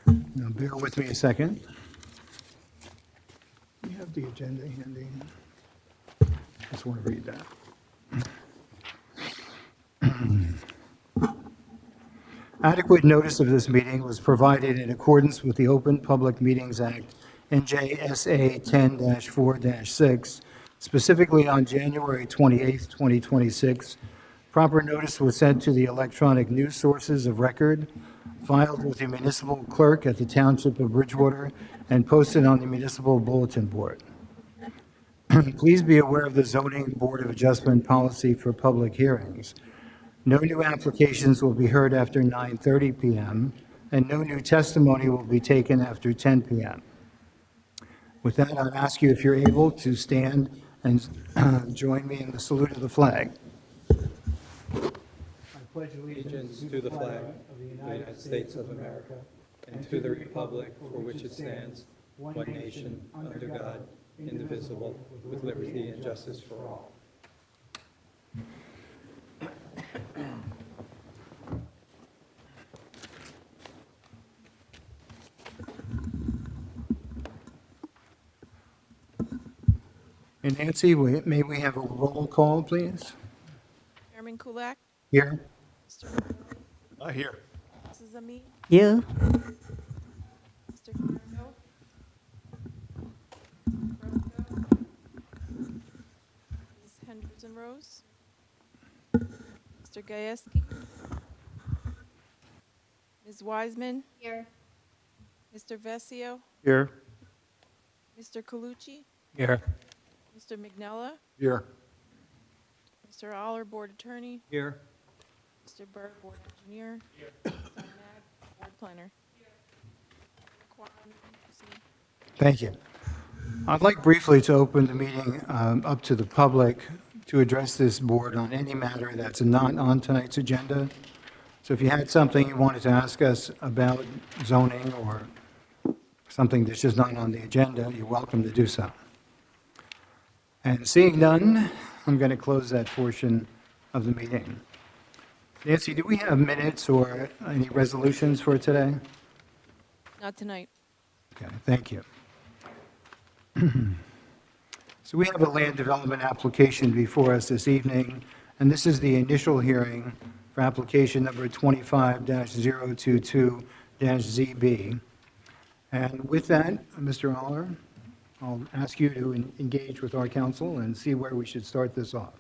Now, bear with me a second. You have the agenda handy. Just want to read that. Adequate notice of this meeting was provided in accordance with the Open Public Meetings Act, NJSA 10-4-6, specifically on January 28, 2026. Proper notice was sent to the electronic news sources of record, filed with the municipal clerk at the Township of Bridgewater, and posted on the municipal bulletin board. Please be aware of the Zoning Board of Adjustment policy for public hearings. No new applications will be heard after 9:30 p.m., and no new testimony will be taken after 10 p.m. With that, I'd ask you if you're able to stand and join me in the salute of the flag. I pledge Allegiance to the flag of the United States of America and to the republic for which it stands, one nation, under God, indivisible, with liberty and justice for all. And Nancy, may we have a roll call, please? Chairman Kulak, Here. Mr. Romero, Here. Mrs. Amin, You. Mr. Fargo, Ms. Henderson Rose, Mr. Gajewski, Ms. Wiseman. Here. Mr. Vesio, Here. Mr. Colucci, Here. Mr. Mignella, Here. Mr. Aller, Board Attorney, Here. Mr. Burr, Board Engineer, Mr. Mag, Board Planner. Quorum, proceed. Thank you. I'd like briefly to open the meeting up to the public to address this board on any matter that's not on tonight's agenda. So if you had something you wanted to ask us about zoning or something that's just not on the agenda, you're welcome to do so. And seeing none, I'm going to close that portion of the meeting. Nancy, do we have minutes or any resolutions for today? Not tonight. Okay, thank you. So we have a land development application before us this evening, and this is the initial hearing for application number 25-022-ZB. And with that, Mr. Aller, I'll ask you to engage with our council and see where we should start this off.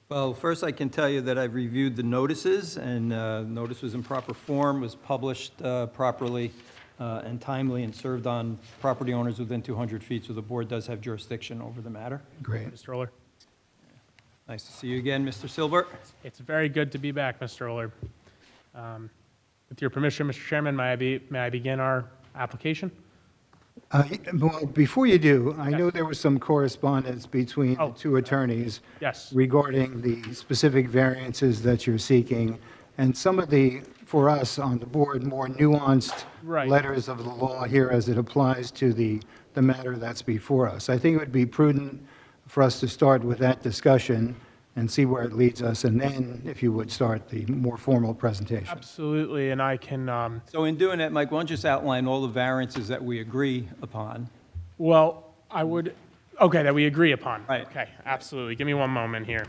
Well, first I can tell you that I've reviewed the notices, and notice was in proper form, was published properly and timely, and served on property owners within 200 feet, so the board does have jurisdiction over the matter. Great. Mr. Oler. Nice to see you again, Mr. Silbert. It's very good to be back, Mr. Oler. With your permission, Mr. Chairman, may I begin our application? Well, before you do, I know there was some correspondence between the Oh. two attorneys Yes. regarding the specific variances that you're seeking, and some of the, for us on the board, more nuanced Right. letters of the law here as it applies to the matter that's before us. I think it would be prudent for us to start with that discussion and see where it leads us, and then, if you would, start the more formal presentation. Absolutely, and I can, So in doing that, Mike, why don't you just outline all the variances that we agree upon? well, I would, okay, that we agree upon. Right. Okay, absolutely. Give me one moment here.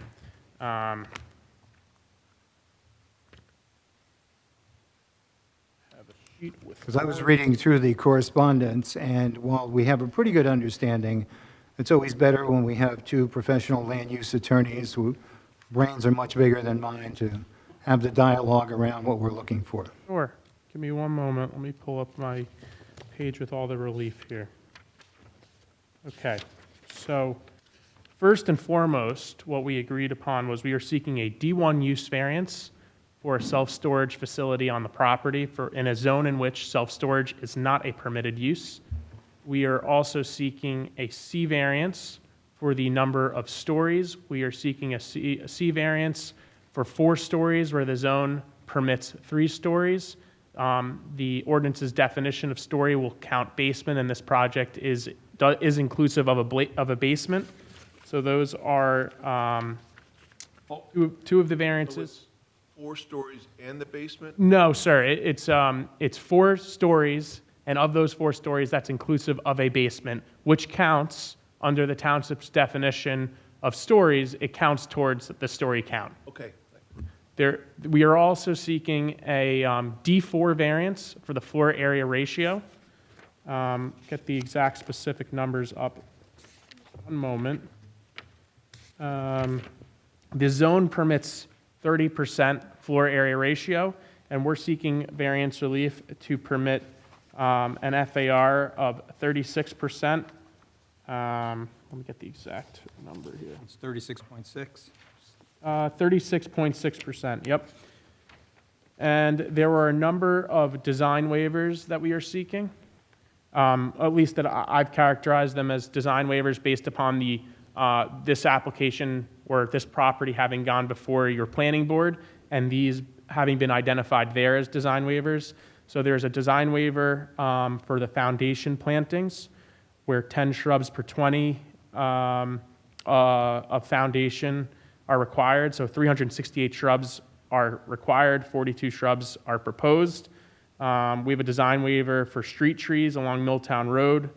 Have a sheet with. Because I was reading through the correspondence, and while we have a pretty good understanding, it's always better when we have two professional land use attorneys whose brains are much bigger than mine to have the dialogue around what we're looking for. Sure. Give me one moment. Let me pull up my page with all the relief here. Okay. So first and foremost, what we agreed upon was we are seeking a D1 use variance for a self-storage facility on the property in a zone in which self-storage is not a permitted use. We are also seeking a C variance for the number of stories. We are seeking a C variance for 4 stories where the zone permits 3 stories. The ordinance's definition of story will count basement, and this project is inclusive of a basement. So those are two of the variances. 4 stories and the basement? No, sir, it's 4 stories, and of those 4 stories, that's inclusive of a basement, which counts under the township's definition of stories, it counts towards the story count. Okay. We are also seeking a D4 variance for the floor area ratio. Get the exact specific numbers up. One moment. The zone permits 30% floor area ratio, and we're seeking variance relief to permit an FAR of 36%. Let me get the exact number here. It's 36.6. 36.6%, yep. And there were a number of design waivers that we are seeking, at least that I've characterized them as design waivers based upon this application or this property having gone before your planning board, and these having been identified there as design waivers. So there's a design waiver for the foundation plantings, where 10 shrubs per 20 of foundation are required. So 368 shrubs are required, 42 shrubs are proposed. We have a design waiver for street trees along Milltown Road,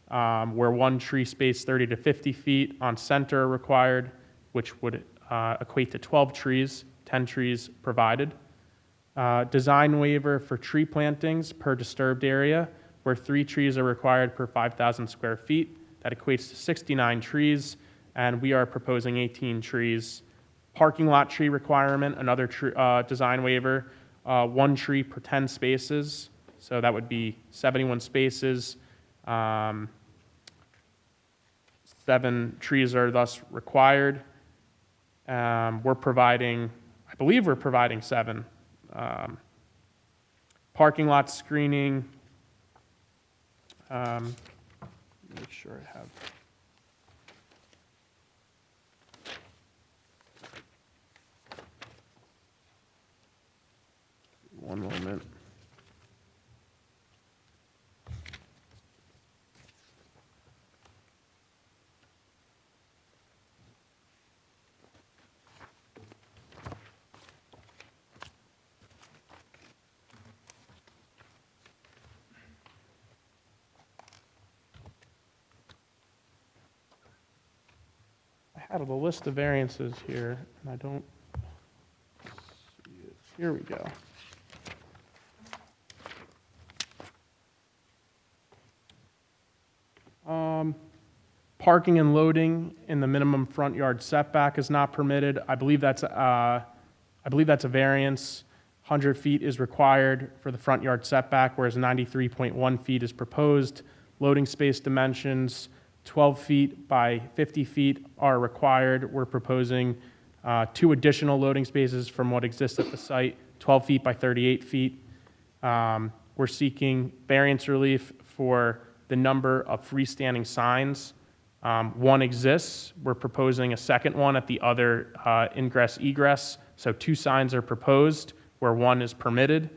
where 1 tree spaced 30 to 50 feet on center are required, which would equate to 12 trees, 10 trees provided. Design waiver for tree plantings per disturbed area, where 3 trees are required per 5,000 square feet. That equates to 69 trees, and we are proposing 18 trees. Parking lot tree requirement, another design waiver, 1 tree per 10 spaces, so that would be 71 spaces. 7 trees are thus required. I believe we're providing 7. Parking lot screening, make sure I have. One moment. I had a list of variances here, and I don't see it. Here we go. Parking and loading in the minimum front yard setback is not permitted. I believe that's a variance. 100 feet is required for the front yard setback, whereas 93.1 feet is proposed. Loading space dimensions, 12 feet by 50 feet are required. We're proposing 2 additional loading spaces from what exists at the site, 12 feet by 38 feet. We're seeking variance relief for the number of freestanding signs. 1 exists. We're proposing a second one at the other ingress egress. So 2 signs are proposed where 1 is permitted.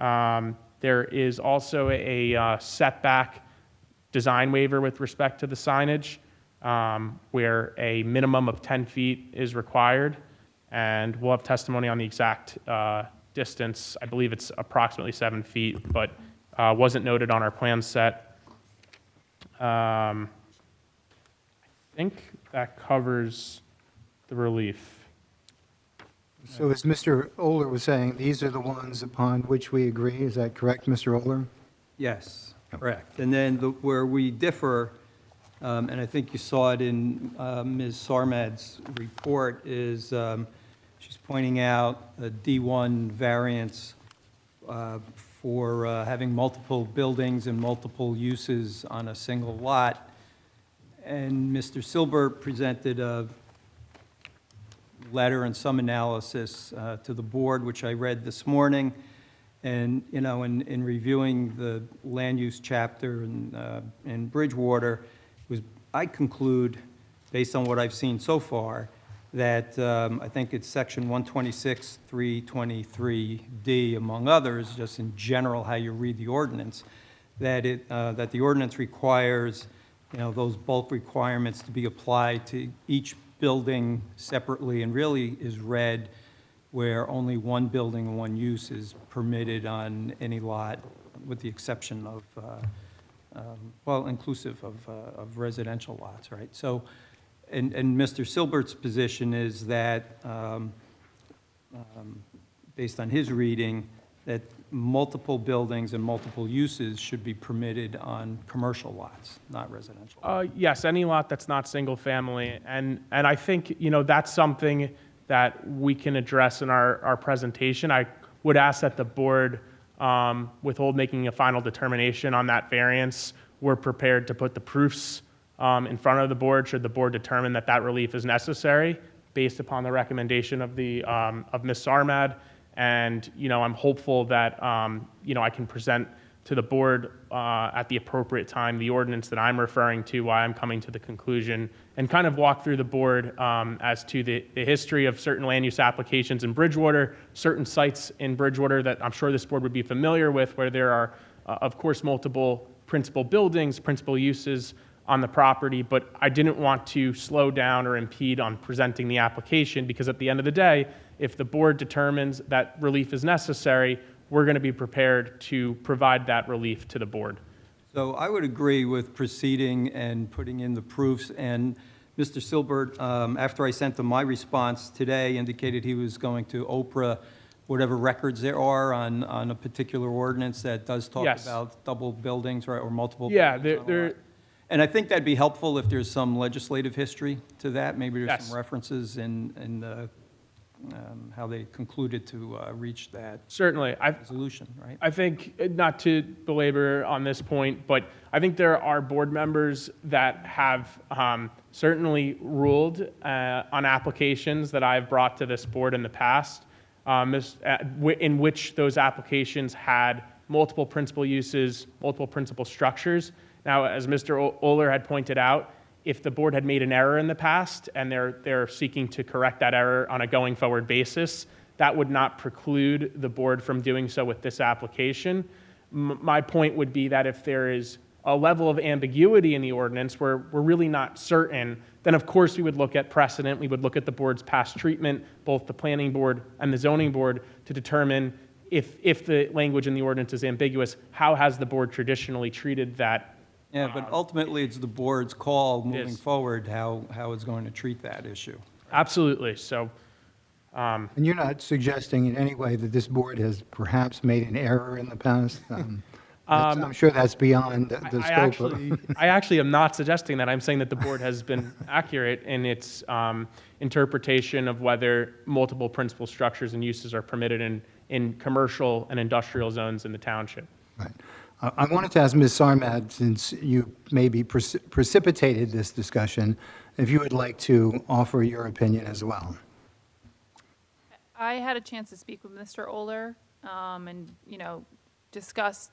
There is also a setback design waiver with respect to the signage, where a minimum of 10 feet is required. And we'll have testimony on the exact distance. I believe it's approximately 7 feet, but wasn't noted on our plan set. I think that covers the relief. So as Mr. Oler was saying, these are the ones upon which we agree. Is that correct, Mr. Oler? Yes, correct. And then where we differ, and I think you saw it in Ms. Sarmad's report, is she's pointing out a D1 variance for having multiple buildings and multiple uses on a single lot. And Mr. Silbert presented a letter and some analysis to the board, which I read this morning. And, you know, in reviewing the land use chapter in Bridgewater, I conclude, based on what I've seen so far, that I think it's section 126, 323D, among others, just in general how you read the ordinance, that the ordinance requires, you know, those bulk requirements to be applied to each building separately, and really is read where only one building and one use is permitted on any lot, with the exception of, well, inclusive of residential lots, right? So, and Mr. Silbert's position is that, based on his reading, that multiple buildings and multiple uses should be permitted on commercial lots, not residential. Yes, any lot that's not single-family, and I think, you know, that's something that we can address in our presentation. I would ask that the board withhold making a final determination on that variance. We're prepared to put the proofs in front of the board should the board determine that that relief is necessary based upon the recommendation of Ms. Sarmad. And, you know, I'm hopeful that, you know, I can present to the board at the appropriate time the ordinance that I'm referring to, why I'm coming to the conclusion, and kind of walk through the board as to the history of certain land use applications in Bridgewater, certain sites in Bridgewater that I'm sure this board would be familiar with, where there are, of course, multiple principal buildings, principal uses on the property, but I didn't want to slow down or impede on presenting the application, because at the end of the day, if the board determines that relief is necessary, we're going to be prepared to provide that relief to the board. So I would agree with proceeding and putting in the proofs, and Mr. Silbert, after I sent him my response today, indicated he was going to Oprah whatever records there are on a particular ordinance that does talk Yes. about double buildings, right, or multiple Yeah, buildings on a there, lot. And I think that'd be helpful if there's some legislative history to that. Maybe there's Yes. some references in how they concluded to reach that certainly. resolution, right? I think, not to belabor on this point, but I think there are board members that have certainly ruled on applications that I've brought to this board in the past, in which those applications had multiple principal uses, multiple principal structures. Now, as Mr. Oler had pointed out, if the board had made an error in the past and they're seeking to correct that error on a going forward basis, that would not preclude the board from doing so with this application. My point would be that if there is a level of ambiguity in the ordinance where we're really not certain, then of course we would look at precedent, we would look at the board's past treatment, both the planning board and the zoning board, to determine if the language in the ordinance is ambiguous, how has the board traditionally treated that? Yeah, but ultimately, it's the board's call moving is. forward how it's going to treat that issue. Absolutely. So, And you're not suggesting in any way that this board has perhaps made an error in the past? I'm sure that's beyond the scope of... I actually am not suggesting that. I'm saying that the board has been accurate in its interpretation of whether multiple principal structures and uses are permitted in commercial and industrial zones in the township. Right. I wanted to ask Ms. Sarmad, since you maybe precipitated this discussion, if you would like to offer your opinion as well. I had a chance to speak with Mr. Oler, and, you know, discuss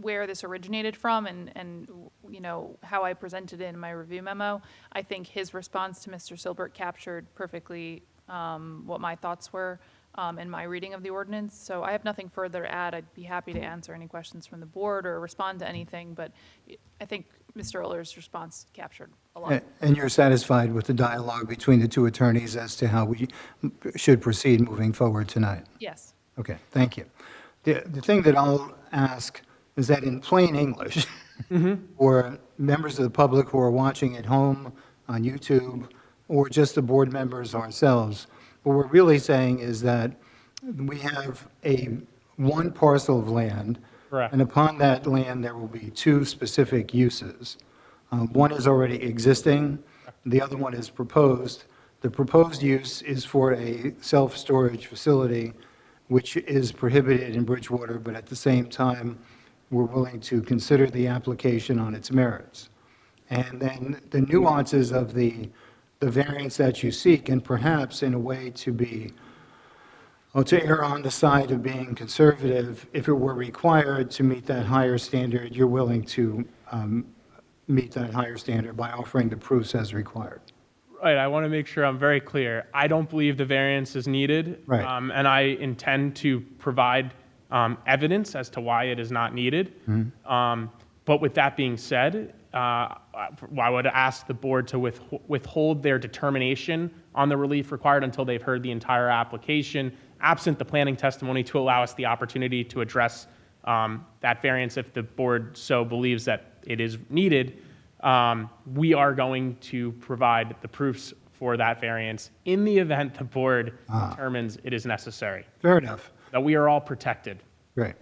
where this originated from and, you know, how I presented it in my review memo. I think his response to Mr. Silbert captured perfectly what my thoughts were in my reading of the ordinance. So I have nothing further to add. I'd be happy to answer any questions from the board or respond to anything, but I think Mr. Oler's response captured a lot. And you're satisfied with the dialogue between the two attorneys as to how we should proceed moving forward tonight? Yes. Okay, thank you. The thing that I'll ask is that in plain English, for members of the public who are watching at home on YouTube, or just the board members ourselves, what we're really saying is that we have one parcel of land, Correct. and upon that land, there will be two specific uses. One is already existing, the other one is proposed. The proposed use is for a self-storage facility, which is prohibited in Bridgewater, but at the same time, we're willing to consider the application on its merits. And then the nuances of the variance that you seek, and perhaps in a way to err on the side of being conservative, if it were required to meet that higher standard, you're willing to meet that higher standard by offering the proofs as required. Right, I want to make sure I'm very clear. I don't believe the variance is needed. Right. And I intend to provide evidence as to why it is not needed. But with that being said, I would ask the board to withhold their determination on the relief required until they've heard the entire application, absent the planning testimony, to allow us the opportunity to address that variance if the board so believes that it is needed. We are going to provide the proofs for that variance in the event the board determines it is necessary. Fair enough. That we are all protected. Great.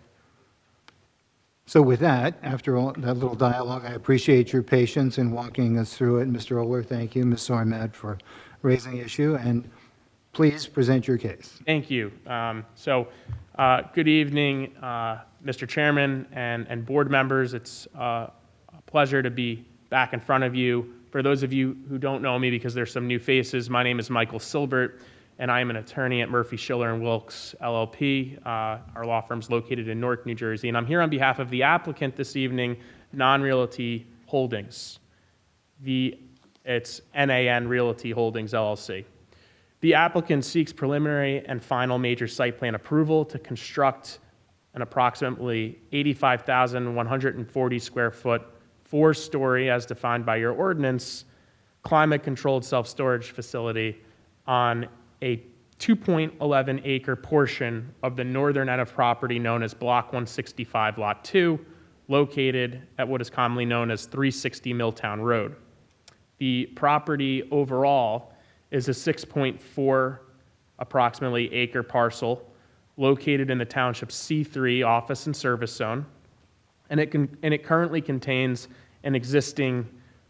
So with that, after all that little dialogue, I appreciate your patience in walking us through it. Mr. Oler, thank you. Ms. Sarmad for raising the issue, and please present your case. Thank you. Good evening, Mr. Chairman and board members. It's a pleasure to be back in front of you. For those of you who don't know me, because there's some new faces, my name is Michael Silbert, and I am an attorney at Murphy, Schiller & Wilkes, LLP. Our law firm's located in Newark, New Jersey, and I'm here on behalf of the applicant this evening, Non-Realty Holdings. It's NAN Realty Holdings, LLC. The applicant seeks preliminary and final major site plan approval to construct an approximately 85,140 square foot, 4-story, as defined by your ordinance, climate-controlled self-storage facility on a 2.11 acre portion of the northern end of property known as Block 165, Lot 2, located at what is commonly known as 360 Milltown Road. The property overall is a 6.4 approximately acre parcel located in the township's C3 office and service zone, and it currently contains an existing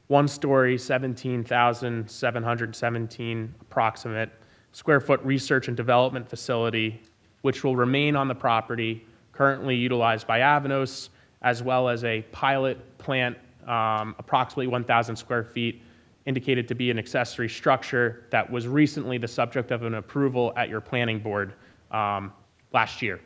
1-story, 17,717 approximate square foot research and development facility, which will remain on the property, currently utilized by Avanos, as well as a pilot plant, approximately 1,000 square feet, indicated to be an accessory structure that was recently the subject of an approval at your planning board last year.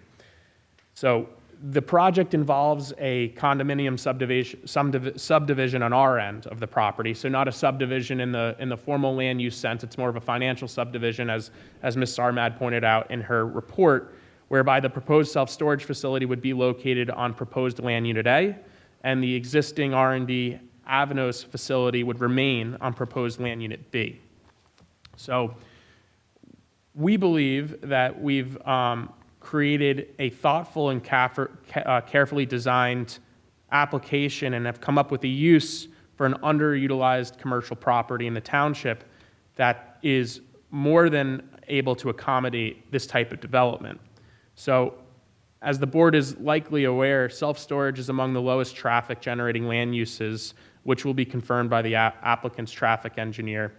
So the project involves a condominium subdivision on our end of the property, so not a subdivision in the formal land use sense. It's more of a financial subdivision, as Ms. Sarmad pointed out in her report, whereby the proposed self-storage facility would be located on proposed land unit A, and the existing R&D Avanos facility would remain on proposed land unit B. So we believe that we've created a thoughtful and carefully designed application and have come up with a use for an underutilized commercial property in the township that is more than able to accommodate this type of development. So, as the board is likely aware, self-storage is among the lowest traffic generating land uses, which will be confirmed by the applicant's traffic engineer.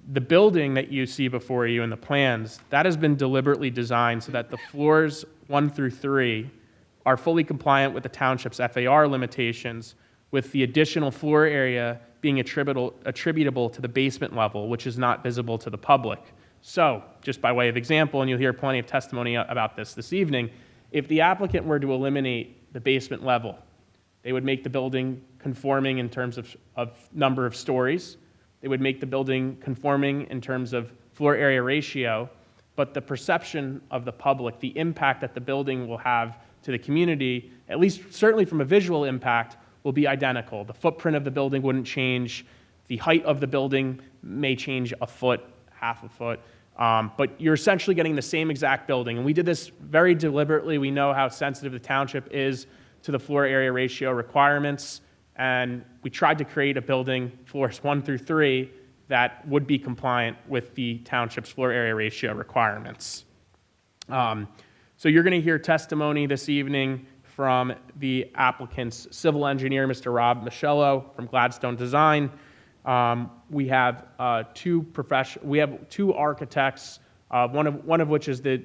The building that you see before you in the plans, that has been deliberately designed so that the floors 1 through 3 are fully compliant with the township's FAR limitations, with the additional floor area being attributable to the basement level, which is not visible to the public. So, just by way of example, and you'll hear plenty of testimony about this evening, if the applicant were to eliminate the basement level, they would make the building conforming in terms of number of stories. They would make the building conforming in terms of floor area ratio, but the perception of the public, the impact that the building will have to the community, at least certainly from a visual impact, will be identical. The footprint of the building wouldn't change. The height of the building may change a foot, half a foot, but you're essentially getting the same exact building. And we did this very deliberately. We know how sensitive the township is to the floor area ratio requirements, and we tried to create a building, floors 1 through 3, that would be compliant with the township's floor area ratio requirements. So you're going to hear testimony this evening from the applicant's civil engineer, Mr. Rob Michello from Gladstone Design. We have two architects, one of which is the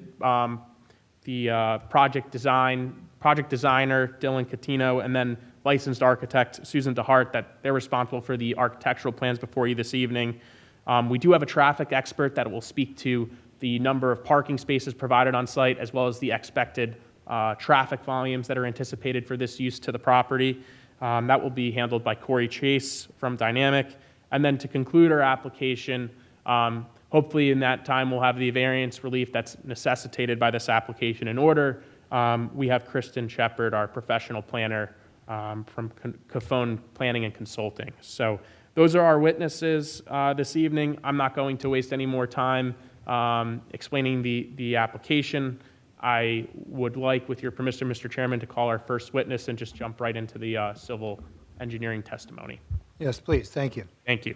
project designer Dylan Catino, and then licensed architect Susan DeHart, that they're responsible for the architectural plans before you this evening. We do have a traffic expert that will speak to the number of parking spaces provided on site, as well as the expected traffic volumes that are anticipated for this use to the property. That will be handled by Corey Chase from Dynamic. And then to conclude our application, hopefully in that time we'll have the variance relief that's necessitated by this application in order. We have Kristen Shepard, our professional planner, from Cafone Planning and Consulting. So those are our witnesses this evening. I'm not going to waste any more time explaining the application. I would like, with your permission, Mr. Chairman, to call our first witness and just jump right into the civil engineering testimony. Yes, please, thank you. Thank you.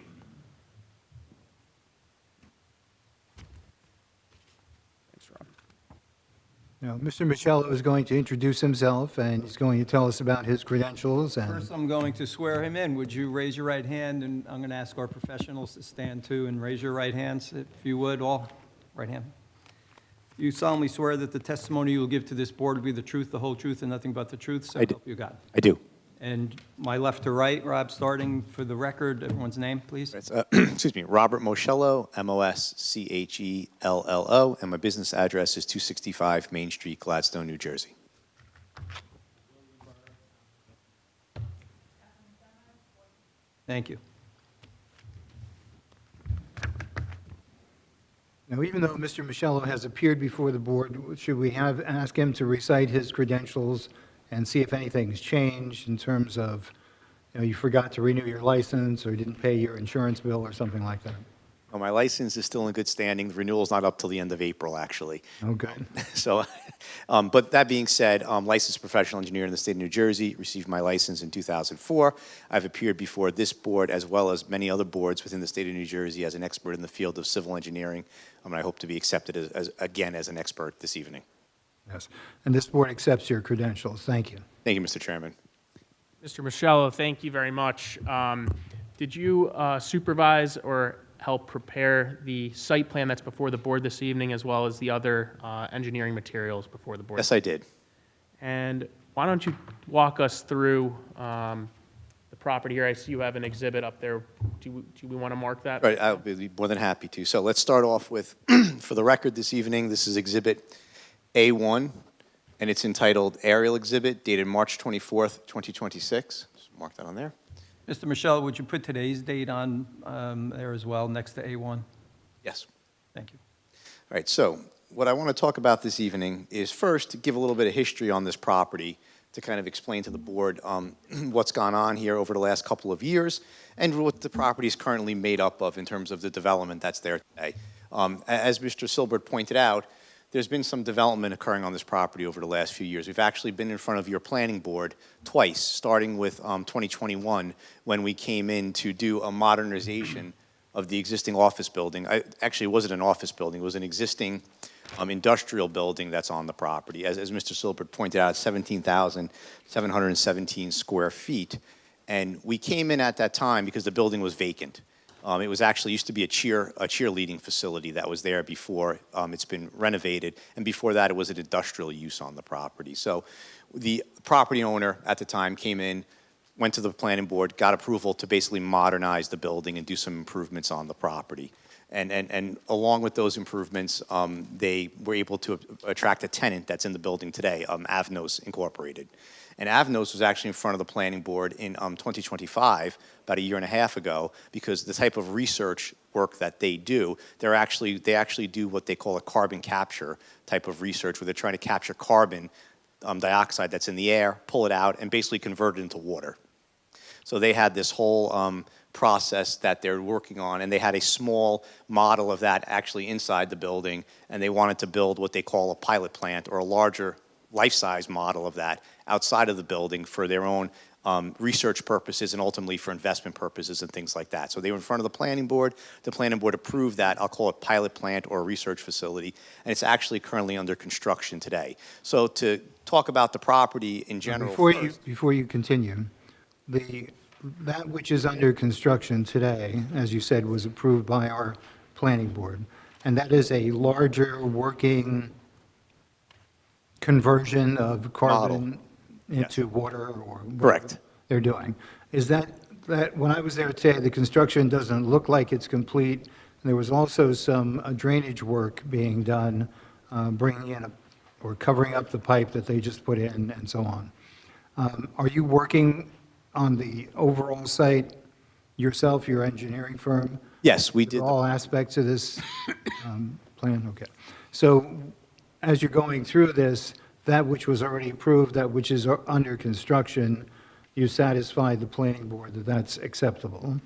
Thanks, Rob. Now, Mr. Michello is going to introduce himself, and he's going to tell us about his credentials and... First, I'm going to swear him in. Would you raise your right hand? And I'm going to ask our professionals to stand too and raise your right hands, if you would, all. Right hand. You solemnly swear that the testimony you will give to this board will be the truth, the whole truth, and nothing but the truth, so I do. help you God. I do. And my left to right, Rob, starting for the record, everyone's name, please. It's, excuse me, Robert Moschello, Moschello, and my business address is 265 Main Street, Gladstone, New Jersey. Thank you. Now, even though Mr. Michello has appeared before the board, should we ask him to recite his credentials and see if anything's changed in terms of, you forgot to renew your license or didn't pay your insurance bill or something like that? Well, my license is still in good standing. The renewal's not up till the end of April, actually. Oh, good. So, but that being said, licensed professional engineer in the state of New Jersey, received my license in 2004. I've appeared before this board as well as many other boards within the state of New Jersey as an expert in the field of civil engineering. And I hope to be accepted again as an expert this evening. Yes. And this board accepts your credentials. Thank you. Thank you, Mr. Chairman. Mr. Michello, thank you very much. Did you supervise or help prepare the site plan that's before the board this evening, as well as the other engineering materials before the board? Yes, I did. And why don't you walk us through the property here? I see you have an exhibit up there. Do we want to mark that? Right, I'll be more than happy to. So let's start off with, for the record this evening, this is Exhibit A1, and it's entitled Aerial Exhibit, dated March 24th, 2026. Just mark that on there. Mr. Michelle, would you put today's date on there as well, next to A1? Yes. Thank you. All right, so what I want to talk about this evening is first to give a little bit of history on this property to kind of explain to the board what's gone on here over the last couple of years and what the property is currently made up of in terms of the development that's there today. As Mr. Silbert pointed out, there's been some development occurring on this property over the last few years. We've actually been in front of your planning board twice, starting with 2021, when we came in to do a modernization of the existing office building. Actually, it wasn't an office building. It was an existing industrial building that's on the property. As Mr. Silbert pointed out, 17,717 square feet. And we came in at that time because the building was vacant. It was actually used to be a cheerleading facility that was there before it's been renovated, and before that it was an industrial use on the property. So the property owner at the time came in, went to the planning board, got approval to basically modernize the building and do some improvements on the property. And along with those improvements, they were able to attract a tenant that's in the building today, Avnos Incorporated. And Avnos was actually in front of the planning board in 2025, about a year and a half ago, because the type of research work that they do, they actually do what they call a carbon capture type of research, where they're trying to capture carbon dioxide that's in the air, pull it out, and basically convert it into water. So they had this whole process that they're working on, and they had a small model of that actually inside the building, and they wanted to build what they call a pilot plant, or a larger life-size model of that outside of the building for their own research purposes and ultimately for investment purposes and things like that. So they were in front of the planning board. The planning board approved that. I'll call it pilot plant or a research facility, and it's actually currently under construction today. So to talk about the property in general Before you continue, that which is under construction today, as you said, was approved by our planning board, and that is a larger working conversion of carbon into water or whatever Correct. they're doing. Is that when I was there today, the construction doesn't look like it's complete. There was also some drainage work being done, bringing in or covering up the pipe that they just put in and so on. Are you working on the overall site yourself, your engineering firm? Yes, we did. All aspects of this plan? Okay. So as you're going through this, that which was already approved, that which is under construction, you satisfied the planning board that that's acceptable.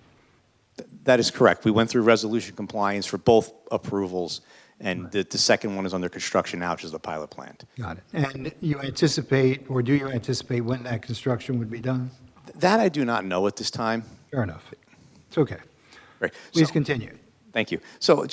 That is correct. We went through resolution compliance for both approvals, and the second one is under construction now, which is the pilot plant. Got it. And you anticipate, or do you anticipate when that construction would be done? That I do not know at this time. Fair enough. It's okay. Right. Please So- continue. Thank you. So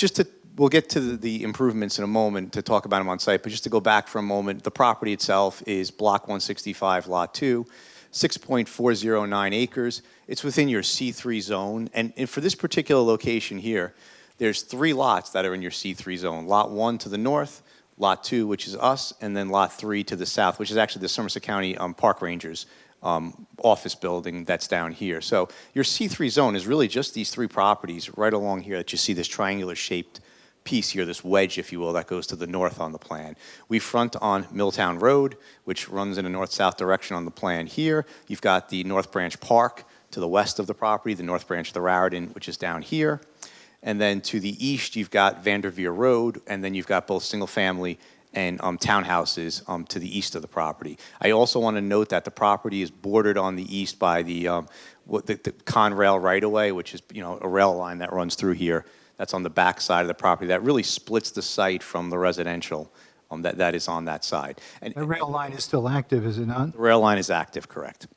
we'll get to the improvements in a moment to talk about them on site, but just to go back for a moment, the property itself is Block 165, Lot 2, 6.409 acres. It's within your C3 zone, and for this particular location here, there's 3 lots that are in your C3 zone. Lot 1 to the north, Lot 2, which is us, and then Lot 3 to the south, which is actually the Somerset County Park Rangers office building that's down here. So your C3 zone is really just these 3 properties right along here that you see this triangular shaped piece here, this wedge, if you will, that goes to the north on the plan. We front on Milltown Road, which runs in a north-south direction on the plan here. You've got the North Branch Park to the west of the property, the North Branch of the Raritan, which is down here. And then to the east, you've got Vanderveer Road, and then you've got both single-family and townhouses to the east of the property. I also want to note that the property is bordered on the east by the Conrail right-of-way, which is, a rail line that runs through here. That's on the back side of the property. That really splits the site from the residential that is on that side. And The rail line is still active, is it not? the rail line is active, correct.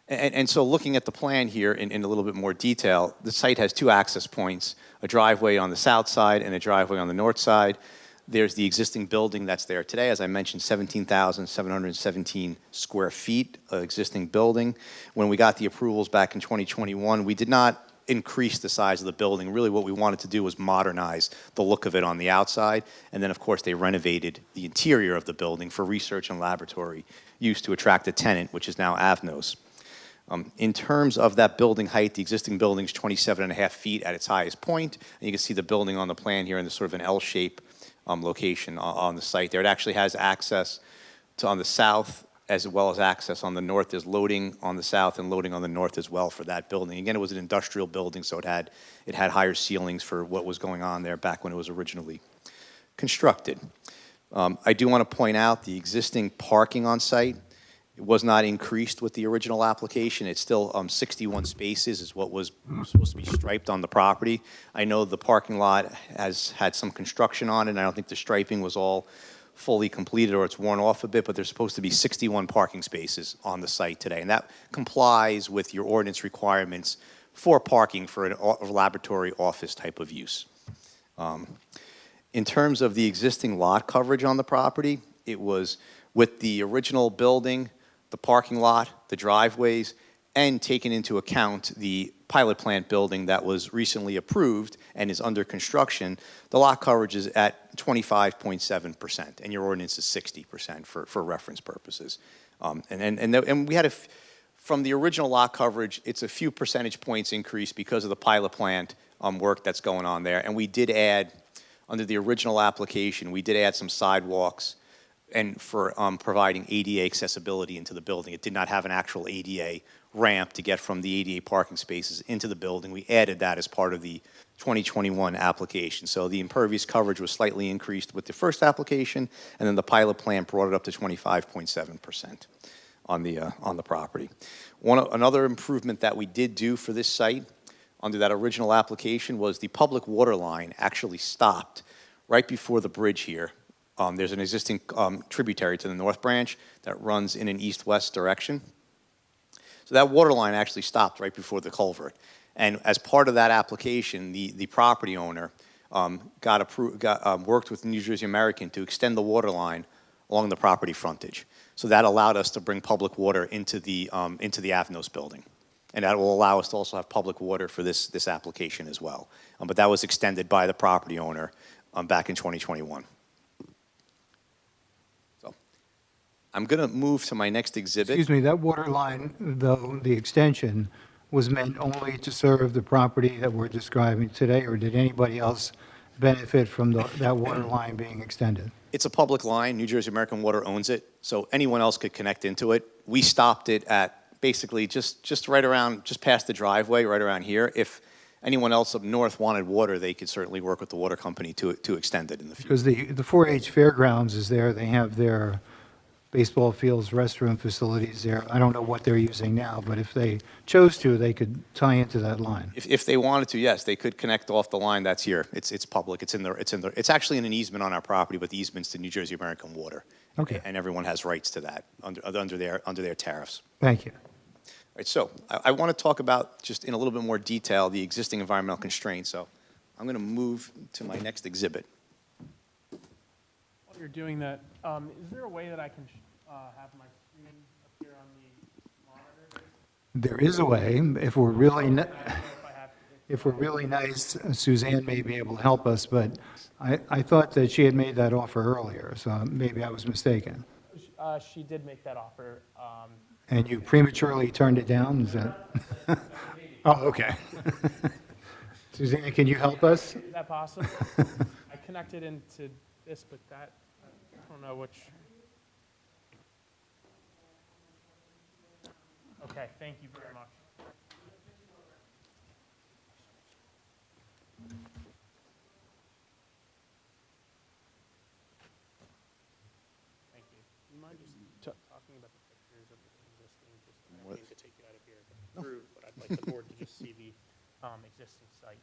And so looking at the plan here in a little bit more detail, the site has 2 access points, a driveway on the south side and a driveway on the north side. There's the existing building that's there today. As I mentioned, 17,717 square feet of existing building. When we got the approvals back in 2021, we did not increase the size of the building. Really what we wanted to do was modernize the look of it on the outside. And then, of course, they renovated the interior of the building for research and laboratory use to attract a tenant, which is now Avnos. In terms of that building height, the existing building is 27.5 feet at its highest point. And you can see the building on the plan here in this sort of an L-shape location on the site there. It actually has access to on the south as well as access on the north. There's loading on the south and loading on the north as well for that building. Again, it was an industrial building, so it had higher ceilings for what was going on there back when it was originally constructed. I do want to point out the existing parking on site. It was not increased with the original application. It's still 61 spaces is what was supposed to be striped on the property. I know the parking lot has had some construction on it, and I don't think the striping was all fully completed or it's worn off a bit, but there's supposed to be 61 parking spaces on the site today, and that complies with your ordinance requirements for parking for a laboratory office type of use. In terms of the existing lot coverage on the property, it was with the original building, the parking lot, the driveways, and taking into account the pilot plant building that was recently approved and is under construction, the lot coverage is at 25.7%, and your ordinance is 60% for reference purposes. And we had from the original lot coverage, it's a few percentage points increase because of the pilot plant work that's going on there. And we did add, under the original application, we did add some sidewalks and for providing ADA accessibility into the building. It did not have an actual ADA ramp to get from the ADA parking spaces into the building. We added that as part of the 2021 application. So the impervious coverage was slightly increased with the first application, and then the pilot plant brought it up to 25.7% on the property. Another improvement that we did do for this site under that original application was the public water line actually stopped right before the bridge here. There's an existing tributary to the North Branch that runs in an east-west direction. So that water line actually stopped right before the culvert. And as part of that application, the property owner worked with New Jersey American to extend the water line along the property frontage. So that allowed us to bring public water into the Avnos building. And that will allow us to also have public water for this application as well. But that was extended by the property owner back in 2021. I'm going to move to my next exhibit. Excuse me, that water line, though, the extension was meant only to serve the property that we're describing today, or did anybody else benefit from that water line being extended? It's a public line. New Jersey American Water owns it, so anyone else could connect into it. We stopped it at basically just right around, just past the driveway, right around here. If anyone else up north wanted water, they could certainly work with the water company to extend it in the future. Because the 4-H Fairgrounds is there, they have their baseball fields, restroom facilities there. I don't know what they're using now, but if they chose to, they could tie into that line. If they wanted to, yes, they could connect off the line that's here. It's public, it's actually in an easement on our property, but the easement's to New Jersey American Water. Okay. And everyone has rights to that under their tariffs. Thank you. All right, so I want to talk about, just in a little bit more detail, the existing environmental constraints. So I'm going to move to my next exhibit. While you're doing that, is there a way that I can have my screen appear on the monitor? There is a way, if we're really, I don't know if I have- if we're really nice, Suzanne may be able to help us, but I thought that she had made that offer earlier, so maybe I was mistaken. She did make that offer. And you prematurely turned it down, is that? Oh, okay. Suzanne, can you help us? Is that possible? I connected into this, but that, I don't know which. Okay, thank you very much. Thank you. Do you mind just talking about the pictures of the existing, just, I don't mean to take you out of here through, but I'd like the board to just see the existing site.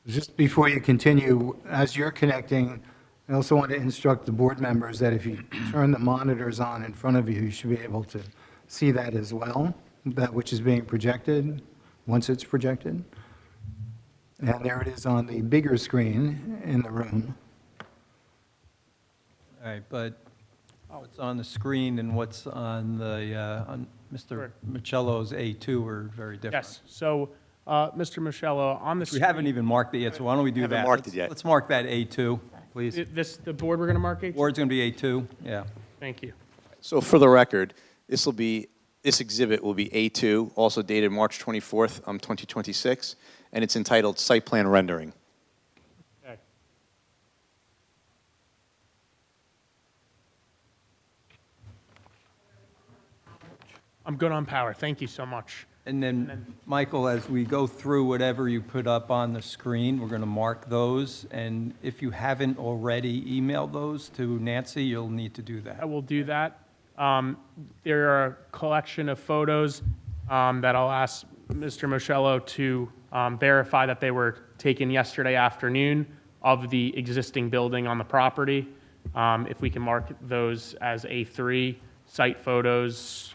Just before you continue, as you're connecting, I also want to instruct the board members that if you turn the monitors on in front of you, you should be able to see that as well, that which is being projected, once it's projected. And there it is on the bigger screen in the room. All right, but what's on the screen and what's on the, on Mr. Sure. Michello's A2 are very different. Yes, so, Mr. Michello, on the We haven't even marked it yet, so why don't we do that? Haven't marked it Let's- yet. Let's mark that A2, please. the board we're going to mark it? Board's going to be A2, yeah. Thank you. So for the record, this exhibit will be A2, also dated March 24th, 2026, and it's entitled Site Plan Rendering. Okay. I'm good on power. Thank you so much. And then, Michael, as we go through whatever you put up on the screen, we're going to mark those. And if you haven't already emailed those to Nancy, you'll need to do I that. will do that. There are a collection of photos that I'll ask Mr. Michello to verify that they were taken yesterday afternoon of the existing building on the property. If we can mark those as A3 site photos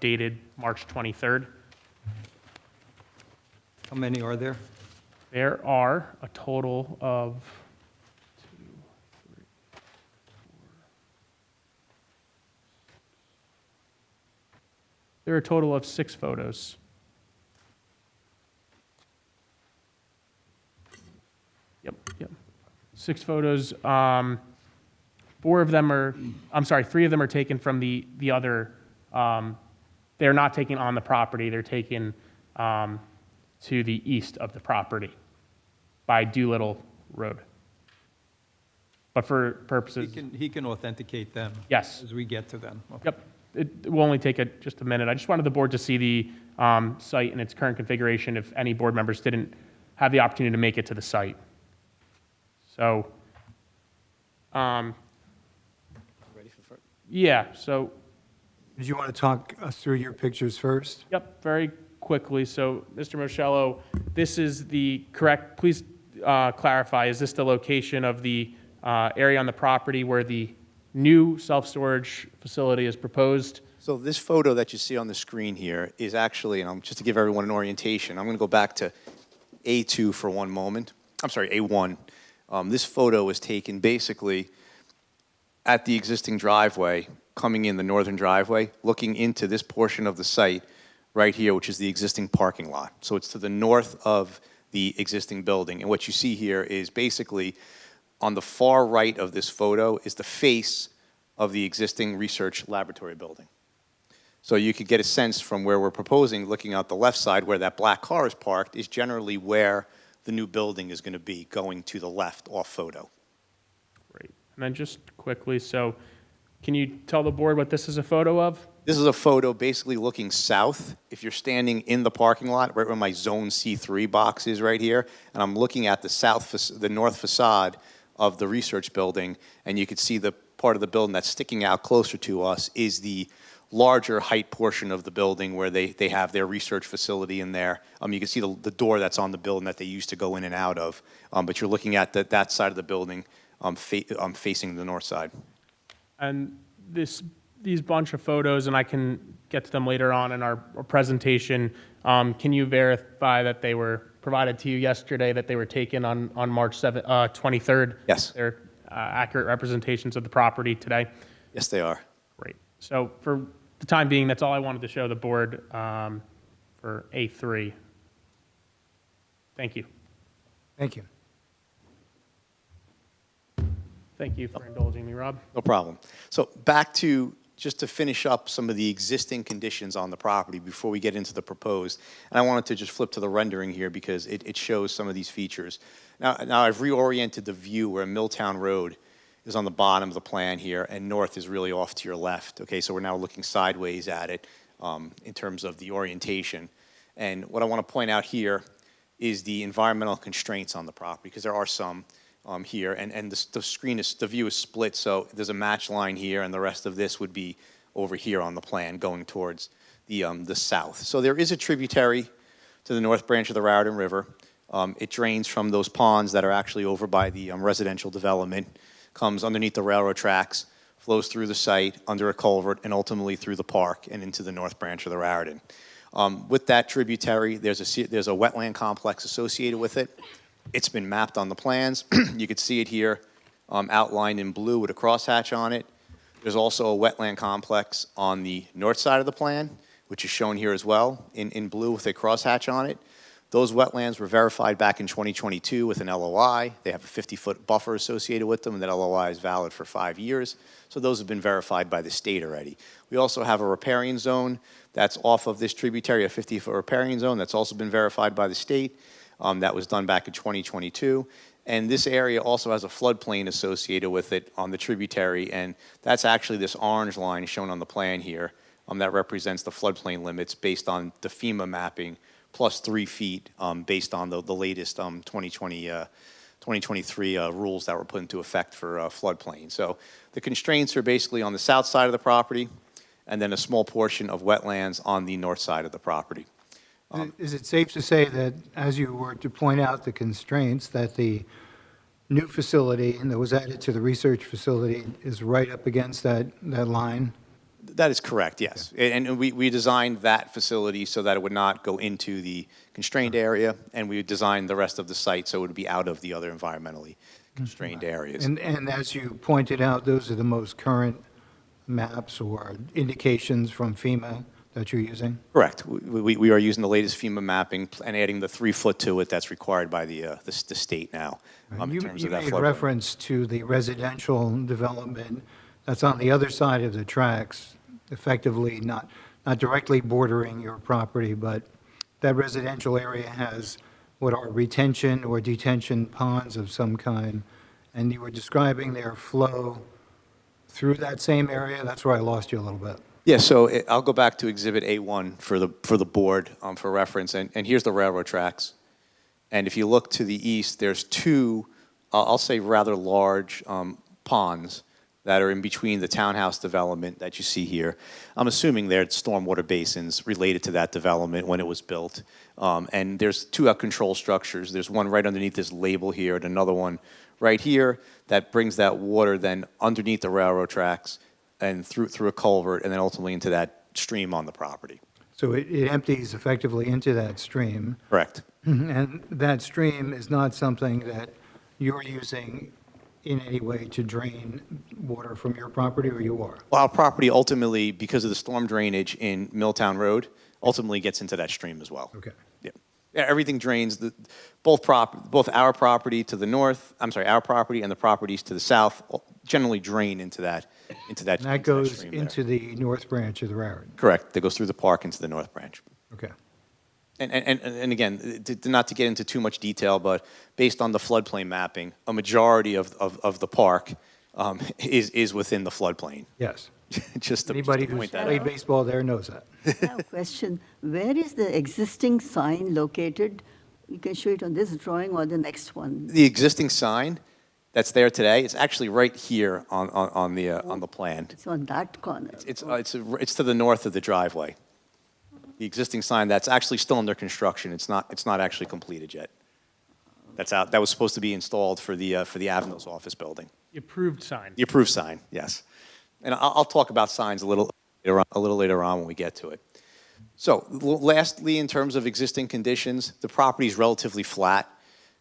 dated March 23rd. How many are there? There are a total of 2, 3, 4. There are a total of 6 photos. Yep. 6 photos. 4 of them are, I'm sorry, 3 of them are taken from the other, they're not taken on the property, they're taken to the east of the property by Doolittle Road. But for purposes, He can authenticate them. Yes. As we get to them. Okay. yep, it will only take just a minute. I just wanted the board to see the site in its current configuration if any board members didn't have the opportunity to make it to the site. So, Ready for yeah, so, Did you want to talk us through your pictures first? yep, very quickly. So, Mr. Michello, this is the correct, please clarify, is this the location of the area on the property where the new self-storage facility is proposed? So this photo that you see on the screen here is actually, and just to give everyone an orientation, I'm going to go back to A2 for one moment. I'm sorry, A1. This photo was taken basically at the existing driveway, coming in the northern driveway, looking into this portion of the site right here, which is the existing parking lot. So it's to the north of the existing building. And what you see here is basically on the far right of this photo is the face of the existing research laboratory building. So you could get a sense from where we're proposing, looking out the left side where that black car is parked, is generally where the new building is going to be, going to the left off photo. Great. And then just quickly, so can you tell the board what this is a photo of? This is a photo basically looking south. If you're standing in the parking lot, right where my Zone C3 box is right here, and I'm looking at the north facade of the research building, and you could see the part of the building that's sticking out closer to us is the larger height portion of the building where they have their research facility in there. You can see the door that's on the building that they used to go in and out of, but you're looking at that side of the building facing the north side. And these bunch of photos, and I can get to them later on in our presentation, can you verify that they were provided to you yesterday, that they were taken on March 23rd? Yes. They're accurate representations of the property today? Yes, they are. Great. So for the time being, that's all I wanted to show the board for A3. Thank you. Thank you. Thank you for indulging me, Rob. No problem. So back to, just to finish up some of the existing conditions on the property before we get into the proposed. And I wanted to just flip to the rendering here because it shows some of these features. Now I've reoriented the view where Milltown Road is on the bottom of the plan here, and north is really off to your left. Okay, so we're now looking sideways at it in terms of the orientation. And what I want to point out here is the environmental constraints on the property, because there are some here, and the view is split, so there's a match line here, and the rest of this would be over here on the plan going towards the south. So there is a tributary to the north branch of the Raritan River. It drains from those ponds that are actually over by the residential development, comes underneath the railroad tracks, flows through the site, under a culvert, and ultimately through the park and into the north branch of the Raritan. With that tributary, there's a wetland complex associated with it. It's been mapped on the plans. You could see it here outlined in blue with a crosshatch on it. There's also a wetland complex on the north side of the plan, which is shown here as well in blue with a crosshatch on it. Those wetlands were verified back in 2022 with an LOI. They have a 50-foot buffer associated with them, and that LOI is valid for 5 years. So those have been verified by the state already. We also have a riparian zone that's off of this tributary, a 50-foot riparian zone that's also been verified by the state. That was done back in 2022. And this area also has a floodplain associated with it on the tributary, and that's actually this orange line shown on the plan here that represents the floodplain limits based on the FEMA mapping plus 3 feet based on the latest 2023 rules that were put into effect for floodplain. So the constraints are basically on the south side of the property and then a small portion of wetlands on the north side of the property. Is it safe to say that, as you were to point out the constraints, that the new facility that was added to the research facility is right up against that line? That is correct, yes. And we designed that facility so that it would not go into the constrained area, and we designed the rest of the site so it would be out of the other environmentally constrained areas. And as you pointed out, those are the most current maps or indications from FEMA that you're using? Correct. We are using the latest FEMA mapping and adding the 3-foot to it that's required by the state now in terms of that You made floodplain. reference to the residential development that's on the other side of the tracks, effectively not directly bordering your property, but that residential area has what are retention or detention ponds of some kind, and you were describing their flow through that same area. That's where I lost you a little bit. Yeah, so I'll go back to Exhibit A1 for the board for reference, and here's the railroad tracks. And if you look to the east, there's 2, I'll say rather large ponds that are in between the townhouse development that you see here. I'm assuming they're stormwater basins related to that development when it was built. And there's 2 control structures. There's one right underneath this label here and another one right here that brings that water then underneath the railroad tracks and through a culvert and then ultimately into that stream on the property. So it empties effectively into that stream. Correct. And that stream is not something that you're using in any way to drain water from your property, or you are? Well, our property ultimately, because of the storm drainage in Milltown Road, ultimately gets into that stream as well. Okay. Yeah. Yeah, everything drains, both our property to the north, our property and the properties to the south generally drain into that And that goes stream there. into the north branch of the Raritan? Correct. That goes through the park into the north branch. Okay. And again, not to get into too much detail, but based on the floodplain mapping, a majority of the park is within the floodplain. Yes. Just to Anybody who's point that played out. baseball there knows that. I have a question. Where is the existing sign located? You can show it on this drawing or the next one. The existing sign, that's there today, it's actually right here on the plan. It's on that corner. It's to the north of the driveway. The existing sign, that's actually still under construction. It's not actually completed yet. That was supposed to be installed for the Avnos office building. The approved sign. The approved sign, yes. And I'll talk about signs a little later on when we get to it. So lastly, in terms of existing conditions, the property is relatively flat.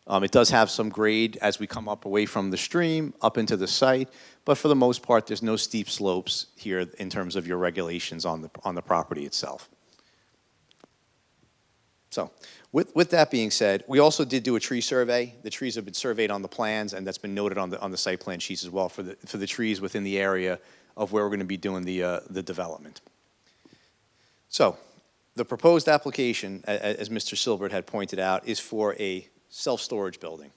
It does have some grade as we come up away from the stream, up into the site, but for the most part, there's no steep slopes here in terms of your regulations on the property itself. So with that being said, we also did do a tree survey. The trees have been surveyed on the plans, and that's been noted on the site plan sheets as well for the trees within the area of where we're going to be doing the development. So the proposed application, as Mr. Silbert had pointed out, is for a self-storage building.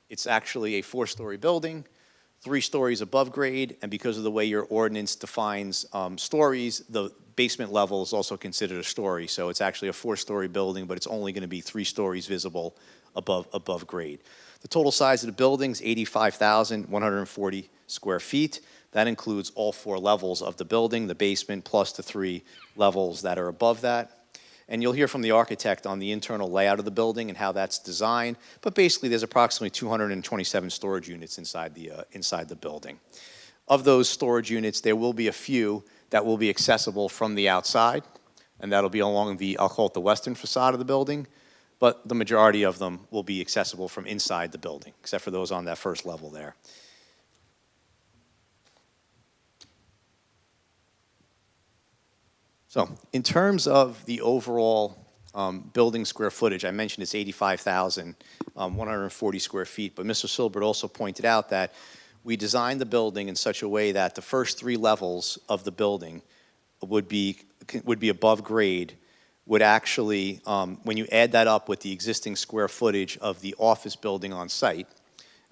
It's actually a 4-story building, 3 stories above grade, and because of the way your ordinance defines stories, the basement level is also considered a story. So it's actually a 4-story building, but it's only going to be 3 stories visible above grade. The total size of the building is 85,140 square feet. That includes all 4 levels of the building, the basement, plus the 3 levels that are above that. And you'll hear from the architect on the internal layout of the building and how that's designed. But basically, there's approximately 227 storage units inside the building. Of those storage units, there will be a few that will be accessible from the outside, and that'll be along I'll call it the western facade of the building. But the majority of them will be accessible from inside the building, except for those on that first level there. So in terms of the overall building square footage, I mentioned it's 85,140 square feet, but Mr. Silbert also pointed out that we designed the building in such a way that the first 3 levels of the building would be above grade, would actually, when you add that up with the existing square footage of the office building on site,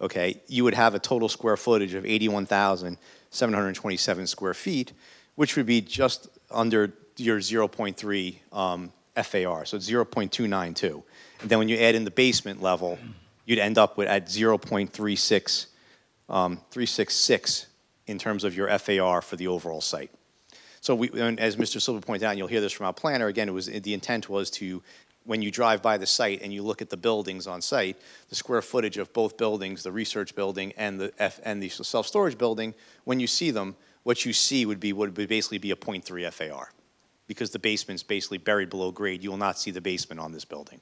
okay, you would have a total square footage of 81,727 square feet, which would be just under your 0.3 FAR, so it's 0.292. And then when you add in the basement level, you'd end up at 0.366 in terms of your FAR for the overall site. So and as Mr. Silver pointed out, and you'll hear this from our planner, again, the intent was to, when you drive by the site and you look at the buildings on site, the square footage of both buildings, the research building and the self-storage building, when you see them, what you see would basically be a 0.3 FAR. Because the basement's basically buried below grade, you will not see the basement on this building.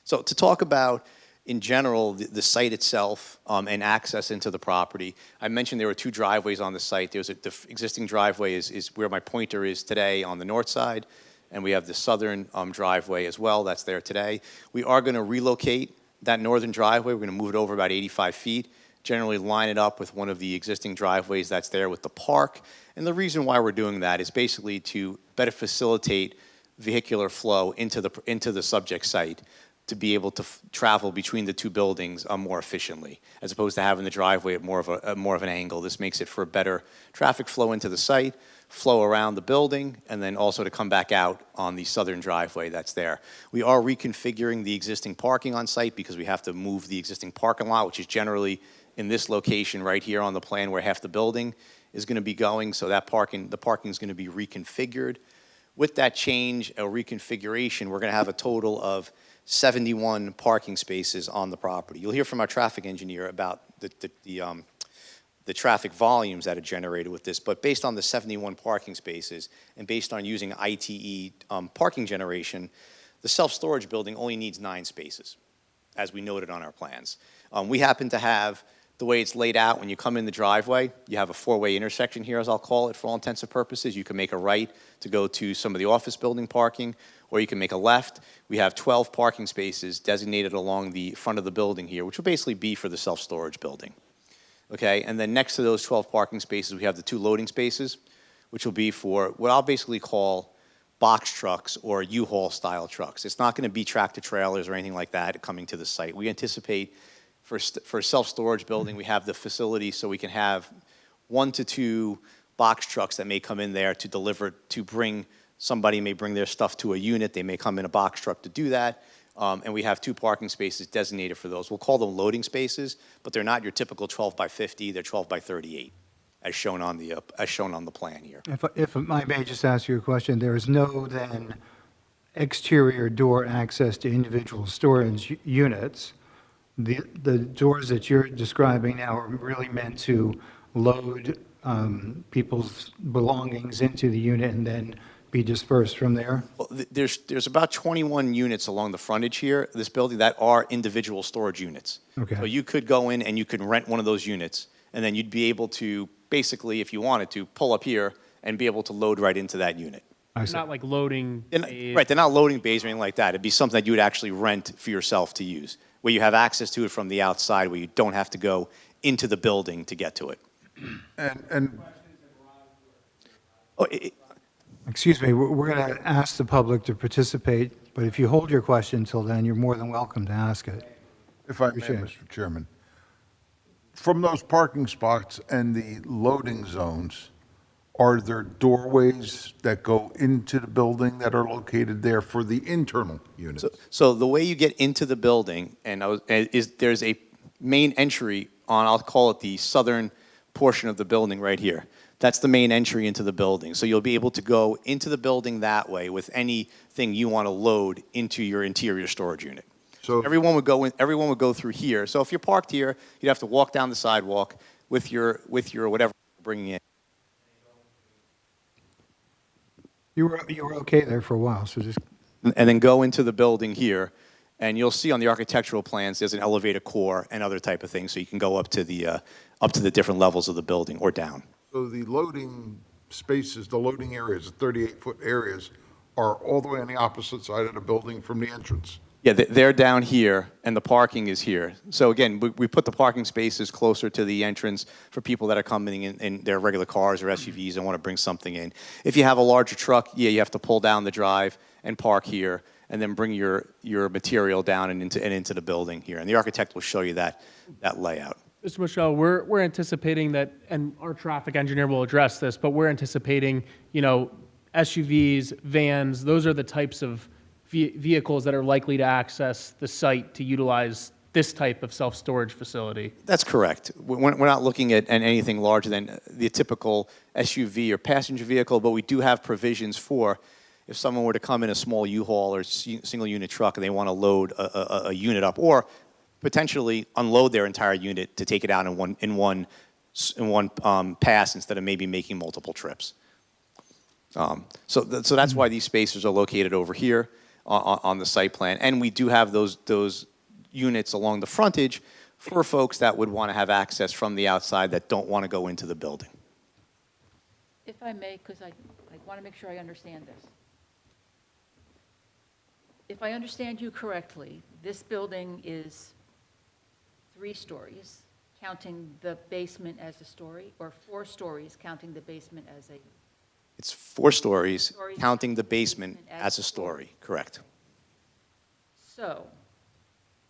So to talk about, in general, the site itself and access into the property, I mentioned there were 2 driveways on the site. The existing driveway is where my pointer is today on the north side, and we have the southern driveway as well that's there today. We are going to relocate that northern driveway. We're going to move it over about 85 feet, generally line it up with one of the existing driveways that's there with the park. And the reason why we're doing that is basically to better facilitate vehicular flow into the subject site, to be able to travel between the 2 buildings more efficiently, as opposed to having the driveway at more of an angle. This makes it for a better traffic flow into the site, flow around the building, and then also to come back out on the southern driveway that's there. We are reconfiguring the existing parking on site because we have to move the existing parking lot, which is generally in this location right here on the plan where half the building is going to be going, so the parking is going to be reconfigured. With that change or reconfiguration, we're going to have a total of 71 parking spaces on the property. You'll hear from our traffic engineer about the traffic volumes that are generated with this, but based on the 71 parking spaces and based on using ITE parking generation, the self-storage building only needs 9 spaces, as we noted on our plans. We happen to have, the way it's laid out, when you come in the driveway, you have a 4-way intersection here, as I'll call it, for all intents and purposes. You can make a right to go to some of the office building parking, or you can make a left. We have 12 parking spaces designated along the front of the building here, which will basically be for the self-storage building. Okay, and then next to those 12 parking spaces, we have the 2 loading spaces, which will be for what I'll basically call box trucks or U-Haul style trucks. It's not going to be tractor trailers or anything like that coming to the site. We anticipate for a self-storage building, we have the facility so we can have 1 to 2 box trucks that may come in there to deliver, somebody may bring their stuff to a unit, they may come in a box truck to do that, and we have 2 parking spaces designated for those. We'll call them loading spaces, but they're not your typical 12 by 50, they're 12 by 38, as shown on the plan here. If I may just ask you a question, there is no then exterior door access to individual storage units. The doors that you're describing now are really meant to load people's belongings into the unit and then be dispersed from there? Well, there's about 21 units along the frontage here, this building, that are individual storage units. Okay. So you could go in and you could rent one of those units, and then you'd be able to, basically, if you wanted to, pull up here and be able to load right into that unit. I see. Not like loading bays. Right, they're not loading bays or anything like that. It'd be something that you would actually rent for yourself to use, where you have access to it from the outside, where you don't have to go into the building to get to it. And Oh, Excuse me, we're going to ask the public to participate, but if you hold your question until then, you're more than welcome to ask it. if I may, Appreciate it. Mr. Chairman, from those parking spots and the loading zones, are there doorways that go into the building that are located there for the internal units? So the way you get into the building, there's a main entry on, I'll call it the southern portion of the building right here. That's the main entry into the building. So you'll be able to go into the building that way with anything you want to load into your interior storage unit. So- Everyone would go through here. So if you're parked here, you'd have to walk down the sidewalk with your whatever you're bringing in. You were okay there for a while, so just, And then go into the building here, and you'll see on the architectural plans, there's an elevator core and other type of things, so you can go up to the different levels of the building or down. So the loading spaces, the loading areas, the 38-foot areas, are all the way on the opposite side of the building from the entrance? Yeah, they're down here, and the parking is here. So again, we put the parking spaces closer to the entrance for people that are coming in their regular cars or SUVs and want to bring something in. If you have a larger truck, yeah, you have to pull down the drive and park here, and then bring your material down and into the building here. And the architect will show you that layout. Mr. Michelle, we're anticipating that, and our traffic engineer will address this, but we're anticipating, SUVs, vans, those are the types of vehicles that are likely to access the site to utilize this type of self-storage facility. That's correct. We're not looking at anything larger than the typical SUV or passenger vehicle, but we do have provisions for if someone were to come in a small U-Haul or single unit truck and they want to load a unit up, or potentially unload their entire unit to take it out in one pass instead of maybe making multiple trips. So that's why these spaces are located over here on the site plan, and we do have those units along the frontage for folks that would want to have access from the outside that don't want to go into the building. If I may, because I want to make sure I understand this. If I understand you correctly, this building is 3 stories, counting the basement as a story, or 4 stories, counting the basement as a... It's 4 stories, Stories. counting the basement as a story, correct. So,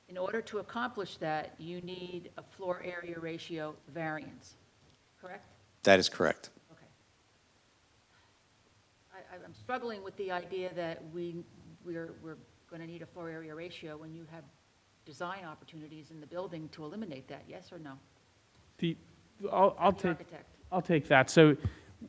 in order to accomplish that, you need a floor area ratio variance, correct? That is correct. Okay. I'm struggling with the idea that we're going to need a floor area ratio when you have design opportunities in the building to eliminate that, yes or no? I'll The take architect. I'll take that. So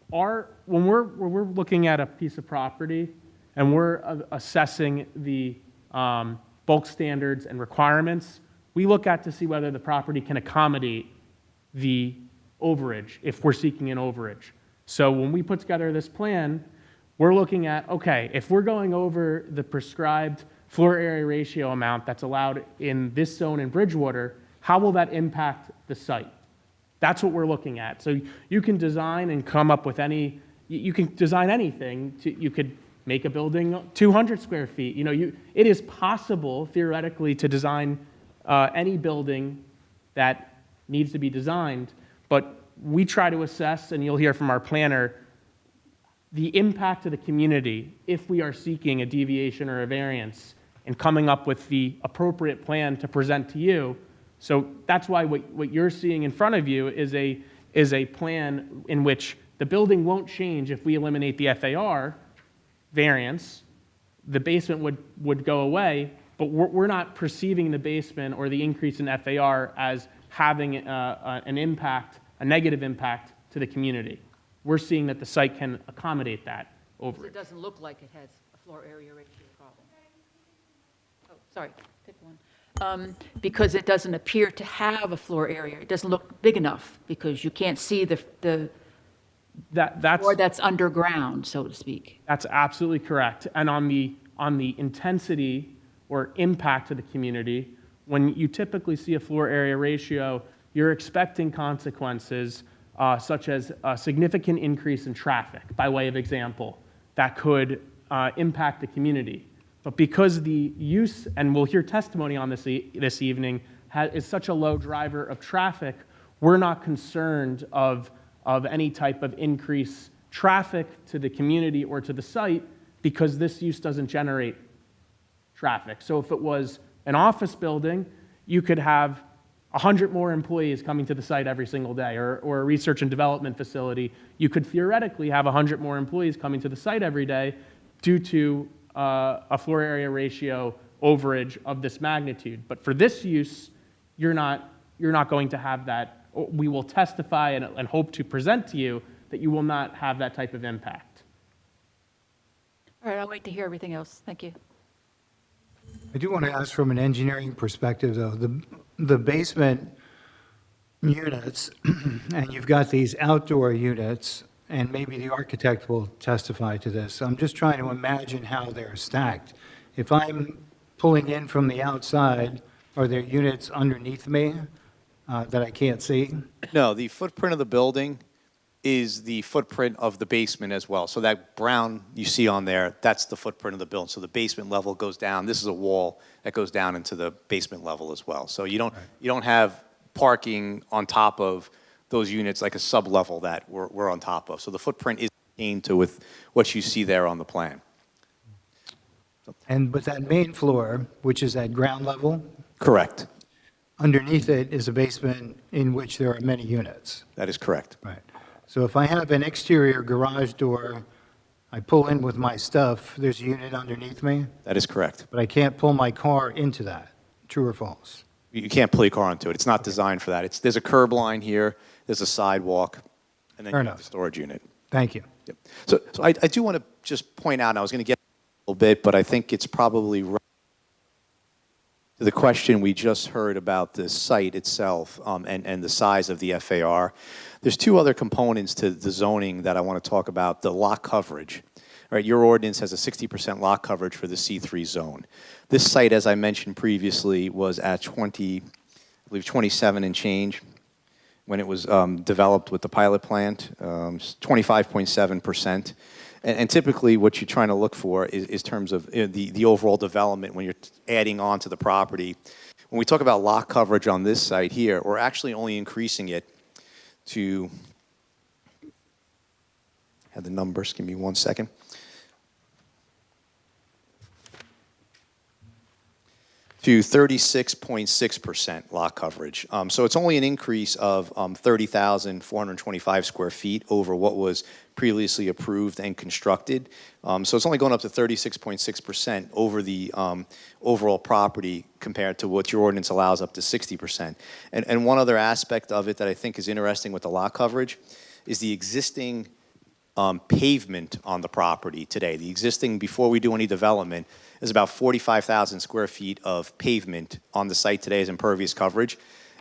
when we're looking at a piece of property and we're assessing the bulk standards and requirements, we look at to see whether the property can accommodate the overage, if we're seeking an overage. So when we put together this plan, we're looking at, okay, if we're going over the prescribed floor area ratio amount that's allowed in this zone in Bridgewater, how will that impact the site? That's what we're looking at. So you can design and come up with you can design anything. You could make a building 200 square feet. It is possible theoretically to design any building that needs to be designed, but we try to assess, and you'll hear from our planner, the impact to the community if we are seeking a deviation or a variance and coming up with the appropriate plan to present to you. So that's why what you're seeing in front of you is a plan in which the building won't change if we eliminate the FAR variance. The basement would go away, but we're not perceiving the basement or the increase in FAR as having an impact, a negative impact to the community. We're seeing that the site can accommodate that overage. It doesn't look like it has a floor area ratio problem. Oh, sorry, pick one. Because it doesn't appear to have a floor area. It doesn't look big enough because you can't see the floor that's underground, so to speak. That's absolutely correct. And on the intensity or impact to the community, when you typically see a floor area ratio, you're expecting consequences such as a significant increase in traffic, by way of example, that could impact the community. But because the use, and we'll hear testimony on this this evening, is such a low driver of traffic, we're not concerned of any type of increased traffic to the community or to the site because this use doesn't generate traffic. So if it was an office building, you could have 100 more employees coming to the site every single day, or a research and development facility. You could theoretically have 100 more employees coming to the site every day due to a floor area ratio overage of this magnitude. But for this use, you're not going to have that. We will testify and hope to present to you that you will not have that type of impact. All right, I'll wait to hear everything else. Thank you. I do want to ask from an engineering perspective, though, the basement units, and you've got these outdoor units, and maybe the architect will testify to this. I'm just trying to imagine how they're stacked. If I'm pulling in from the outside, are there units underneath me that I can't see? No, the footprint of the building is the footprint of the basement as well. So that brown you see on there, that's the footprint of the building. So the basement level goes down. This is a wall that goes down into the basement level as well. So you don't have parking on top of those units like a sub-level that we're on top of. So the footprint is into with what you see there on the plan. But that main floor, which is at ground level, Correct. underneath it is a basement in which there are many units. That is correct. Right. So if I have an exterior garage door, I pull in with my stuff, there's a unit underneath me, That is correct. but I can't pull my car into that. True or false? You can't pull your car into it. It's not designed for that. There's a curb line here, there's a sidewalk, and then Fair you have enough. the storage unit. Thank you. Yep. So I do want to just point out, and I was going to get a little bit, but I think it's probably right to the question we just heard about the site itself and the size of the FAR. There's two other components to the zoning that I want to talk about. The lot coverage. All right, your ordinance has a 60% lot coverage for the C3 zone. This site, as I mentioned previously, was at 27 and change when it was developed with the pilot plant, 25.7%. And typically what you're trying to look for is terms of the overall development when you're adding on to the property. When we talk about lot coverage on this site here, we're actually only increasing it to, have the numbers, give me 1 second. To 36.6% lot coverage. So it's only an increase of 30,425 square feet over what was previously approved and constructed. So it's only going up to 36.6% over the overall property compared to what your ordinance allows up to 60%. And one other aspect of it that I think is interesting with the lot coverage is the existing pavement on the property today. The existing, before we do any development, is about 45,000 square feet of pavement on the site today as impervious coverage.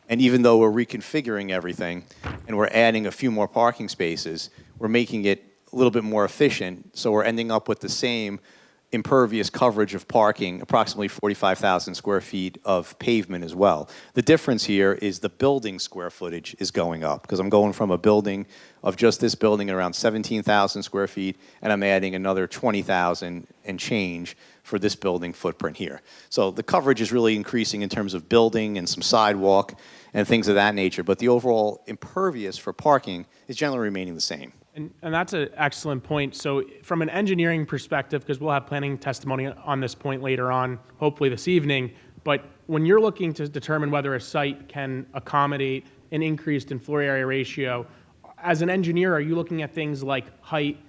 And even though we're reconfiguring everything and we're adding a few more parking spaces, we're making it a little bit more efficient. So we're ending up with the same impervious coverage of parking, approximately 45,000 square feet of pavement as well. The difference here is the building square footage is going up because I'm going from a building of just this building at around 17,000 square feet, and I'm adding another 20,000 and change for this building footprint here. So the coverage is really increasing in terms of building and some sidewalk and things of that nature, but the overall impervious for parking is generally remaining the same. And that's an excellent point. So from an engineering perspective, because we'll have planning testimony on this point later on, hopefully this evening, but when you're looking to determine whether a site can accommodate an increased in floor area ratio, as an engineer, are you looking at things like height,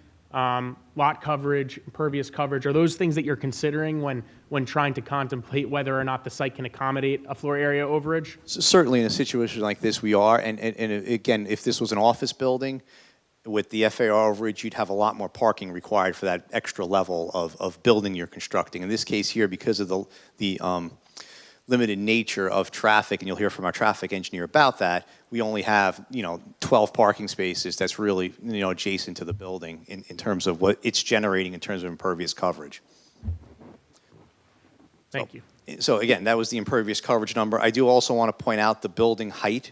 lot coverage, impervious coverage, are those things that you're considering when trying to contemplate whether or not the site can accommodate a floor area overage? Certainly in a situation like this, we are. And again, if this was an office building, with the FAR overage, you'd have a lot more parking required for that extra level of building you're constructing. In this case here, because of the limited nature of traffic, and you'll hear from our traffic engineer about that, we only have, 12 parking spaces that's really, adjacent to the building in terms of what it's generating in terms of impervious coverage. Thank you. So again, that was the impervious coverage number. I do also want to point out the building height.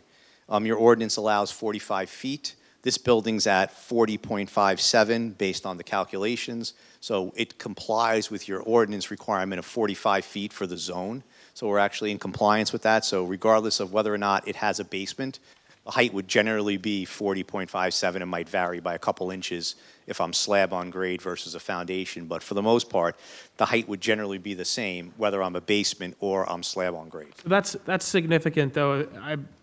Your ordinance allows 45 feet. This building's at 40.57 based on the calculations. So it complies with your ordinance requirement of 45 feet for the zone. So we're actually in compliance with that. So regardless of whether or not it has a basement, the height would generally be 40.57. It might vary by a couple inches if I'm slab on grade versus a foundation. But for the most part, the height would generally be the same, whether I'm a basement or I'm slab on grade. That's significant, though,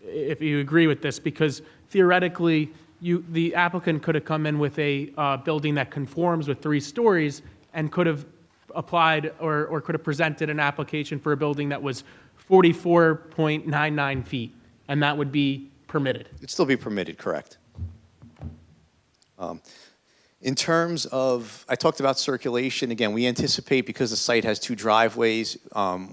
if you agree with this, because theoretically, the applicant could have come in with a building that conforms with 3 stories and could have applied or could have presented an application for a building that was 44.99 feet, and that would be permitted. It'd still be permitted, correct. In terms of, I talked about circulation. Again, we anticipate, because the site has 2 driveways,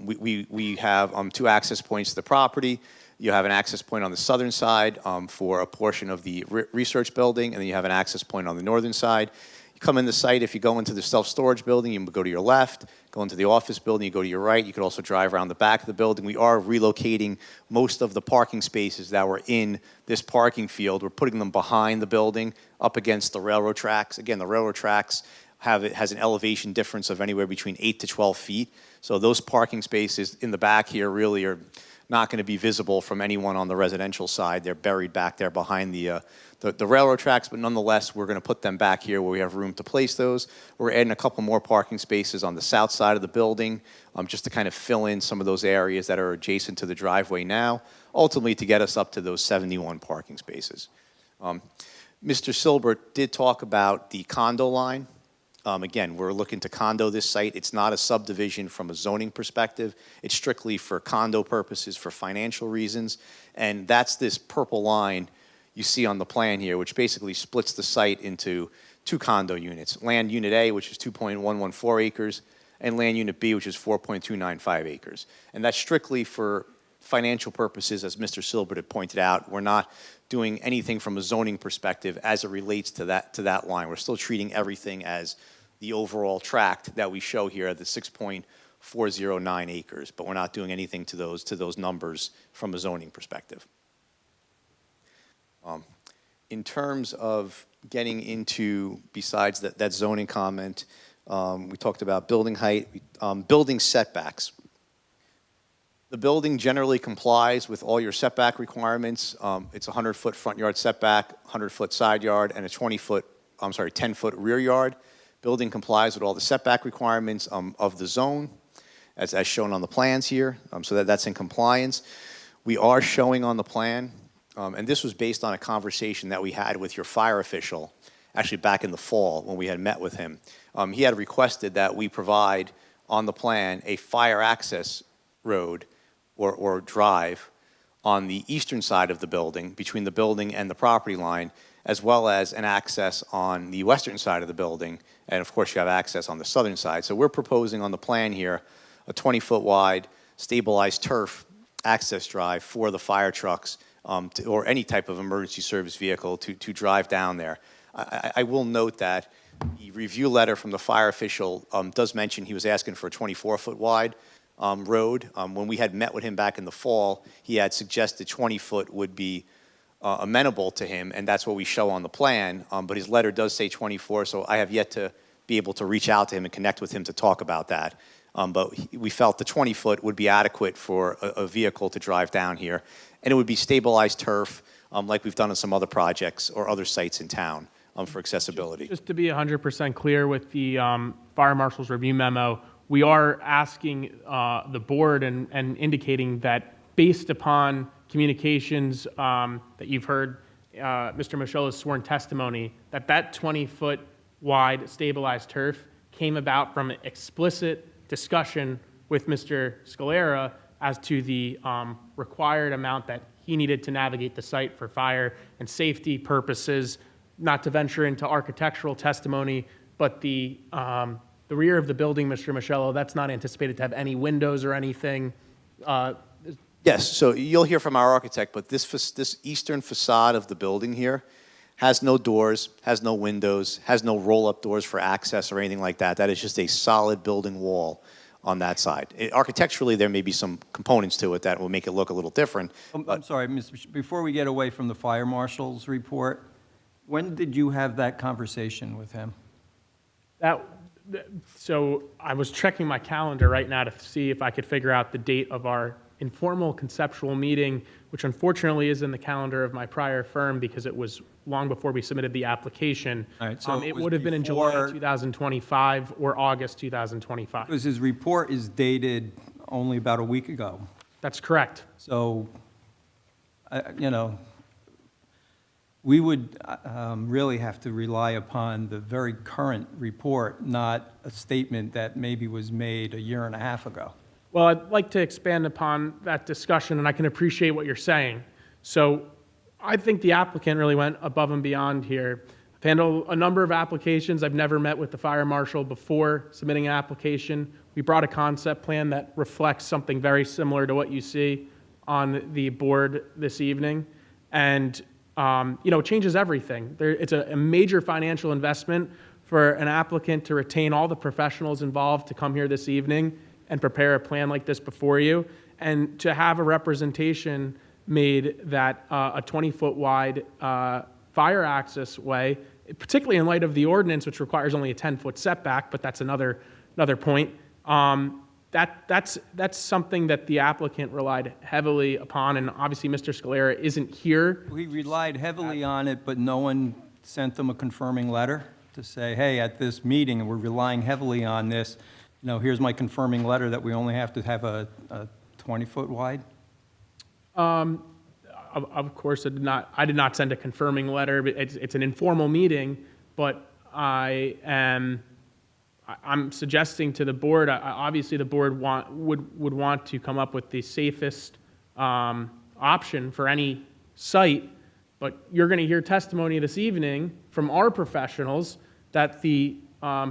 we have 2 access points to the property. You have an access point on the southern side for a portion of the research building, and then you have an access point on the northern side. You come in the site, if you go into the self-storage building, you go to your left. Go into the office building, you go to your right. You could also drive around the back of the building. We are relocating most of the parking spaces that were in this parking field. We're putting them behind the building, up against the railroad tracks. Again, the railroad tracks has an elevation difference of anywhere between 8 to 12 feet. So those parking spaces in the back here really are not going to be visible from anyone on the residential side. They're buried back there behind the railroad tracks, but nonetheless, we're going to put them back here where we have room to place those. We're adding a couple more parking spaces on the south side of the building, just to kind of fill in some of those areas that are adjacent to the driveway now, ultimately to get us up to those 71 parking spaces. Mr. Silbert did talk about the condo line. Again, we're looking to condo this site. It's not a subdivision from a zoning perspective. It's strictly for condo purposes, for financial reasons. And that's this purple line you see on the plan here, which basically splits the site into 2 condo units. Land Unit A, which is 2.114 acres, and Land Unit B, which is 4.295 acres. And that's strictly for financial purposes, as Mr. Silbert had pointed out. We're not doing anything from a zoning perspective as it relates to that line. We're still treating everything as the overall tract that we show here, the 6.409 acres, but we're not doing anything to those numbers from a zoning perspective. In terms of getting into, besides that zoning comment, we talked about building height, building setbacks. The building generally complies with all your setback requirements. It's a 100-foot front yard setback, 100-foot side yard, and a 10-foot rear yard. Building complies with all the setback requirements of the zone, as shown on the plans here, so that's in compliance. We are showing on the plan, and this was based on a conversation that we had with your fire official, actually back in the fall when we had met with him. He had requested that we provide on the plan a fire access road or drive on the eastern side of the building, between the building and the property line, as well as an access on the western side of the building, and of course you have access on the southern side. So we're proposing on the plan here a 20-foot wide stabilized turf access drive for the fire trucks or any type of emergency service vehicle to drive down there. I will note that the review letter from the fire official does mention he was asking for a 24-foot wide road. When we had met with him back in the fall, he had suggested 20-foot would be amenable to him, and that's what we show on the plan, but his letter does say 24, so I have yet to be able to reach out to him and connect with him to talk about that. But we felt the 20-foot would be adequate for a vehicle to drive down here, and it would be stabilized turf like we've done on some other projects or other sites in town for accessibility. Just to be 100% clear with the fire marshal's review memo, we are asking the board and indicating that based upon communications that you've heard, Mr. Moschola's sworn testimony, that 20-foot wide stabilized turf came about from explicit discussion with Mr. Scalera as to the required amount that he needed to navigate the site for fire and safety purposes, not to venture into architectural testimony, but the rear of the building, Mr. Michello, that's not anticipated to have any windows or anything. Yes, so you'll hear from our architect, but this eastern facade of the building here has no doors, has no windows, has no roll-up doors for access or anything like that. That is just a solid building wall on that side. Architecturally, there may be some components to it that will make it look a little different. I'm sorry, before we get away from the fire marshal's report, when did you have that conversation with him? So I was checking my calendar right now to see if I could figure out the date of our informal conceptual meeting, which unfortunately is in the calendar of my prior firm because it was long before we submitted the application. All right, so it it was would have been in July before- 2025 or August 2025. Because his report is dated only about a week ago. That's correct. So, we would really have to rely upon the very current report, not a statement that maybe was made a year and a half ago. Well, I'd like to expand upon that discussion, and I can appreciate what you're saying. So I think the applicant really went above and beyond here. I've handled a number of applications. I've never met with the fire marshal before submitting an application. We brought a concept plan that reflects something very similar to what you see on the board this evening. And, it changes everything. It's a major financial investment for an applicant to retain all the professionals involved to come here this evening and prepare a plan like this before you, and to have a representation made that a 20-foot wide fire access way, particularly in light of the ordinance, which requires only a 10-foot setback, but that's another point. That's something that the applicant relied heavily upon, and obviously Mr. Scalera isn't here. We relied heavily on it, but no one sent them a confirming letter to say, hey, at this meeting, we're relying heavily on this. Here's my confirming letter that we only have to have a 20-foot wide? Of course, I did not send a confirming letter. But it's an informal meeting, but I'm suggesting to the board, obviously the board would want to come up with the safest option for any site, but you're going to hear testimony this evening from our professionals that the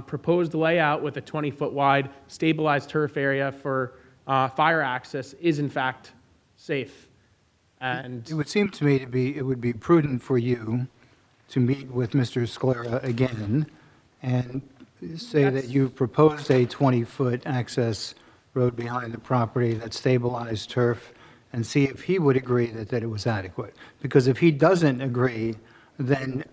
proposed layout with a 20-foot wide stabilized turf area for fire access is in fact safe. And It would seem to me it would be prudent for you to meet with Mr. Scalera again and say that you proposed a 20-foot access road behind the property that stabilized turf, and see if he would agree that it was adequate. Because if he doesn't agree, then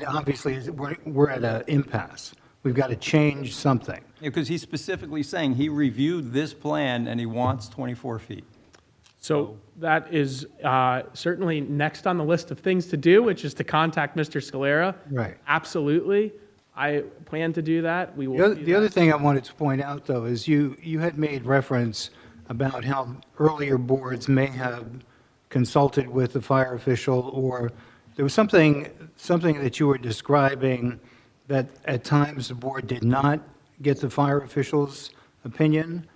obviously we're at an impasse. We've got to change something. Because he's specifically saying he reviewed this plan and he wants 24 feet. so that is certainly next on the list of things to do, which is to contact Mr. Scalera. Right. Absolutely. I plan to do that. We will do The other that. thing I wanted to point out, though, is you had made reference about how earlier boards may have consulted with the fire official, or there was something that you were describing that at times the board did not get the fire official's opinion,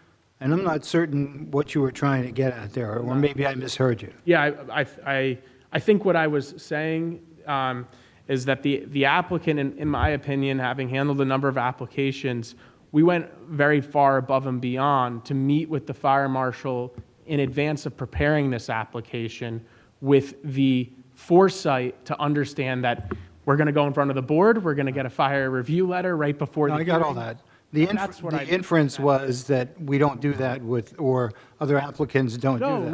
and I'm not certain what you were trying to get at there, or maybe I misheard you. Yeah, I think what I was saying is that the applicant, in my opinion, having handled a number of applications, we went very far above and beyond to meet with the fire marshal in advance of preparing this application with the foresight to understand that we're going to go in front of the board, we're going to get a fire review letter right before the No, I got all hearing. that. The inference was that we don't do that with, or other applicants don't do that.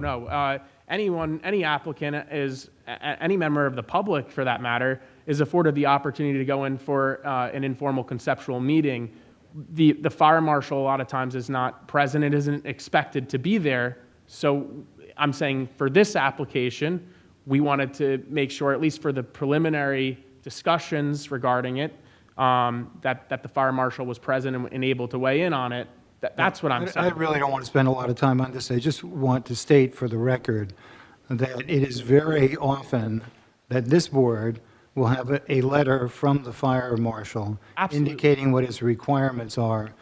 No. Any applicant is, any member of the public for that matter, is afforded the opportunity to go in for an informal conceptual meeting. The fire marshal a lot of times is not present, it isn't expected to be there. So I'm saying for this application, we wanted to make sure, at least for the preliminary discussions regarding it, that the fire marshal was present and able to weigh in on it. That's what I'm I saying. really don't want to spend a lot of time on this. I just want to state for the record that it is very often that this board we'll have a letter from the fire marshal Absolutely. indicating what his requirements are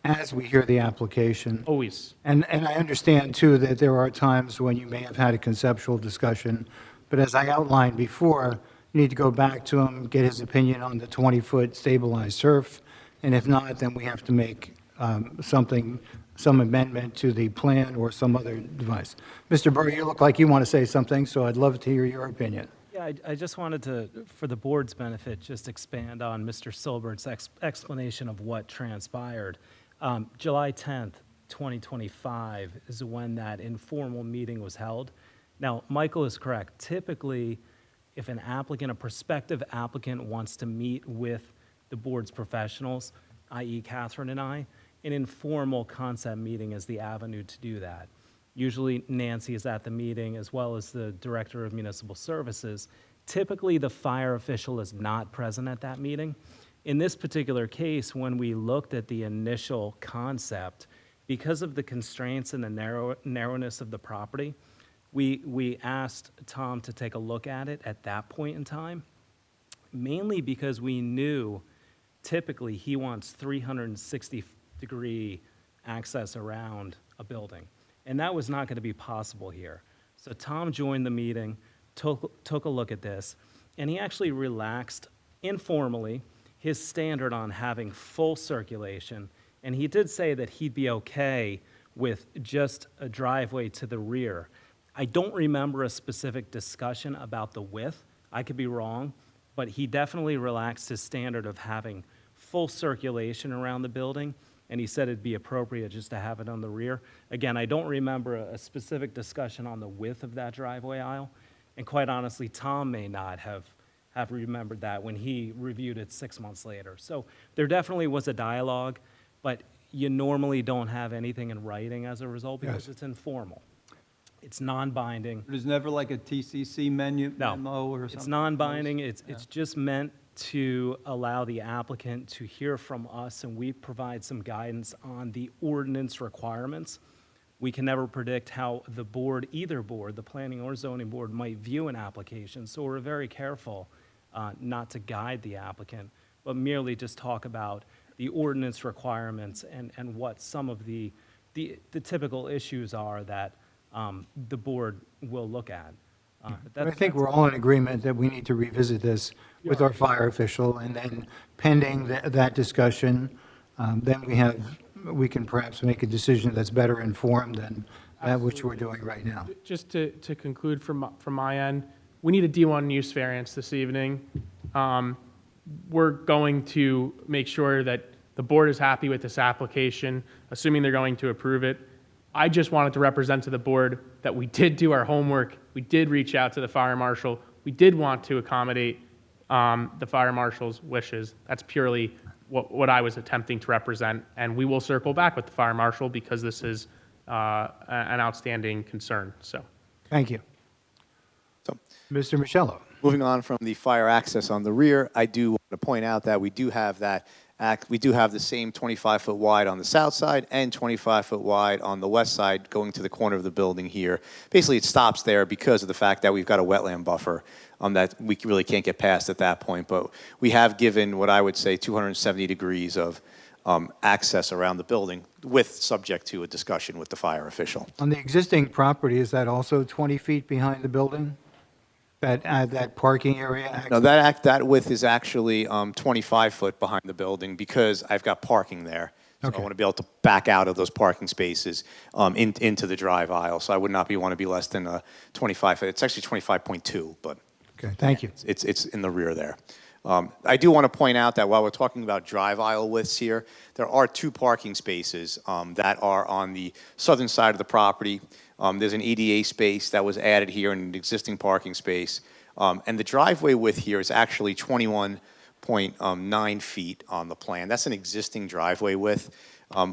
as we hear the application. Always. And I understand, too, that there are times when you may have had a conceptual discussion, but as I outlined before, you need to go back to him, get his opinion on the 20-foot stabilized turf, and if not, then we have to make some amendment to the plan or some other device. Mr. Burr, you look like you want to say something, so I'd love to hear your opinion. Yeah, I just wanted to, for the board's benefit, just expand on Mr. Silbert's explanation of what transpired. July 10th, 2025 is when that informal meeting was held. Now, Michael is correct. Typically, if an applicant, a prospective applicant, wants to meet with the board's professionals, i.e. Catherine and I, an informal concept meeting is the avenue to do that. Usually Nancy is at the meeting, as well as the Director of Municipal Services. Typically, the fire official is not present at that meeting. In this particular case, when we looked at the initial concept, because of the constraints and the narrowness of the property, we asked Tom to take a look at it at that point in time, mainly because we knew typically he wants 360-degree access around a building. And that was not going to be possible here. So Tom joined the meeting, took a look at this, and he actually relaxed informally his standard on having full circulation. And he did say that he'd be okay with just a driveway to the rear. I don't remember a specific discussion about the width. I could be wrong, but he definitely relaxed his standard of having full circulation around the building, and he said it'd be appropriate just to have it on the rear. Again, I don't remember a specific discussion on the width of that driveway aisle, and quite honestly, Tom may not have remembered that when he reviewed it 6 months later. So there definitely was a dialogue, but you normally don't have anything in writing as a result because Yes. it's informal. It's non-binding. There's never like a TCC memo or something? It's non-binding. It's just meant to allow the applicant to hear from us, and we provide some guidance on the ordinance requirements. We can never predict how the board, either board, the planning or zoning board, might view an application, so we're very careful not to guide the applicant, but merely just talk about the ordinance requirements and what some of the typical issues are that the board will look at. But I think we're all in agreement that we need to revisit this with our fire official, and then pending that discussion, then we can perhaps make a decision that's better informed than that which we're doing right now. Just to conclude from my end, we need a D1 use variance this evening. We're going to make sure that the board is happy with this application, assuming they're going to approve it. I just wanted to represent to the board that we did do our homework. We did reach out to the fire marshal. We did want to accommodate the fire marshal's wishes. That's purely what I was attempting to represent. And we will circle back with the fire marshal because this is an outstanding concern. So, Thank you. So, Mr. Michello. moving on from the fire access on the rear, I do want to point out that we do have the same 25-foot wide on the south side and 25-foot wide on the west side going to the corner of the building here. Basically, it stops there because of the fact that we've got a wetland buffer that we really can't get past at that point. But we have given what I would say 270 degrees of access around the building subject to a discussion with the fire official. On the existing property, is that also 20 feet behind the building? That parking area? No, that width is actually 25 foot behind the building because I've got parking there. So Okay. I want to be able to back out of those parking spaces into the drive aisle. So I would not want to be less than 25 foot. It's actually 25.2, but Okay, thank you. it's in the rear there. I do want to point out that while we're talking about drive aisle widths here, there are 2 parking spaces that are on the southern side of the property. There's an EDA space that was added here in an existing parking space. And the driveway width here is actually 21.9 feet on the plan. That's an existing driveway width.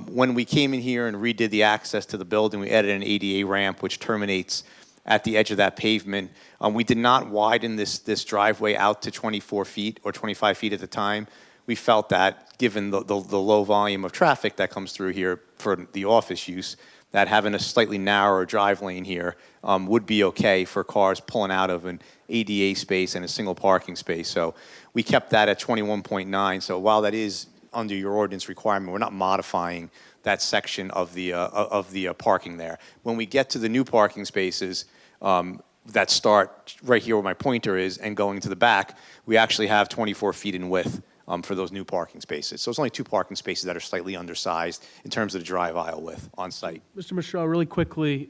When we came in here and redid the access to the building, we added an ADA ramp which terminates at the edge of that pavement. We did not widen this driveway out to 24 feet or 25 feet at the time. We felt that, given the low volume of traffic that comes through here for the office use, that having a slightly narrower drive lane here would be okay for cars pulling out of an ADA space and a single parking space. So we kept that at 21.9. So while that is under your ordinance requirement, we're not modifying that section of the parking there. When we get to the new parking spaces that start right here where my pointer is and going to the back, we actually have 24 feet in width for those new parking spaces. So it's only 2 parking spaces that are slightly undersized in terms of the drive aisle width on site. Mr. Michelle, really quickly,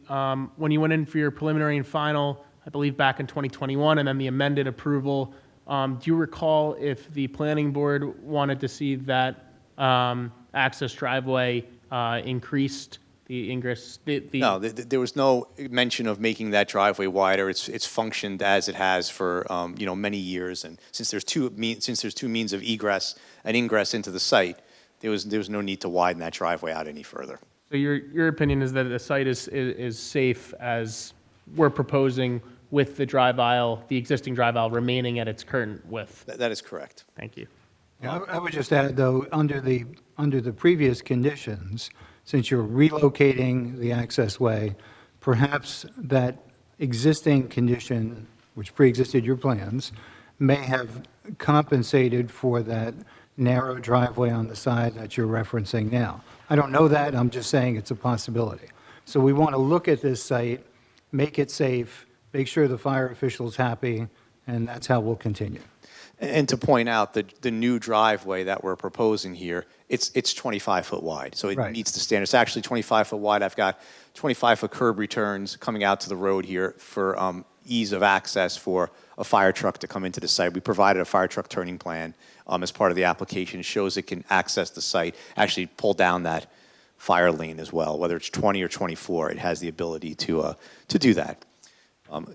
when you went in for your preliminary and final, I believe back in 2021, and then the amended approval, do you recall if the planning board wanted to see that access driveway increased the ingress? No, there was no mention of making that driveway wider. It's functioned as it has for many years, and since there's two means of egress and ingress into the site, there was no need to widen that driveway out any further. So your opinion is that the site is safe as we're proposing with the drive aisle, the existing drive aisle remaining at its current width? That is correct. Thank you. Yeah, I would just add, though, under the previous conditions, since you're relocating the access way, perhaps that existing condition, which pre-existed your plans, may have compensated for that narrow driveway on the side that you're referencing now. I don't know that, I'm just saying it's a possibility. So we want to look at this site, make it safe, make sure the fire official's happy, and that's how we'll continue. And to point out that the new driveway that we're proposing here, it's 25-foot wide, so it Right. meets the standard. It's actually 25-foot wide. I've got 25-foot curb returns coming out to the road here for ease of access for a fire truck to come into the site. We provided a fire truck turning plan as part of the application. It shows it can access the site, actually pull down that fire lane as well. Whether it's 20 or 24, it has the ability to do that.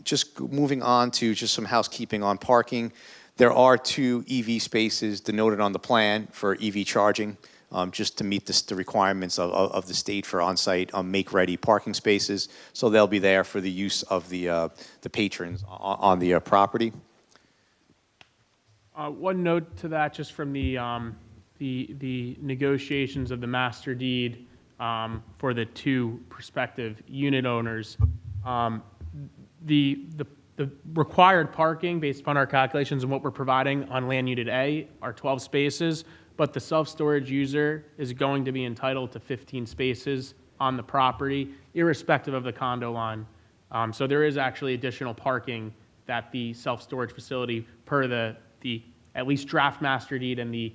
Just moving on to just some housekeeping on parking. There are 2 EV spaces denoted on the plan for EV charging, just to meet the requirements of the state for on-site make-ready parking spaces. So they'll be there for the use of the patrons on the property. One note to that, just from the negotiations of the master deed for the 2 prospective unit owners, the required parking, based upon our calculations and what we're providing on land unit A, are 12 spaces, but the self-storage user is going to be entitled to 15 spaces on the property, irrespective of the condo line. So there is actually additional parking that the self-storage facility, per the at least draft master deed and the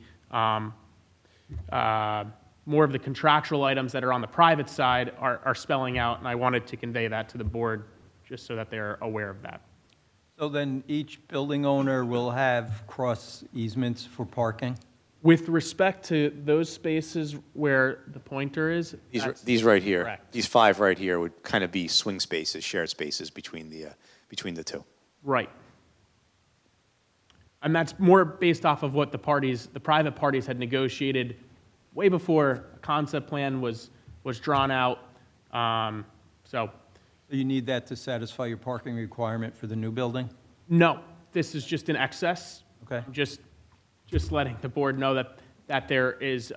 more of the contractual items that are on the private side are spelling out, and I wanted to convey that to the board just so that they're aware of that. So then each building owner will have cross easements for parking? With respect to those spaces where the pointer is, These right here, correct. these 5 right here would kind of be swing spaces, shared spaces between the 2. Right. And that's more based off of what the private parties had negotiated way before a concept plan was drawn out. So, You need that to satisfy your parking requirement for the new building? no, this is just an excess. Okay. Just letting the board know that there is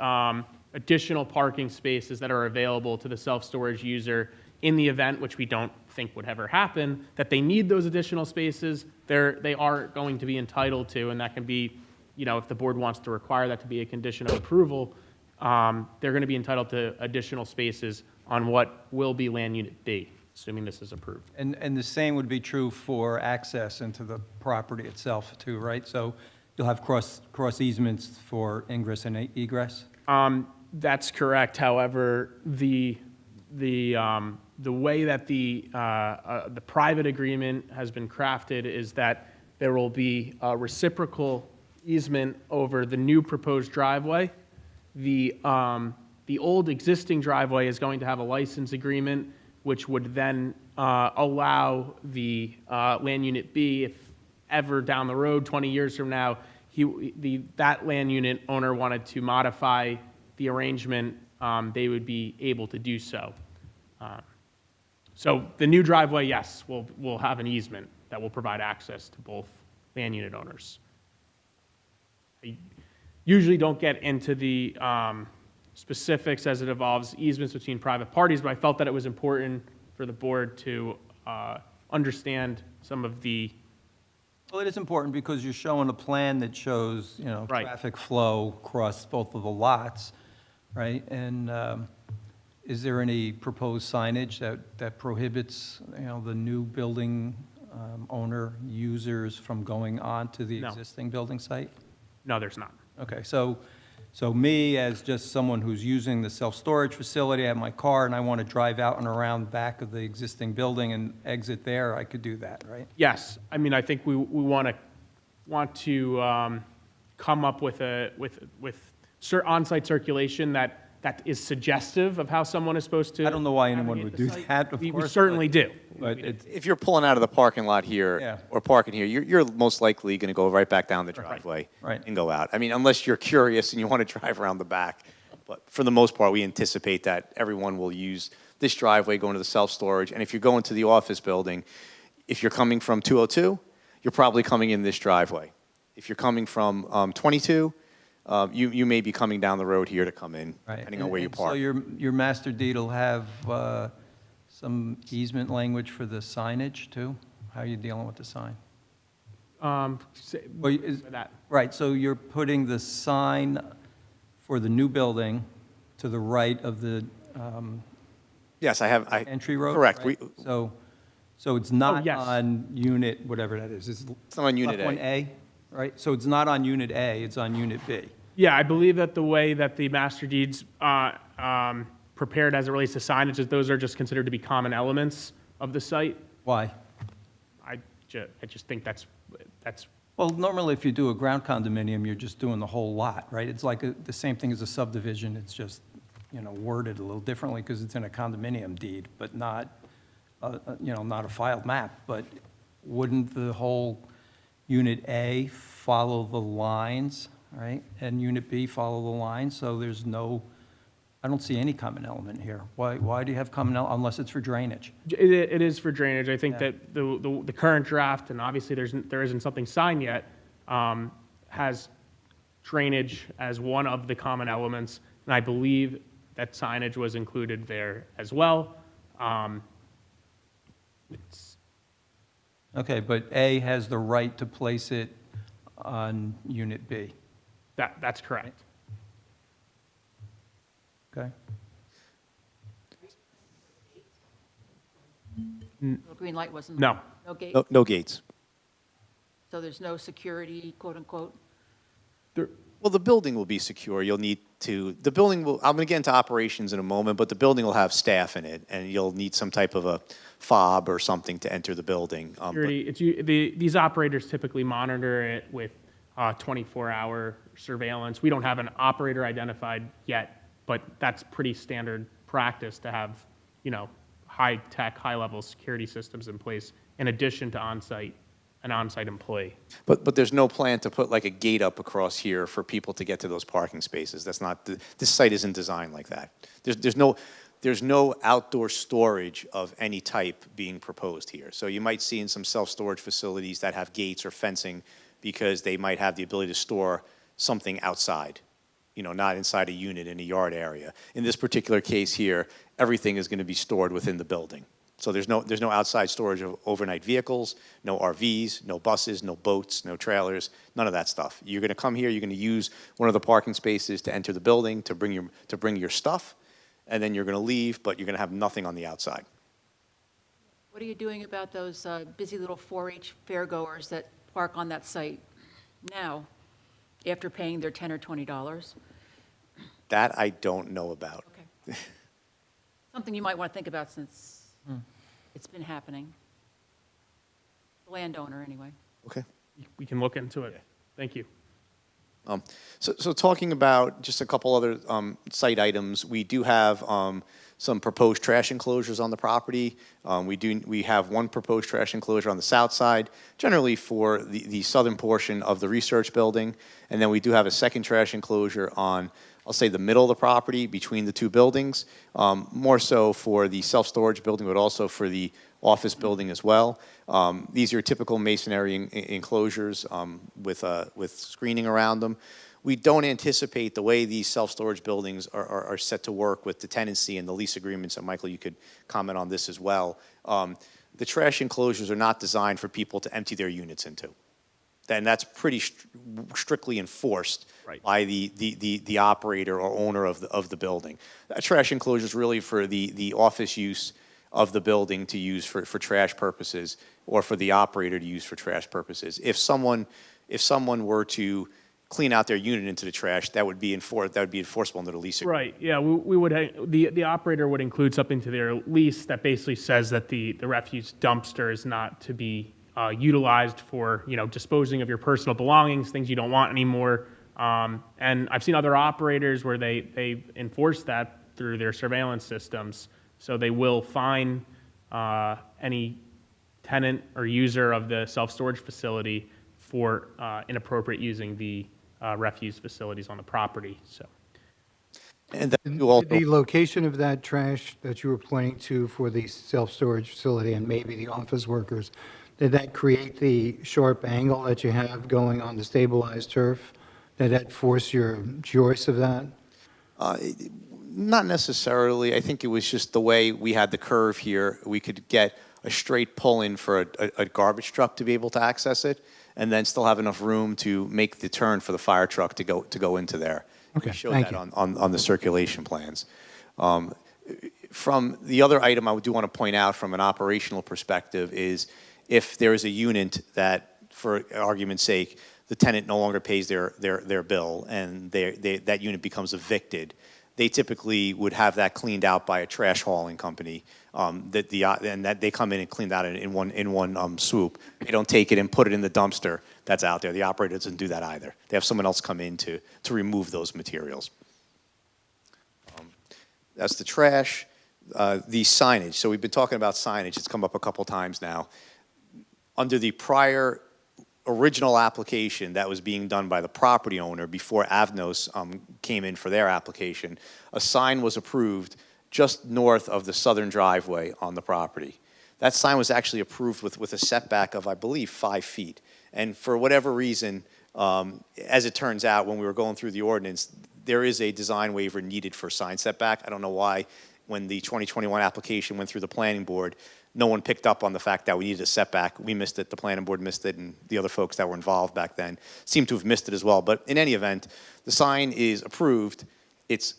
additional parking spaces that are available to the self-storage user in the event, which we don't think would ever happen, that they need those additional spaces. They are going to be entitled to, and that can be, if the board wants to require that to be a condition of approval, they're going to be entitled to additional spaces on what will be land unit B, assuming this is approved. And the same would be true for access into the property itself too, right? So you'll have cross easements for ingress and egress? That's correct. However, the way that the private agreement has been crafted is that there will be a reciprocal easement over the new proposed driveway. The old existing driveway is going to have a license agreement, which would then allow the land unit B, if ever down the road, 20 years from now, that land unit owner wanted to modify the arrangement, they would be able to do so. So the new driveway, yes, will have an easement that will provide access to both land unit owners. I usually don't get into the specifics as it involves easements between private parties, but I felt that it was important for the board to understand some of the, Well, it is important because you're showing a plan that shows, Right. traffic flow across both of the lots, right? And is there any proposed signage that prohibits, the new building owner, users from going on to the No. existing building site? no, there's not. Okay, so me, as just someone who's using the self-storage facility, I have my car, and I want to drive out and around back of the existing building and exit there, I could do that, right? Yes, I mean, I think we want to come up with on-site circulation that is suggestive of how someone is supposed to. I don't know why anyone navigate would the do site. that, of We course, certainly but- do. But it's, If you're pulling out of the parking lot Yeah. here or parking here, you're most likely going to go right back down the Right. driveway Right. and go out. I mean, unless you're curious and you want to drive around the back. But for the most part, we anticipate that everyone will use this driveway going to the self-storage. And if you're going to the office building, if you're coming from 202, you're probably coming in this driveway. If you're coming from 22, you may be coming down the road here to come in, right. depending on where you And park. So your master deed will have some easement language for the signage, too? How are you dealing with the sign? Say- Well, is- for that. Right, so you're putting the sign for the new building to the right of the Yes, I have. entry road? Correct. right? So it's not yes. on unit, whatever that is. It's It's not on Unit left one A, right? So it's not on Unit A, it's on Unit B. Yeah, I believe that the way that the master deeds prepared as it relates to signage, is those are just considered to be common elements of the site. Why? I just think that's, Well, normally if you do a ground condominium, you're just doing the whole lot, right? It's like the same thing as a subdivision, it's just, worded a little differently because it's in a condominium deed, but not, not a filed map. But wouldn't the whole Unit A follow the lines, right? And Unit B follow the lines, so there's no, I don't see any common element here. Why do you have common element, unless it's for drainage? it is for drainage. I think Yeah. that the current draft, and obviously there isn't something signed yet, has drainage as one of the common elements, and I believe that signage was included there as well. It's, Okay, but A has the right to place it on Unit B, that's correct. okay? Little green light wasn't? No. No gate? No gates. So there's no security, quote unquote? Well, the building will be secure. You'll need to, the building will, I'm going to get into operations in a moment, but the building will have staff in it, and you'll need some type of a fob or something to enter the building. Security, these operators typically monitor it with 24-hour surveillance. We don't have an operator identified yet, but that's pretty standard practice to have, high-tech, high-level security systems in place in addition to an on-site employee. But there's no plan to put like a gate up across here for people to get to those parking spaces. That's not, this site isn't designed like that. There's no outdoor storage of any type being proposed here. So you might see in some self-storage facilities that have gates or fencing because they might have the ability to store something outside, not inside a unit in a yard area. In this particular case here, everything is going to be stored within the building. So there's no outside storage of overnight vehicles, no RVs, no buses, no boats, no trailers, none of that stuff. You're going to come here, you're going to use one of the parking spaces to enter the building, to bring your stuff, and then you're going to leave, but you're going to have nothing on the outside. What are you doing about those busy little 4-H fairgoers that park on that site now, after paying their $10 or $20? That I don't know about. Okay. Something you might want to think about since it's been happening. The landowner, anyway. Okay. We can look into it. Thank you. So talking about just a couple other site items, we do have some proposed trash enclosures on the property. We have one proposed trash enclosure on the south side, generally for the southern portion of the research building. And then we do have a second trash enclosure on, I'll say, the middle of the property between the two buildings, more so for the self-storage building, but also for the office building as well. These are typical masonry enclosures with screening around them. we don't anticipate the way these self-storage buildings are set to work with the tenancy and the lease agreements, and Michael, you could comment on this as well. The trash enclosures are not designed for people to empty their units into. And that's pretty strictly enforced Right. by the operator or owner of the building. That trash enclosure is really for the office use of the building to use for trash purposes, or for the operator to use for trash purposes. If someone were to clean out their unit into the trash, that would be enforceable under the lease agreement. Right, yeah, we would, the operator would include something to their lease that basically says that the refuse dumpster is not to be utilized for, disposing of your personal belongings, things you don't want anymore. And I've seen other operators where they enforce that through their surveillance systems. So they will fine any tenant or user of the self-storage facility for inappropriate using the refuse facilities on the property, so. And then you also, The location of that trash that you were pointing to for the self-storage facility and maybe the office workers, did that create the sharp angle that you have going on the stabilized turf? Did that force your choice of that? not necessarily. I think it was just the way we had the curve here. We could get a straight pull-in for a garbage truck to be able to access it, and then still have enough room to make the turn for the fire truck to go into there. Okay, We showed thank that you. on the circulation plans. From the other item I do want to point out from an operational perspective is if there is a unit that, for argument's sake, the tenant no longer pays their bill and that unit becomes evicted, they typically would have that cleaned out by a trash hauling company. And that they come in and clean that in one swoop. They don't take it and put it in the dumpster that's out there. The operator doesn't do that either. They have someone else come in to remove those materials. That's the trash. The signage. So we've been talking about signage. It's come up a couple times now. Under the prior original application that was being done by the property owner before Avnos came in for their application, a sign was approved just north of the southern driveway on the property. That sign was actually approved with a setback of, I believe, 5 feet. And for whatever reason, as it turns out, when we were going through the ordinance, there is a design waiver needed for sign setback. I don't know why, when the 2021 application went through the planning board, no one picked up on the fact that we needed a setback. We missed it, the planning board missed it, and the other folks that were involved back then seemed to have missed it as well. But in any event, the sign is approved. It's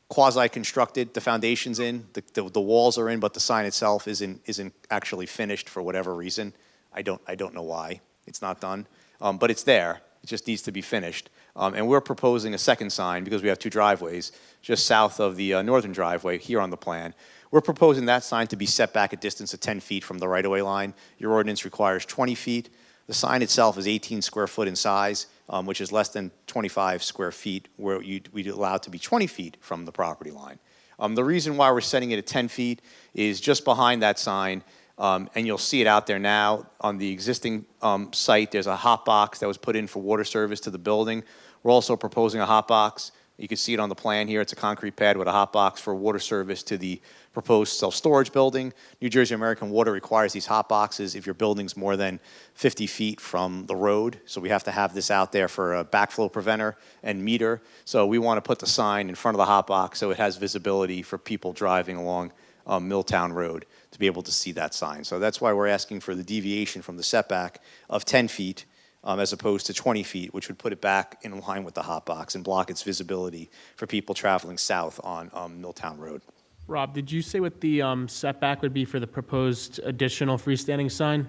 quasi-constructed. The foundation's in, the walls are in, but the sign itself isn't actually finished for whatever reason. I don't know why it's not done, but it's there. It just needs to be finished. And we're proposing a second sign because we have two driveways just south of the northern driveway here on the plan. We're proposing that sign to be set back a distance of 10 feet from the right-of-way line. Your ordinance requires 20 feet. The sign itself is 18 square foot in size, which is less than 25 square feet, where we'd allow it to be 20 feet from the property line. The reason why we're setting it at 10 feet is just behind that sign, and you'll see it out there now on the existing site. There's a hot box that was put in for water service to the building. We're also proposing a hot box. You can see it on the plan here. It's a concrete pad with a hot box for water service to the proposed self-storage building. New Jersey American Water requires these hot boxes if your building's more than 50 feet from the road. So we have to have this out there for a backflow preventer and meter. So we want to put the sign in front of the hot box so it has visibility for people driving along Milltown Road to be able to see that sign. So that's why we're asking for the deviation from the setback of 10 feet as opposed to 20 feet, which would put it back in line with the hot box and block its visibility for people traveling south on Milltown Road. Rob, did you say what the setback would be for the proposed additional freestanding sign?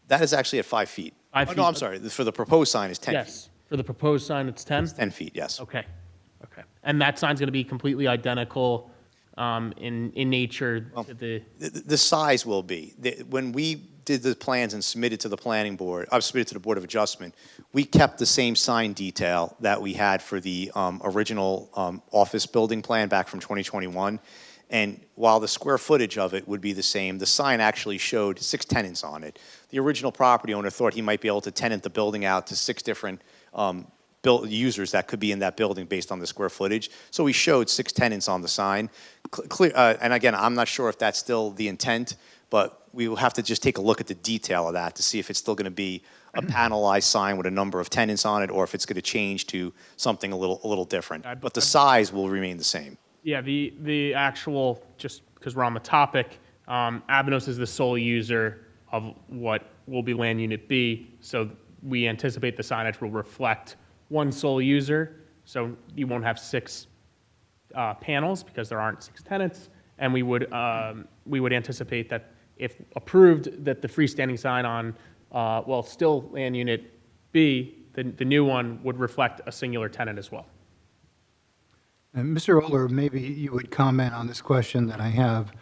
That is actually at 5 feet. 5 Oh, feet. no, I'm sorry. For the proposed sign is 10 feet. Yes, for the proposed sign, it's 10? 10 feet, yes. Okay, okay. And that sign's going to be completely identical in nature to the... The size will be. When we did the plans and submitted to the planning board, submitted to the Board of Adjustment, we kept the same sign detail that we had for the original office building plan back from 2021. And while the square footage of it would be the same, the sign actually showed 6 tenants on it. The original property owner thought he might be able to tenant the building out to 6 different users that could be in that building based on the square footage. So we showed 6 tenants on the sign. And again, I'm not sure if that's still the intent, but we will have to just take a look at the detail of that to see if it's still going to be a panelized sign with a number of tenants on it, or if it's going to change to something a little different. But the size will remain the same. Yeah, the actual, just because we're on the topic, Avanos is the sole user of what will be Land Unit B, so we anticipate the signage will reflect one sole user, so you won't have 6 panels because there aren't 6 tenants, and we would anticipate that if approved, that the freestanding sign on, still Land Unit B, the new one would reflect a singular tenant as well. And Mr. Oler, maybe you would comment on this question that I have.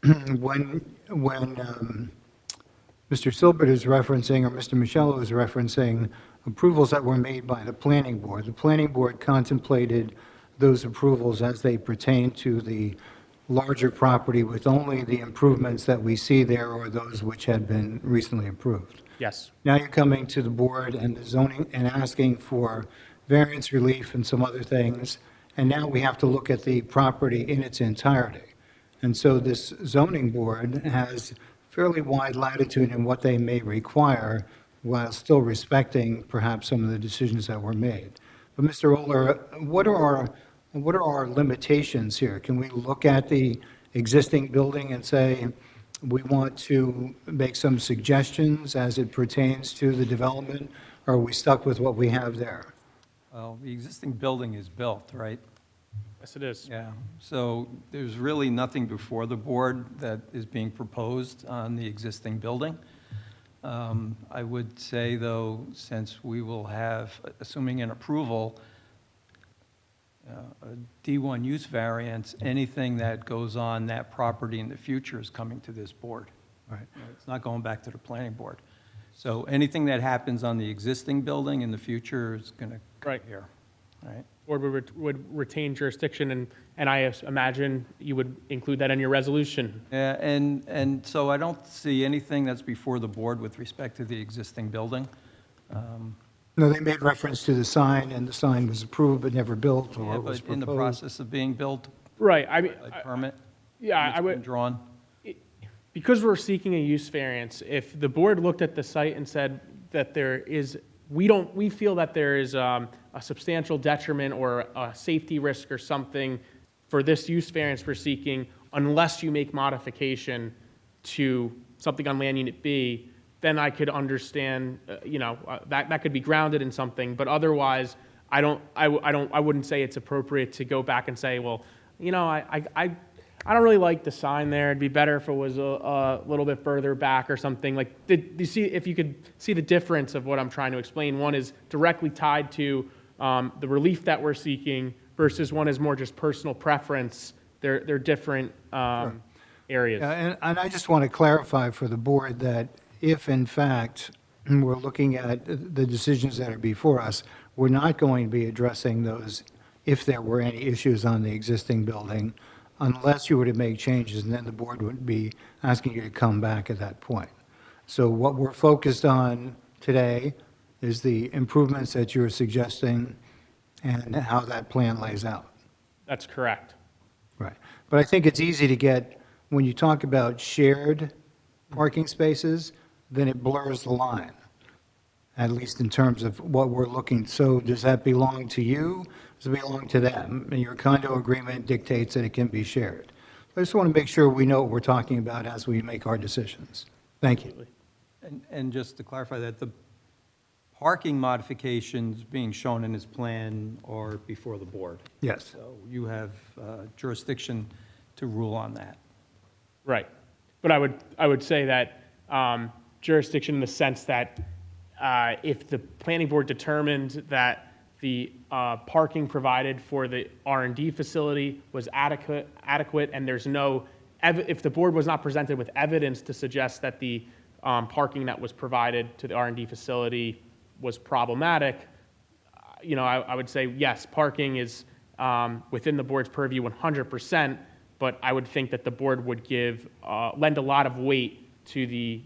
When Mr. Silbert is referencing, or Mr. Michello is referencing, approvals that were made by the planning board contemplated those approvals as they pertain to the larger property with only the improvements that we see there or those which had been recently approved. Yes. Now you're coming to the board and the zoning and asking for variance relief and some other things, and now we have to look at the property in its entirety. And so this zoning board has fairly wide latitude in what they may require while still respecting perhaps some of the decisions that were made. But Mr. Oler, what are our limitations here? Can we look at the existing building and say, we want to make some suggestions as it pertains to the development, or are we stuck with what we have there? Well, the existing building is built, right? Yes, it is. Yeah, so there's really nothing before the board that is being proposed on the existing building. I would say, though, since we will have, assuming an approval, a D1 use variance, anything that goes on that property in the future is coming to this board. Right. It's not going back to the planning board. So anything that happens on the existing building in the future is going to come Right. here, right? Board would retain jurisdiction, and I imagine you would include that in your resolution. Yeah, and so I don't see anything that's before the board with respect to the existing building. No, they made reference to the sign, and the sign was approved but never built, or Yeah, it was but in the proposed. process of being built Right, I mean, by permit, yeah, it's I been would, drawn. because we're seeking a use variance, if the board looked at the site and said that there is, we feel that there is a substantial detriment or a safety risk or something for this use variance we're seeking, unless you make modification to something on Land Unit B, then I could understand, that could be grounded in something, but otherwise, I wouldn't say it's appropriate to go back and say, well, I don't really like the sign there. It'd be better if it was a little bit further back or something. Like, you see, if you could see the difference of what I'm trying to explain. One is directly tied to the relief that we're seeking versus one is more just personal preference. They're different areas. Yeah, and I just want to clarify for the board that if, in fact, we're looking at the decisions that are before us, we're not going to be addressing those if there were any issues on the existing building, unless you were to make changes, and then the board would be asking you to come back at that point. So what we're focused on today is the improvements that you're suggesting and how that plan lays out. That's correct. Right. But I think it's easy to get, when you talk about shared parking spaces, then it blurs the line, at least in terms of what we're looking. So does that belong to you? Does it belong to them? And your condo agreement dictates that it can be shared. I just want to make sure we know what we're talking about as we make our decisions. Thank you. And just to clarify that, the parking modifications being shown in this plan are before the board. Yes. So you have jurisdiction to rule on that. Right. But I would say that jurisdiction in the sense that if the planning board determined that the parking provided for the R&D facility was adequate, and there's no, if the board was not presented with evidence to suggest that the parking that was provided to the R&D facility was problematic, I would say, yes, parking is within the board's purview 100%, but I would think that the board would lend a lot of weight to the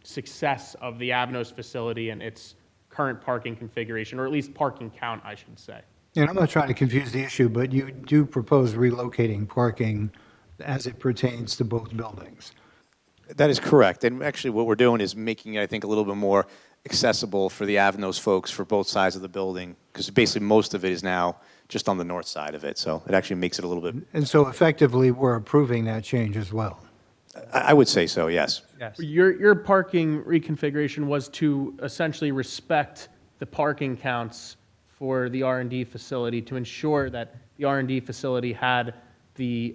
success of the Avanos facility and its current parking configuration, or at least parking count, I should say. And I'm not trying to confuse the issue, but you do propose relocating parking as it pertains to both buildings. That is correct. And actually, what we're doing is making it, I think, a little bit more accessible for the Avanos folks for both sides of the building, because basically most of it is now just on the north side of it, so it actually makes it a little bit, And so effectively, we're approving that change as well. I would say so, yes. Yes. Your parking reconfiguration was to essentially respect the parking counts for the R&D facility to ensure that the R&D facility had the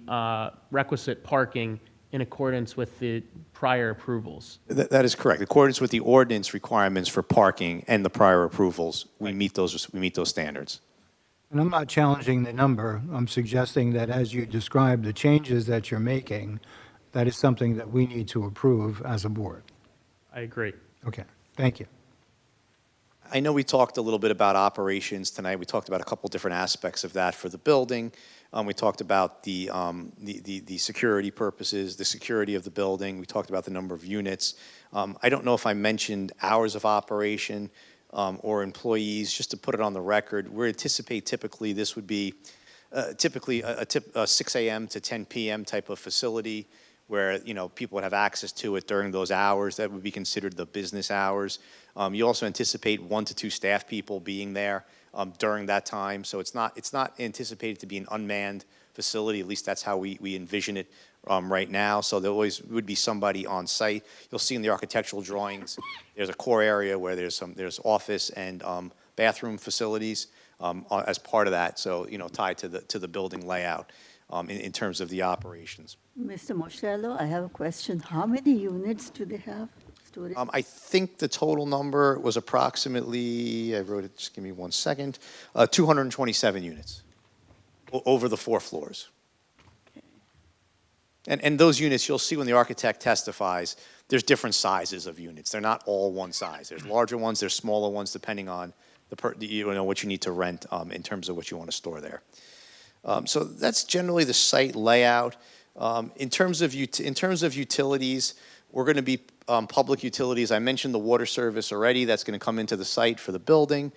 requisite parking in accordance with the prior approvals. That is correct. In accordance with the ordinance requirements for parking and the prior approvals, we meet those standards. And I'm not challenging the number. I'm suggesting that as you describe the changes that you're making, that is something that we need to approve as a board. I agree. Okay, thank you. I know we talked a little bit about operations tonight. We talked about a couple different aspects of that for the building. We talked about the security purposes, the security of the building. We talked about the number of units. I don't know if I mentioned hours of operation or employees. Just to put it on the record, we anticipate typically this would be typically a 6 a.m. to 10 p.m. type of facility where, you know, people would have access to it during those hours. That would be considered the business hours. You also anticipate 1 to 2 staff people being there during that time. So it's not anticipated to be an unmanned facility. At least that's how we envision it right now. So there always would be somebody on site. You'll see in the architectural drawings, there's a core area where there's office and bathroom facilities as part of that. So, you know, tied to the building layout in terms of the operations. Mr. Moshello, I have a question. How many units do they have? Storage? I think the total number was approximately, I wrote it, just give me 1 second, 227 units over the 4 floors. And those units, you'll see when the architect testifies, there's different sizes of units. They're not all one size. There's larger ones, there's smaller ones, depending on what you need to rent in terms of what you want to store there. So that's generally the site layout. In terms of utilities, we're going to be public utilities. I mentioned the water service already. That's going to come into the site for the building.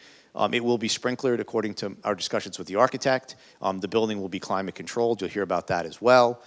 It will be sprinklered according to our discussions with the architect. The building will be climate controlled. You'll hear about that as well.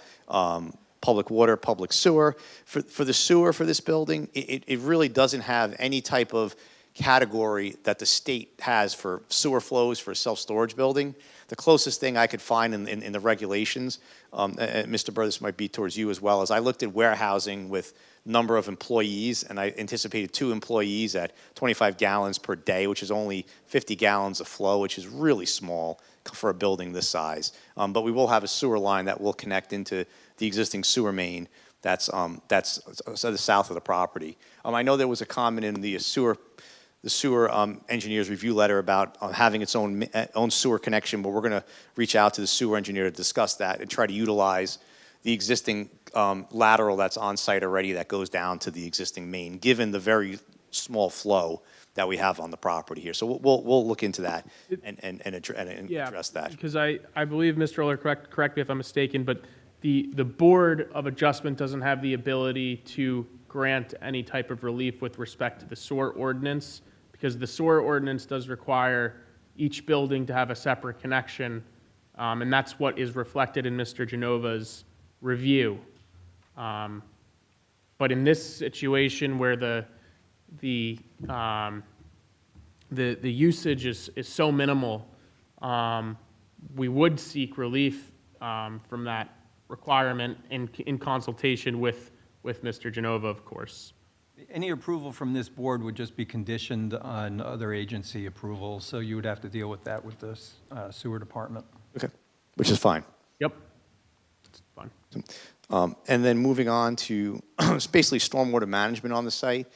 Public water, public sewer. For the sewer for this building, it really doesn't have any type of category that the state has for sewer flows for a self-storage building. The closest thing I could find in the regulations, Mr. Burr, this might be towards you as well, is I looked at warehousing with number of employees, and I anticipated 2 employees at 25 gallons per day, which is only 50 gallons of flow, which is really small for a building this size. But we will have a sewer line that will connect into the existing sewer main that's to the south of the property. I know there was a comment in the sewer engineer's review letter about having its own sewer connection, but we're going to reach out to the sewer engineer to discuss that and try to utilize the existing lateral that's on site already that goes down to the existing main, given the very small flow that we have on the property here. So we'll look into that and address that. Because I believe, Mr. Oler, correct me if I'm mistaken, but the Board of Adjustment doesn't have the ability to grant any type of relief with respect to the sewer ordinance, because the sewer ordinance does require each building to have a separate connection, and that's what is reflected in Mr. Genova's review. But in this situation where the usage is so minimal, we would seek relief from that requirement in consultation with Mr. Genova, of course. Any approval from this board would just be conditioned on other agency approval, so you would have to deal with that with the sewer department. Okay, which is fine. Yep. It's fine. And then moving on to basically stormwater management on the site.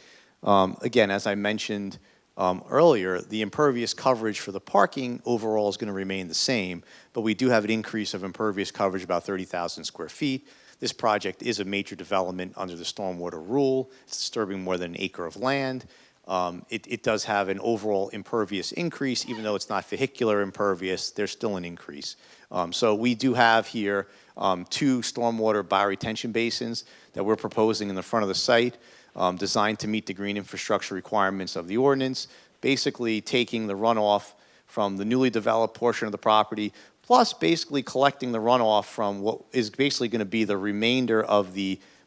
Again, as I mentioned earlier, the impervious coverage for the parking overall is going to remain the same, but we do have an increase of impervious coverage, about 30,000 square feet. This project is a major development under the stormwater rule. It's disturbing more than an acre of land. It does have an overall impervious increase, even though it's not vehicular impervious, there's still an increase. So we do have here 2 stormwater bioretention basins that we're proposing in the front of the site, designed to meet the green infrastructure requirements of the ordinance, basically taking the runoff from the newly developed portion of the property, plus basically collecting the runoff from what is basically going to be the remainder of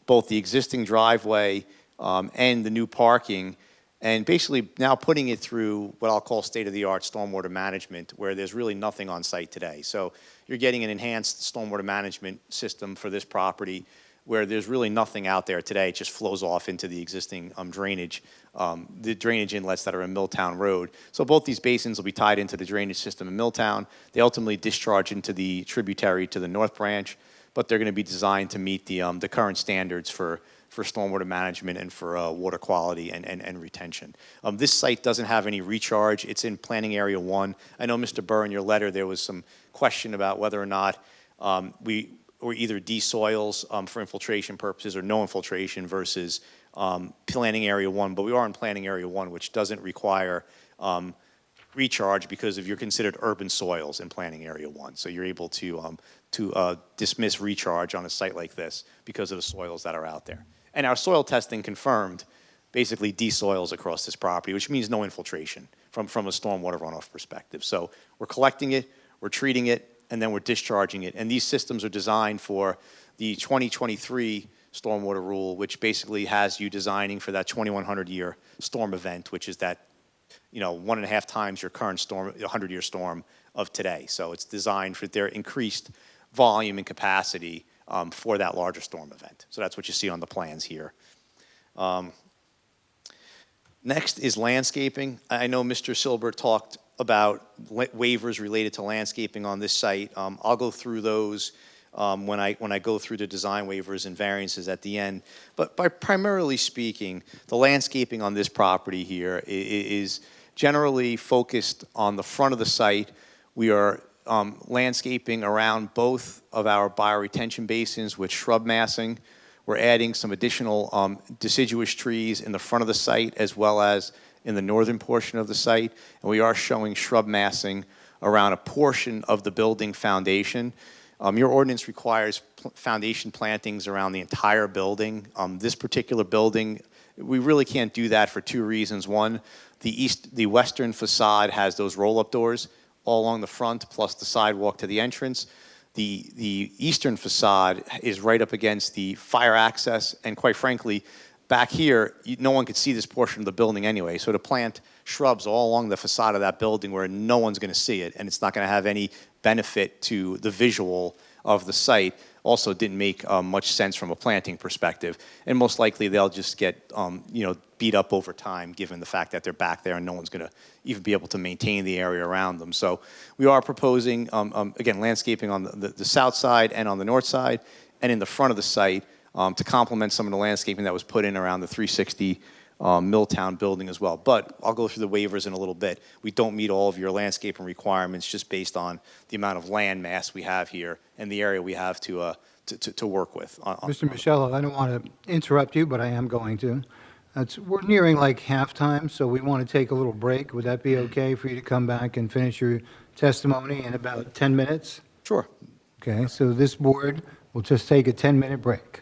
both the existing driveway and the new parking, and basically now putting it through what I'll call state-of-the-art stormwater management, where there's really nothing on site today. So you're getting an enhanced stormwater management system for this property, where there's really nothing out there today. It just flows off into the existing drainage, the drainage inlets that are in Milltown Road. So both these basins will be tied into the drainage system in Milltown. They ultimately discharge into the tributary to the North Branch, but they're going to be designed to meet the current standards for stormwater management and for water quality and retention. This site doesn't have any recharge. It's in Planning Area 1. I know, Mr. Burr, in your letter, there was some question about whether or not or either desoils for infiltration purposes or no infiltration versus Planning Area 1, but we are in Planning Area 1, which doesn't require recharge because of you're considered urban soils in Planning Area 1. So you're able to dismiss recharge on a site like this because of the soils that are out there. And our soil testing confirmed basically desoils across this property, which means no infiltration from a stormwater runoff perspective. So we're collecting it, we're treating it, and then we're discharging it. And these systems are designed for the 2023 stormwater rule, which basically has you designing for that 2100-year storm event, which is that 1.5 times your current storm, 100-year storm of today. So it's designed for their increased volume and capacity for that larger storm event. So that's what you see on the plans here. Next is landscaping. I know Mr. Silbert talked about waivers related to landscaping on this site. I'll go through those when I go through the design waivers and variances at the end. But by primarily speaking, the landscaping on this property here is generally focused on the front of the site. We are landscaping around both of our bioretention basins with shrub massing. We're adding some additional deciduous trees in the front of the site as well as in the northern portion of the site. And we are showing shrub massing around a portion of the building foundation. Your ordinance requires foundation plantings around the entire building. This particular building, we really can't do that for two reasons. One, the western facade has those roll-up doors all along the front, plus the sidewalk to the entrance. The eastern facade is right up against the fire access, and quite frankly, back here, no one could see this portion of the building anyway. So to plant shrubs all along the facade of that building where no one's going to see it, and it's not going to have any benefit to the visual of the site, also didn't make much sense from a planting perspective. And most likely they'll just get beat up over time, given the fact that they're back there and no one's going to even be able to maintain the area around them. So we are proposing, again, landscaping on the south side and on the north side, and in the front of the site to complement some of the landscaping that was put in around the 360 Milltown building as well. But I'll go through the waivers in a little bit. We don't meet all of your landscaping requirements just based on the amount of land mass we have here and the area we have to work with. Mr. Michello, I don't want to interrupt you, but I am going to. We're nearing like halftime, so we want to take a little break. Would that be okay for you to come back and finish your testimony in about 10 minutes? Sure. Okay, so this board will just take a 10-minute break.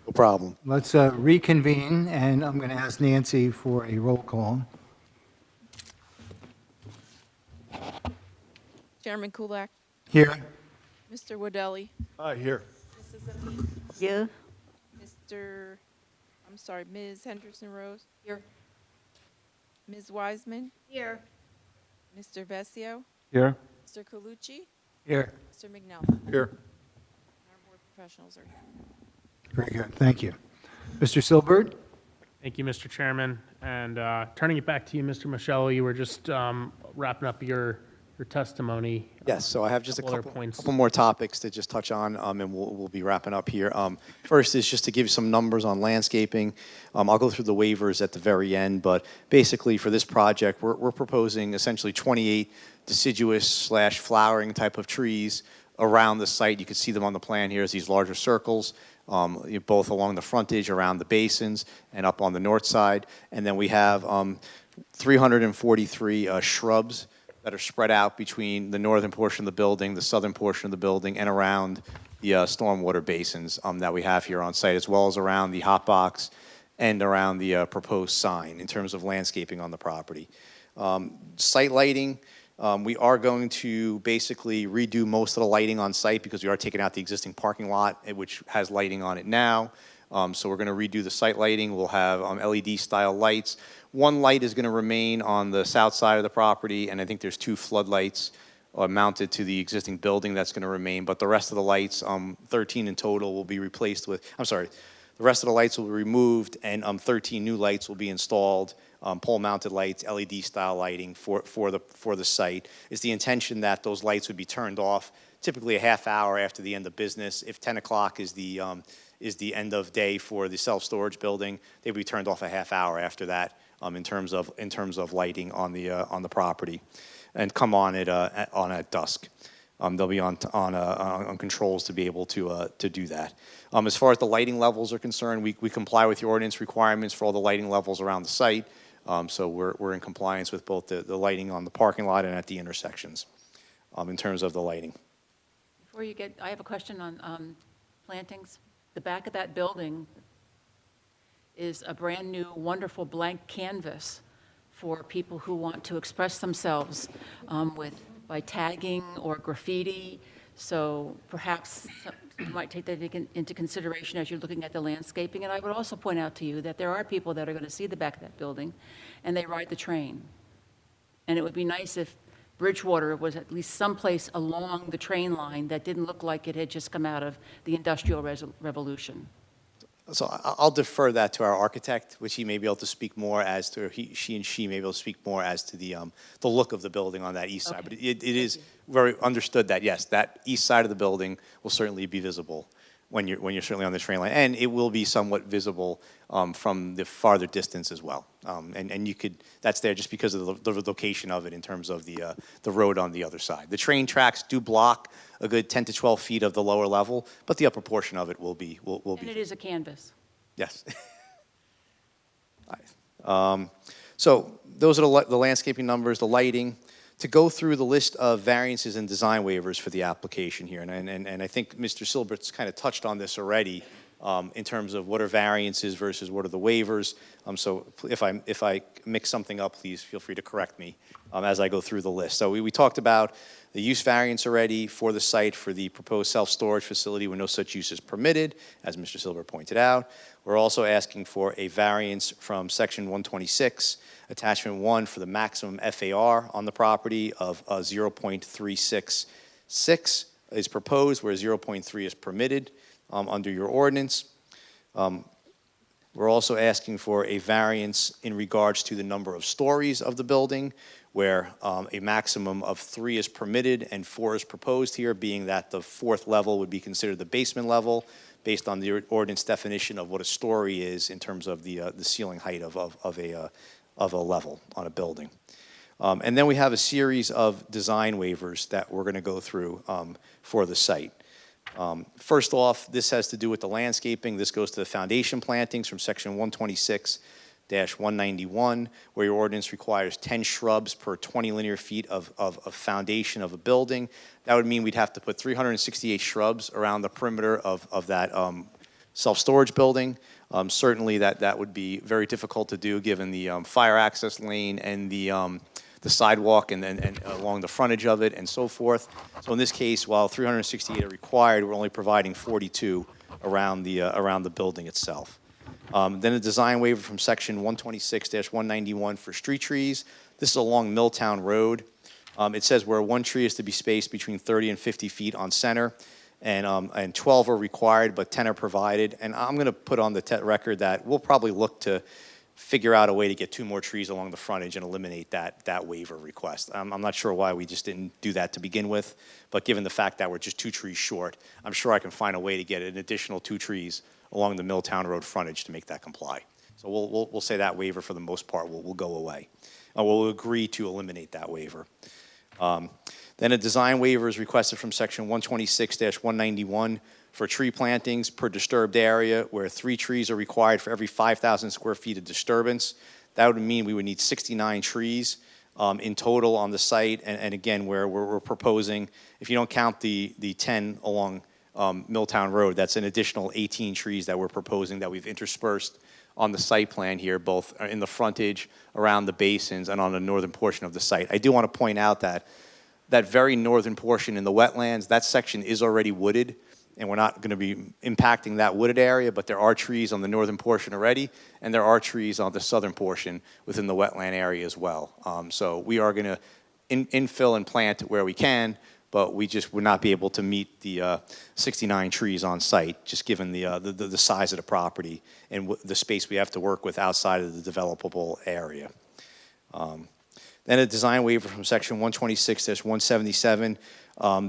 No problem. Let's reconvene, and I'm going to ask Nancy for a roll call. Chairman Kulak, Here. Mr. Wadelli, Here. Mrs. Amin, Yeah, Ms. Henderson Rose, Here. Ms. Wiseman, Here. Mr. Vesio, Here. Mr. Colucci, Here. Mr. McNally. Here. Our board professionals are here. Very good, thank you. Mr. Silbert? Thank you, Mr. Chairman. And turning it back to you, Mr. Michello, you were just wrapping up your testimony. Yes, so I have just a other couple points. more topics to just touch on, and we'll be wrapping up here. First is just to give you some numbers on landscaping. I'll go through the waivers at the very end, but basically for this project, we're proposing essentially 28 deciduous/flowering type of trees around the site. You can see them on the plan here as these larger circles, both along the frontage, around the basins, and up on the north side. And then we have 343 shrubs that are spread out between the northern portion of the building, the southern portion of the building, and around the stormwater basins that we have here on site, as well as around the hot box and around the proposed sign in terms of landscaping on the property. Site lighting, we are going to basically redo most of the lighting on site because we are taking out the existing parking lot, which has lighting on it now. So we're going to redo the site lighting. We'll have LED-style lights. One light is going to remain on the south side of the property, and I think there's 2 floodlights mounted to the existing building that's going to remain. But the rest of the lights, 13 in total, will be replaced with, the rest of the lights will be removed, and 13 new lights will be installed, pole-mounted lights, LED-style lighting for the site. It's the intention that those lights would be turned off typically a half hour after the end of business. If 10 o'clock is the end of day for the self-storage building, they would be turned off a half hour after that in terms of lighting on the property, and come on at dusk. They'll be on controls to be able to do that. As far as the lighting levels are concerned, we comply with the ordinance requirements for all the lighting levels around the site. So we're in compliance with both the lighting on the parking lot and at the intersections in terms of the lighting. Before you get, I have a question on plantings. The back of that building is a brand-new, wonderful blank canvas for people who want to express themselves by tagging or graffiti. So perhaps you might take that into consideration as you're looking at the landscaping. And I would also point out to you that there are people that are going to see the back of that building, and they ride the train. And it would be nice if Bridgewater was at least someplace along the train line that didn't look like it had just come out of the Industrial Revolution. So I'll defer that to our architect, which he may be able to speak more as to, or she may be able to speak more as to the look of the building on that east side. Okay. But it is very understood that, yes, that east side of the building will certainly be visible when you're certainly on the train line. And it will be somewhat visible from the farther distance as well. And you could, that's there just because of the location of it in terms of the road on the other side. The train tracks do block a good 10 to 12 feet of the lower level, but the upper portion of it will be. And it is a canvas. Yes. So those are the landscaping numbers, the lighting. To go through the list of variances and design waivers for the application here, and I think Mr. Silbert's kind of touched on this already in terms of what are variances versus what are the waivers. So if I mix something up, please feel free to correct me as I go through the list. So we talked about the use variance already for the site for the proposed self-storage facility where no such use is permitted, as Mr. Silbert pointed out. We're also asking for a variance from Section 126, Attachment 1 for the maximum FAR on the property of 0.366 is proposed, where 0.3 is permitted under your ordinance. We're also asking for a variance in regards to the number of stories of the building, where a maximum of 3 is permitted and 4 is proposed here, being that the 4th level would be considered the basement level, based on the ordinance definition of what a story is in terms of the ceiling height of a level on a building. And then we have a series of design waivers that we're going to go through for the site. First off, this has to do with the landscaping. This goes to the foundation plantings from Section 126-191, where your ordinance requires 10 shrubs per 20 linear feet of foundation of a building. That would mean we'd have to put 368 shrubs around the perimeter of that self-storage building. Certainly that would be very difficult to do given the fire access lane and the sidewalk and along the frontage of it and so forth. So in this case, while 368 are required, we're only providing 42 around the building itself. Then a design waiver from section 126-191 for street trees. This is along Milltown Road. It says where one tree is to be spaced between 30 and 50 feet on center, and 12 are required, but 10 are provided. And I'm going to put on the record that we'll probably look to figure out a way to get 2 more trees along the frontage and eliminate that waiver request. I'm not sure why we just didn't do that to begin with, but given the fact that we're just 2 trees short, I'm sure I can find a way to get an additional 2 trees along the Milltown Road frontage to make that comply. So we'll say that waiver for the most part will go away. We'll agree to eliminate that waiver. Then a design waiver is requested from section 126-191 for tree plantings per disturbed area where 3 trees are required for every 5,000 square feet of disturbance. That would mean we would need 69 trees in total on the site. And again, where we're proposing, if you don't count the 10 along Milltown Road, that's an additional 18 trees that we're proposing that we've interspersed on the site plan here, both in the frontage, around the basins, and on the northern portion of the site. I do want to point out that that very northern portion in the wetlands, that section is already wooded, and we're not going to be impacting that wooded area, but there are trees on the northern portion already, and there are trees on the southern portion within the wetland area as well. So we are going to infill and plant where we can, but we just would not be able to meet the 69 trees on site, just given the size of the property and the space we have to work with outside of the developable area. Then a design waiver from section 126-177.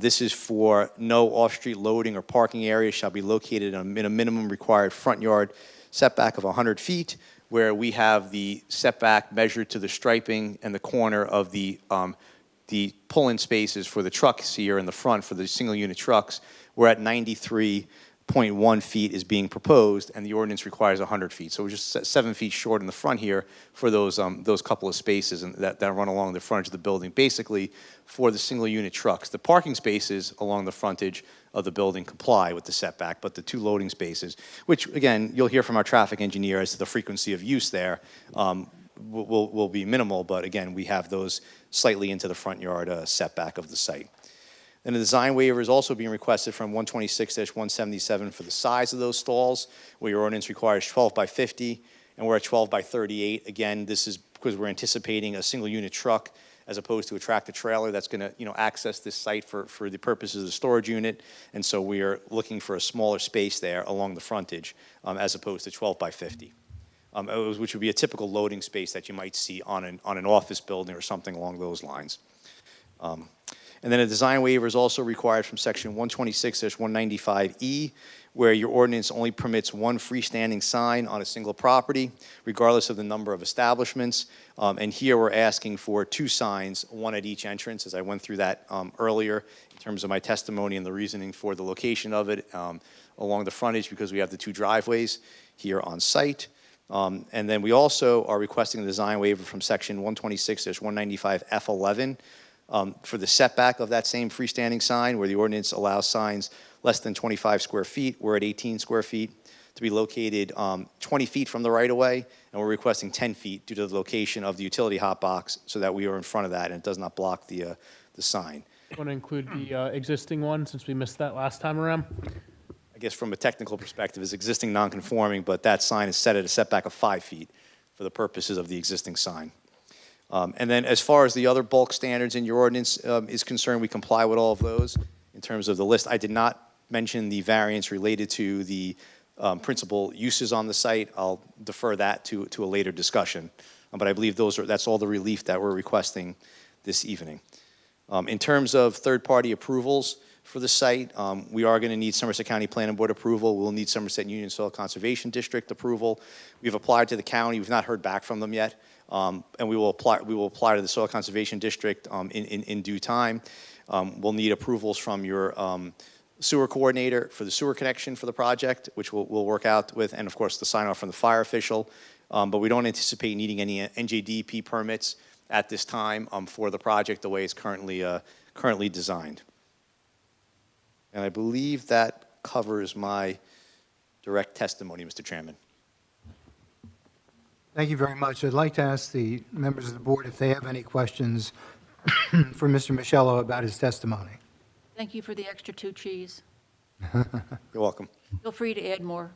This is for no off-street loading or parking area shall be located in a minimum required front yard setback of 100 feet, where we have the setback measured to the striping and the corner of the pull-in spaces for the trucks here in the front for the single-unit trucks. We're at 93.1 feet is being proposed, and the ordinance requires 100 feet. So we're just 7 feet short in the front here for those couple of spaces that run along the frontage of the building, basically for the single-unit trucks. The parking spaces along the frontage of the building comply with the setback, but the 2 loading spaces, which, again, you'll hear from our traffic engineer as to the frequency of use there, will be minimal, but again, we have those slightly into the front yard setback of the site. And the design waiver is also being requested from 126-177 for the size of those stalls, where your ordinance requires 12 by 50, and we're at 12 by 38. Again, this is because we're anticipating a single unit truck as opposed to a tractor trailer that's going to access this site for the purposes of the storage unit, and so we are looking for a smaller space there along the frontage as opposed to 12 by 50. Which would be a typical loading space that you might see on an office building or something along those lines. And then a design waiver is also required from section 126-195E, where your ordinance only permits 1 freestanding sign on a single property, regardless of the number of establishments. And here we're asking for 2 signs, 1 at each entrance, as I went through that earlier in terms of my testimony and the reasoning for the location of it along the frontage, because we have the 2 driveways here on site. And then we also are requesting a design waiver from section 126-195F11 for the setback of that same freestanding sign, where the ordinance allows signs less than 25 square feet. We're at 18 square feet, to be located 20 feet from the right-of-way, and we're requesting 10 feet due to the location of the utility hot box, so that we are in front of that and it does not block the sign. Want to include the existing one, since we missed that last time around? I guess from a technical perspective, is existing non-conforming, but that sign is set at a setback of 5 feet for the purposes of the existing sign. And then as far as the other bulk standards in your ordinance is concerned, we comply with all of those in terms of the list. I did not mention the variance related to the principal uses on the site. I'll defer that to a later discussion. But I believe that's all the relief that we're requesting this evening. In terms of third-party approvals for the site, we are going to need Somerset County Planning Board approval. We'll need Somerset Union Soil Conservation District approval. We've applied to the county. We've not heard back from them yet. And we will apply to the Soil Conservation District in due time. We'll need approvals from your sewer coordinator for the sewer connection for the project, which we'll work out with, and of course the sign off from the fire official. But we don't anticipate needing any NJDP permits at this time for the project the way it's currently designed. And I believe that covers my direct testimony, Mr. Chairman. Thank you very much. I'd like to ask the members of the board if they have any questions for Mr. Michello about his testimony. Thank you for the extra 2 cheese. You're welcome. Feel free to add more.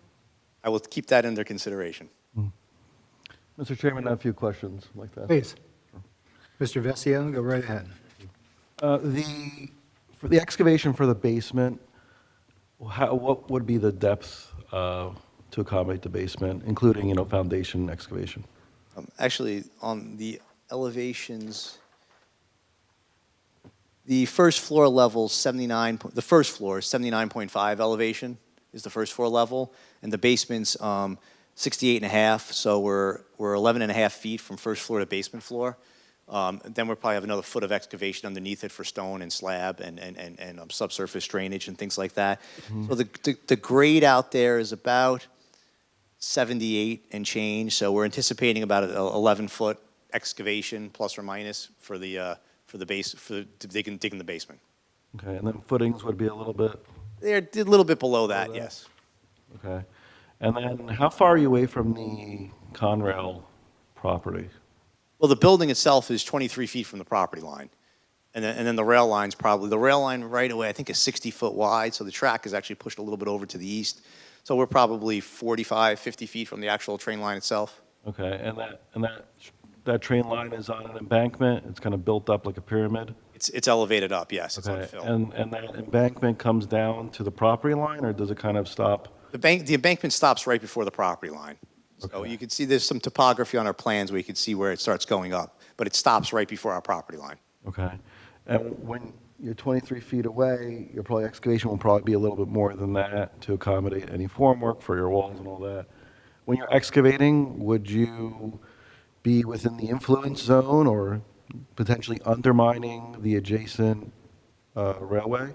I will keep that under consideration. Mr. Chairman, I have a few questions like that. Please. Mr. Vesio, go right ahead. For the excavation for the basement, what would be the depth to accommodate the basement, including, foundation excavation? Actually, on the elevations, the first floor level, the first floor is 79.5 elevation is the first floor level, and the basement's 68 and a half, so we're 11 and a half feet from first floor to basement floor. Then we'll probably have another foot of excavation underneath it for stone and slab and subsurface drainage and things like that. So the grade out there is about 78 and change, so we're anticipating about an 11-foot excavation plus or minus for digging the basement. Okay, and then footings would be a little bit, They're a little bit below that, yes. okay. And then how far are you away from the Conrail property? Well, the building itself is 23 feet from the property line. And then the rail line's the rail line right away, I think, is 60 foot wide, so the track is actually pushed a little bit over to the east. So we're probably 45, 50 feet from the actual train line itself. Okay, and that train line is on an embankment, it's kind of built up like a pyramid? It's elevated up, yes, it's on Okay, fill. and that embankment comes down to the property line, or does it kind of stop? The embankment stops right before the property line. So Okay. you can see there's some topography on our plans where you can see where it starts going up, but it stops right before our property line. Okay. And when you're 23 feet away, your probably excavation will probably be a little bit more than that to accommodate any formwork for your walls and all that. When you're excavating, would you be within the influence zone or potentially undermining the adjacent railway?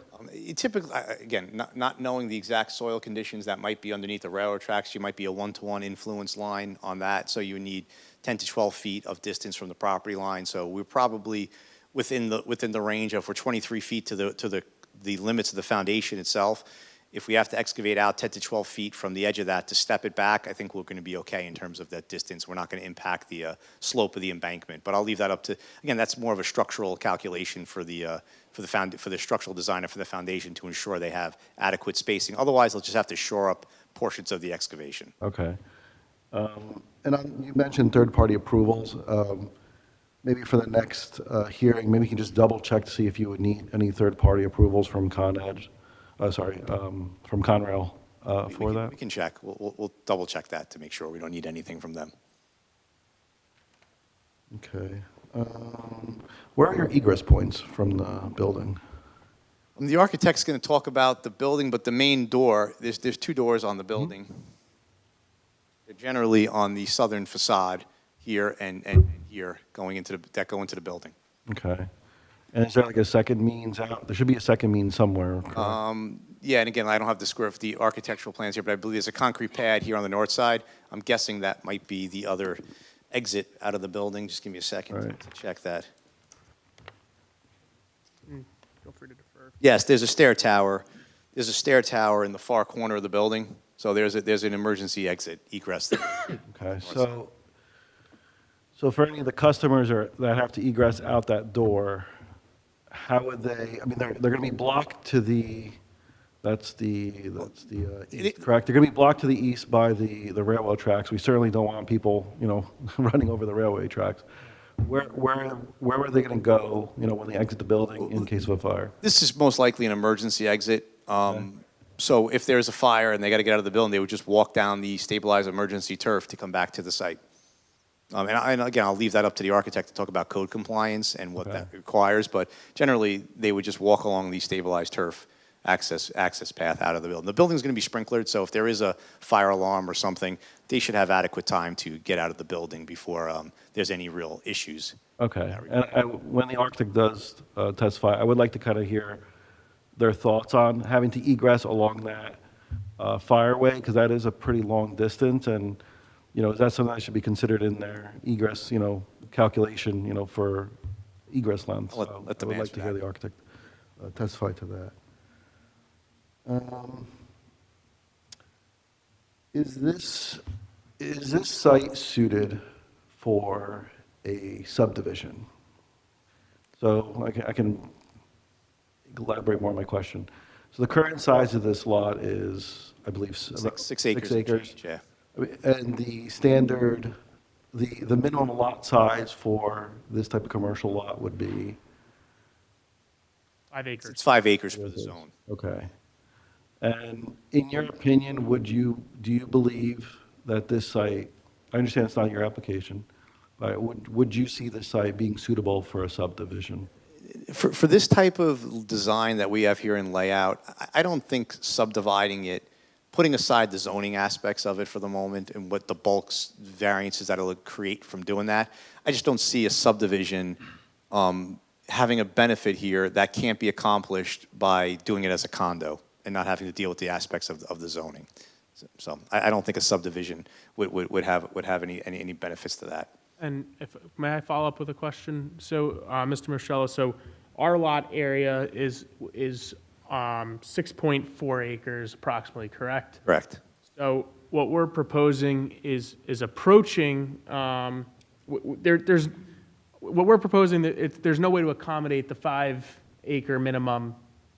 Typically, again, not knowing the exact soil conditions that might be underneath the railroad tracks, you might be a 1-to-1 influence line on that, so you need 10 to 12 feet of distance from the property line. So we're probably within the range of, we're 23 feet to the limits of the foundation itself. If we have to excavate out 10 to 12 feet from the edge of that to step it back, I think we're going to be okay in terms of that distance. We're not going to impact the slope of the embankment. But I'll leave that up to, again, that's more of a structural calculation for the structural designer for the foundation to ensure they have adequate spacing. Otherwise, they'll just have to shore up portions of the excavation. Okay. You mentioned third-party approvals. Maybe for the next hearing, maybe you can just double-check to see if you would need any third-party approvals from from Conrail for that? We can check. We'll double check that to make sure we don't need anything from them. Okay. Where are your egress points from the building? The architect's going to talk about the building, but the main door, there's 2 doors on the building. They're generally on the southern facade here and here that go into the building. Okay. And is there like a second means out? There should be a second means somewhere, correct? Yeah, and again, I don't have the architectural plans here, but I believe there's a concrete pad here on the north side. I'm guessing that might be the other exit out of the building. Just give me a second Right. to check that. Feel free to defer. Yes, there's a stair tower. There's a stair tower in the far corner of the building. So there's an emergency exit egress there. Okay, so for any of the customers that have to egress out that door, how would they, I mean, they're going to be blocked to the, that's the east, correct? They're going to be blocked to the east by the railroad tracks. We certainly don't want people, running over the railway tracks. Where are they going to go, when they exit the building in case of a fire? This is most likely an emergency exit. So if there's a fire and they got to get out of the building, they would just walk down the stabilized emergency turf to come back to the site. And again, I'll leave that up to the architect to talk about code compliance and what that requires, but generally, they would just walk along the stabilized turf access path out of the building. The building's going to be sprinklered, so if there is a fire alarm or something, they should have adequate time to get out of the building before there's any real issues. Okay, and when the architect does testify, I would like to kind of hear their thoughts on having to egress along that fireway, because that is a pretty long distance, and is that something that should be considered in their egress, calculation, for egress length? Let So them I would like answer to hear that. the architect testify to that. Is this site suited for a subdivision? So I can elaborate more on my question. So the current size of this lot is, I believe, Six acres. and change, yeah. And the standard, the minimum lot size for this type of commercial lot would be? 5 acres. It's 5 acres for the zone. Okay. And in your opinion, do you believe that this site, I understand it's not your application, but would you see this site being suitable for a subdivision? For this type of design that we have here in layout, I don't think subdividing it, putting aside the zoning aspects of it for the moment and what the bulk variances that it'll create from doing that, I just don't see a subdivision having a benefit here that can't be accomplished by doing it as a condo and not having to deal with the aspects of the zoning. So I don't think a subdivision would have any benefits to that. And may I follow up with a question? So, Mr. Marcello, so our lot area is 6.4 acres approximately, correct? Correct. So what we're proposing is approaching, there's, what we're proposing, there's no way to accommodate the 5-acre minimum,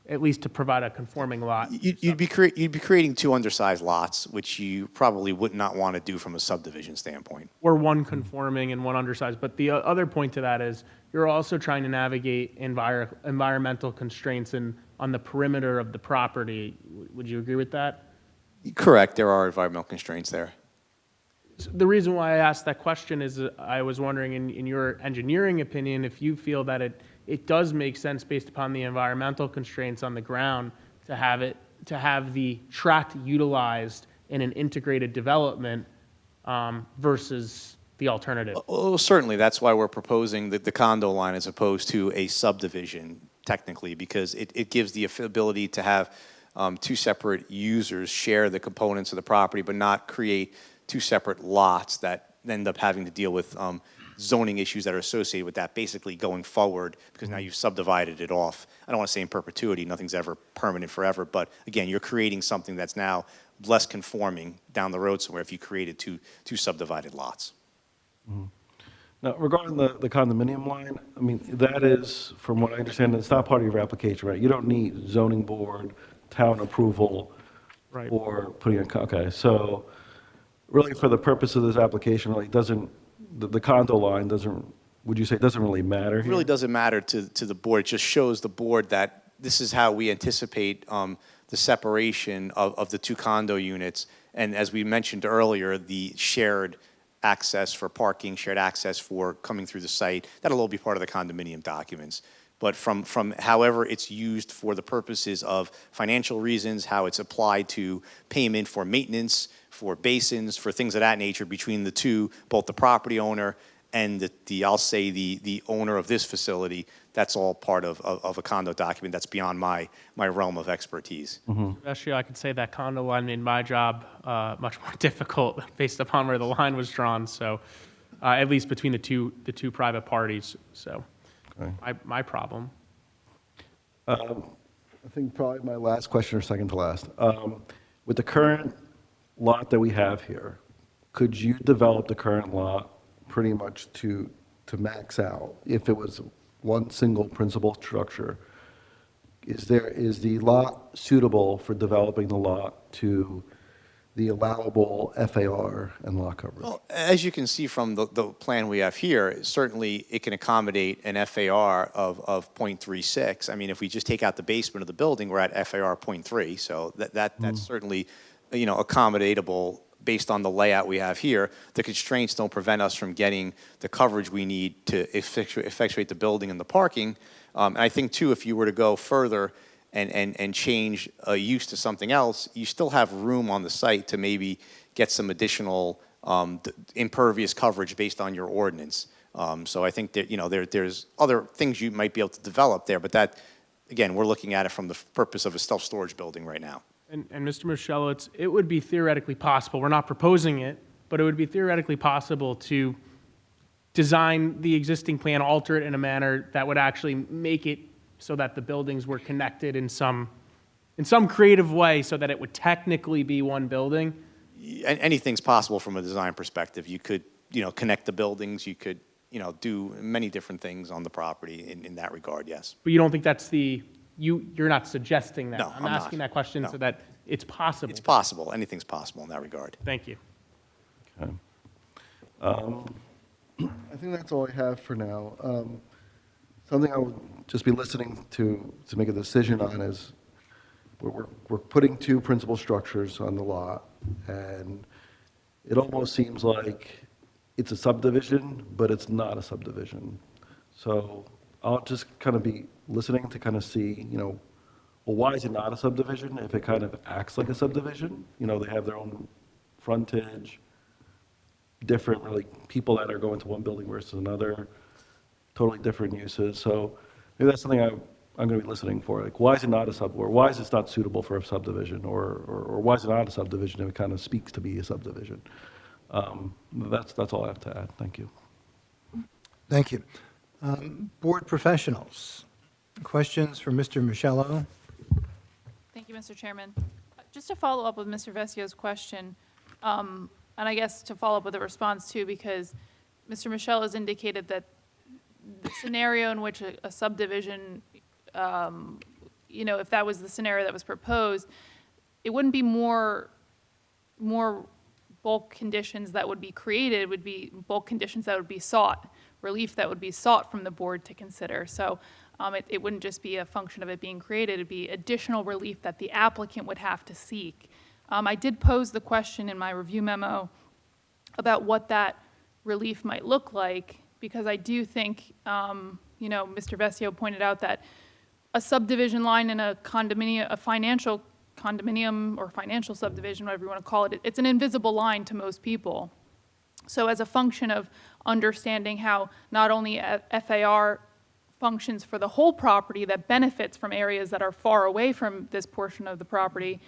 at least to provide a conforming lot. You'd be creating 2 undersized lots, which you probably would not want to do from a subdivision standpoint. Or one conforming and one undersized. But the other point to that is you're also trying to navigate environmental constraints on the perimeter of the property. Would you agree with that? Correct. There are environmental constraints there. The reason why I asked that question is I was wondering, in your engineering opinion, if you feel that it does make sense based upon the environmental constraints on the ground to have the tract utilized in an integrated development versus the alternative. Well, certainly. That's why we're proposing the condo line as opposed to a subdivision, technically, because it gives the ability to have 2 separate users share the components of the property, but not create 2 separate lots that end up having to deal with zoning issues that are associated with that basically going forward, because now you've subdivided it off. I don't want to say in perpetuity, nothing's ever permanent forever, but again, you're creating something that's now less conforming down the road somewhere if you created two subdivided lots. Mm-hmm. Now, regarding the condominium line, I mean, that is, from what I understand, it's not part of your application, right? You don't need zoning board, town approval Right. for putting a, okay, so really for the purpose of this application, really doesn't, the condo line doesn't, would you say it doesn't really matter It here? really doesn't matter to the board. It just shows the board that this is how we anticipate the separation of the 2 condo units. And as we mentioned earlier, the shared access for parking, shared access for coming through the site, that'll all be part of the condominium documents. But from however it's used for the purposes of financial reasons, how it's applied to payment for maintenance, for basins, for things of that nature between the 2, both the property owner and I'll say the owner of this facility, that's all part of a condo document that's beyond my realm of expertise. Actually, I could say that condo line made my job much more difficult based upon where the line was drawn. So, at least between the two private parties. So, Okay. my problem. I think probably my last question or second to last. With the current lot that we have here, could you develop the current lot pretty much to max out if it was one single principal structure? Is the lot suitable for developing the lot to the allowable FAR and lot coverage? Well, as you can see from the plan we have here, certainly it can accommodate an FAR of 0.36. I mean, if we just take out the basement of the building, we're at FAR 0.3. So that's certainly, accommodatable based on the layout we have here. The constraints don't prevent us from getting the coverage we need to effectuate the building and the parking. And I think, too, if you were to go further and change a use to something else, you still have room on the site to maybe get some additional impervious coverage based on your ordinance. So I think that, there's other things you might be able to develop there, but that, again, we're looking at it from the purpose of a self-storage building right now. And Mr. Marcello, it would be theoretically possible, we're not proposing it, but it would be theoretically possible to design the existing plan, alter it in a manner that would actually make it so that the buildings were connected in some creative way so that it would technically be one building. anything's possible from a design perspective. You could, connect the buildings, you could, do many different things on the property in that regard, yes. But you don't think that's you're not suggesting that? No, I'm I'm asking not. that question No. so that it's possible. It's possible, anything's possible in that regard. Thank you. Okay. I think that's all I have for now. Something I would just be listening to make a decision on is we're putting two principal structures on the lot, and it almost seems like it's a subdivision, but it's not a subdivision. So I'll just kind of be listening to kind of see, well, why is it not a subdivision if it kind of acts like a subdivision? They have their own frontage, different, really, people that are going to one building versus another, totally different uses. So maybe that's something I'm going to be listening for. Like, why is it not a or why is this not suitable for a subdivision? Or why is it not a subdivision if it kind of speaks to be a subdivision? That's all I have to add. Thank you. Thank you. Board professionals, questions for Mr. Michello? Thank you, Mr. Chairman. Just to follow up with Mr. Vesio's question, and I guess to follow up with a response too, because Mr. Michelle has indicated that the scenario in which a subdivision, if that was the scenario that was proposed, it wouldn't be more bulk conditions that would be created, would be bulk conditions that would be sought, relief that would be sought from the board to consider. So it wouldn't just be a function of it being created, it'd be additional relief that the applicant would have to seek. I did pose the question in my review memo about what that relief might look like, because I do think, Mr. Vesio pointed out that a subdivision line in a condominium, a financial condominium or financial subdivision, whatever you want to call it, it's an invisible line to most people. So as a function of understanding how not only FAR functions for the whole property that benefits from areas that are far away from this portion of the property,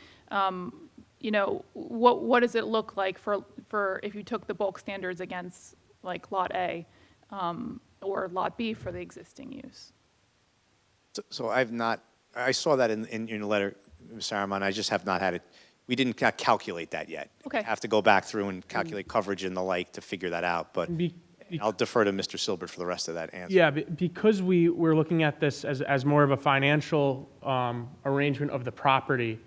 what does it look like for if you took the bulk standards against like Lot A or Lot B for the existing use? So I saw that in your letter, Ms. Saramon, I just have not had it, we didn't calculate that yet. Okay. Have to go back through and calculate coverage and the like to figure that out, but I'll defer to Mr. Silbert for the rest of that answer. Yeah, because we're looking at this as more of a financial arrangement of the property,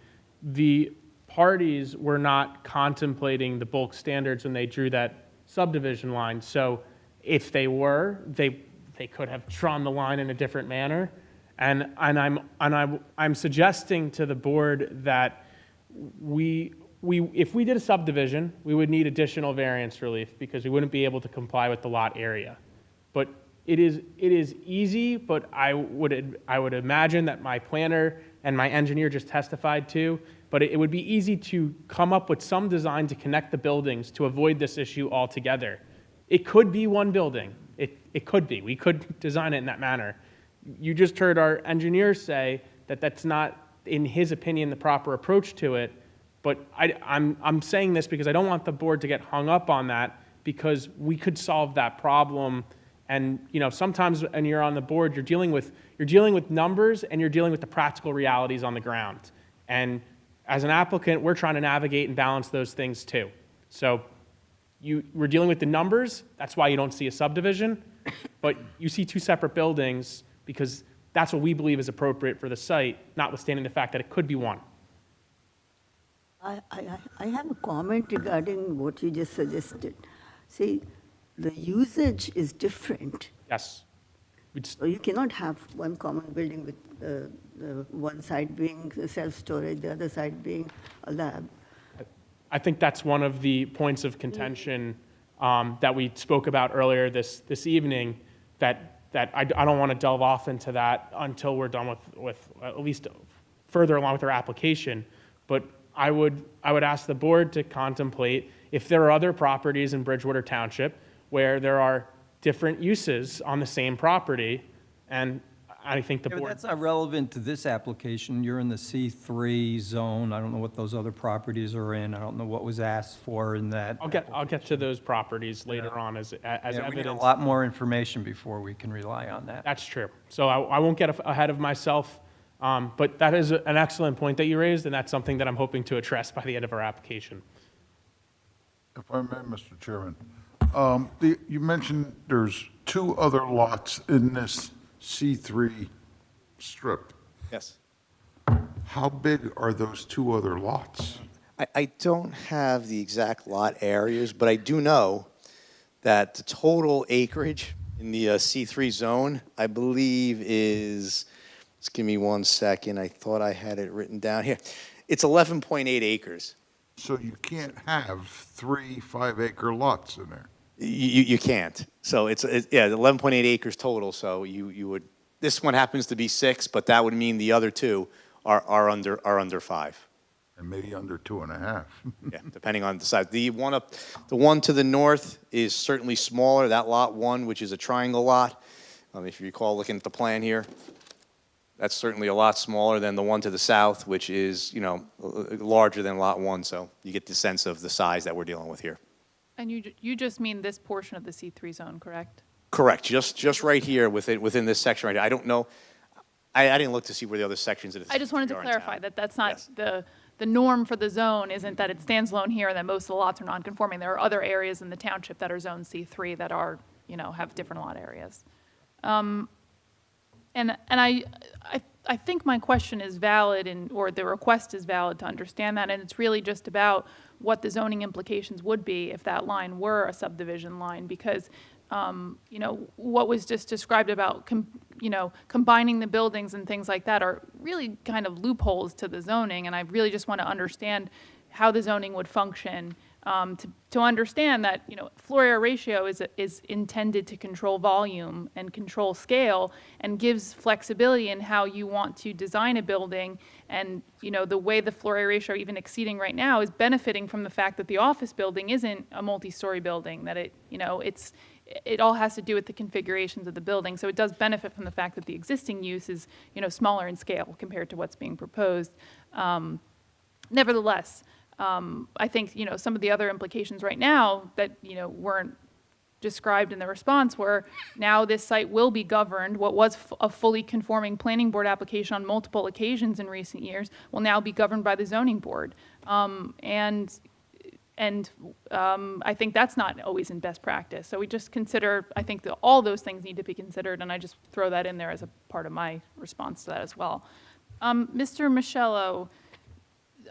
the parties were not contemplating the bulk standards when they drew that subdivision line. So if they were, they could have drawn the line in a different manner. And I'm suggesting to the board that if we did a subdivision, we would need additional variance relief because we wouldn't be able to comply with the lot area. But it is easy, but I would imagine that my planner and my engineer just testified to, but it would be easy to come up with some design to connect the buildings to avoid this issue altogether. It could be one building. It could be. We could design it in that manner. You just heard our engineer say that that's not, in his opinion, the proper approach to it. But I'm saying this because I don't want the board to get hung up on that, because we could solve that problem. And sometimes when you're on the board, you're dealing with numbers and you're dealing with the practical realities on the ground. And as an applicant, we're trying to navigate and balance those things too. So we're dealing with the numbers. That's why you don't see a subdivision, but you see two separate buildings because that's what we believe is appropriate for the site, notwithstanding the fact that it could be one. I have a comment regarding what you just suggested. See, the usage is different. Yes. So you cannot have one common building with one side being self-storage, the other side being a lab. I think that's one of the points of contention that we spoke about earlier this evening, that I don't want to delve off into that until we're done with at least further along with our application. But I would ask the board to contemplate if there are other properties in Bridgewater Township where there are different uses on the same property, and I think the Yeah, but board. that's not relevant to this application. You're in the C3 zone. I don't know what those other properties are in. I don't know what was asked for in that. I'll get to those properties later on as Yeah, we need a evidence. lot more information before we can rely on that. That's true. So I won't get ahead of myself, but that is an excellent point that you raised, and that's something that I'm hoping to address by the end of our application. If I may, Mr. Chairman, you mentioned there's 2 other lots in this C3 strip. Yes. How big are those 2 other lots? I don't have the exact lot areas, but I do know that the total acreage in the C3 zone, I believe is, just give me 1 second, I thought I had it written down here. It's 11.8 acres. So you can't have 3 5-acre lots in there. You can't. So it's 11.8 acres total, so you would, this one happens to be 6, but that would mean the other 2 are under 5. And maybe under 2.5. Yeah, depending on the size. The one to the north is certainly smaller, that lot 1, which is a triangle lot. If you recall looking at the plan here, that's certainly a lot smaller than the one to the south, which is, larger than lot 1. So you get the sense of the size that we're dealing with here. And you just mean this portion of the C3 zone, correct? Correct, just right here within this section right here. I don't know, I didn't look to see where the other sections of the I just wanted to are in clarify town. that that's not Yes. the norm for the zone isn't that it stands alone here and that most of the lots are non-conforming. There are other areas in the township that are zone C3 that are, have different lot areas. And I think my question is valid or the request is valid to understand that, and it's really just about what the zoning implications would be if that line were a subdivision line, because, what was just described about, combining the buildings and things like that are really kind of loopholes to the zoning, and I really just want to understand how the zoning would function, to understand that, floor area ratio is intended to control volume and control scale and gives flexibility in how you want to design a building. And, the way the floor area ratio even exceeding right now is benefiting from the fact that the office building isn't a multi-story building, that it all has to do with the configurations of the building. So it does benefit from the fact that the existing use is, smaller in scale compared to what's being proposed. Nevertheless, I think, some of the other implications right now that, weren't described in the response were now this site will be governed. What was a fully conforming planning board application on multiple occasions in recent years will now be governed by the zoning board. And I think that's not always in best practice. So we just consider, I think that all those things need to be considered, and I just throw that in there as a part of my response to that as well. Mr. Michello,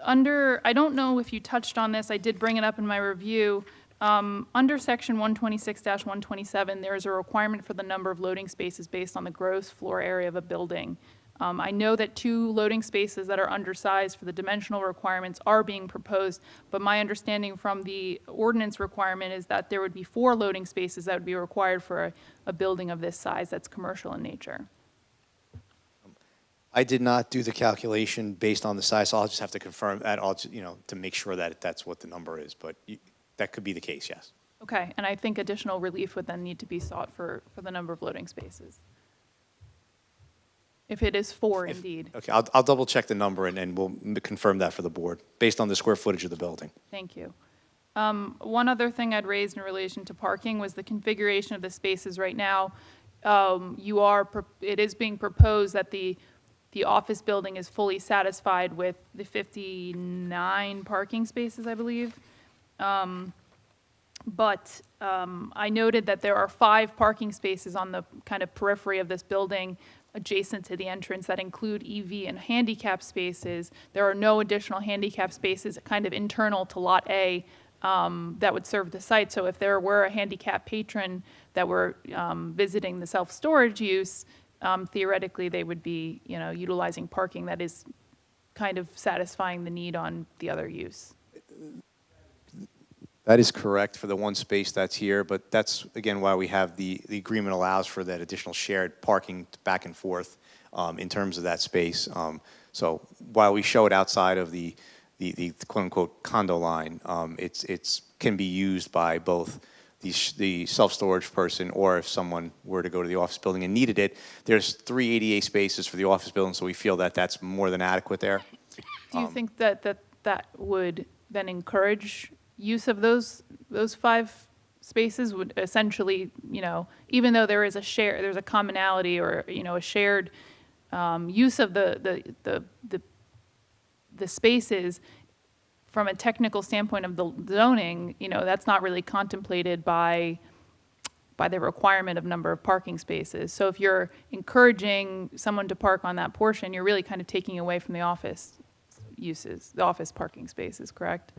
I don't know if you touched on this, I did bring it up in my review. Under section 126-127, there is a requirement for the number of loading spaces based on the gross floor area of a building. I know that 2 loading spaces that are undersized for the dimensional requirements are being proposed, but my understanding from the ordinance requirement is that there would be 4 loading spaces that would be required for a building of this size that's commercial in nature. I did not do the calculation based on the size, so I'll just have to confirm that, to make sure that that's what the number is, but that could be the case, yes. Okay, and I think additional relief would then need to be sought for the number of loading spaces. If it is 4 indeed. Okay, I'll double check the number and we'll confirm that for the board, based on the square footage of the building. Thank you. One other thing I'd raised in relation to parking was the configuration of the spaces right now. It is being proposed that the office building is fully satisfied with the 59 parking spaces, I believe. But I noted that there are 5 parking spaces on the kind of periphery of this building adjacent to the entrance that include EV and handicap spaces. There are no additional handicap spaces kind of internal to Lot A that would serve the site. So if there were a handicap patron that were visiting the self-storage use, theoretically they would be, utilizing parking that is kind of satisfying the need on the other use. That is correct for the one space that's here, but that's, again, why we have the agreement allows for that additional shared parking back and forth in terms of that space. So while we show it outside of the quote-unquote condo line, it's can be used by both the self-storage person, or if someone were to go to the office building and needed it. There's 3 ADA spaces for the office building, so we feel that that's more than adequate there. Do you think that would then encourage use of those 5 spaces? Would essentially, even though there's a commonality or, a shared use of the spaces, from a technical standpoint of the zoning, that's not really contemplated by the requirement of number of parking spaces. So if you're encouraging someone to park on that portion, you're really kind of taking away from the office uses, the office parking spaces, correct?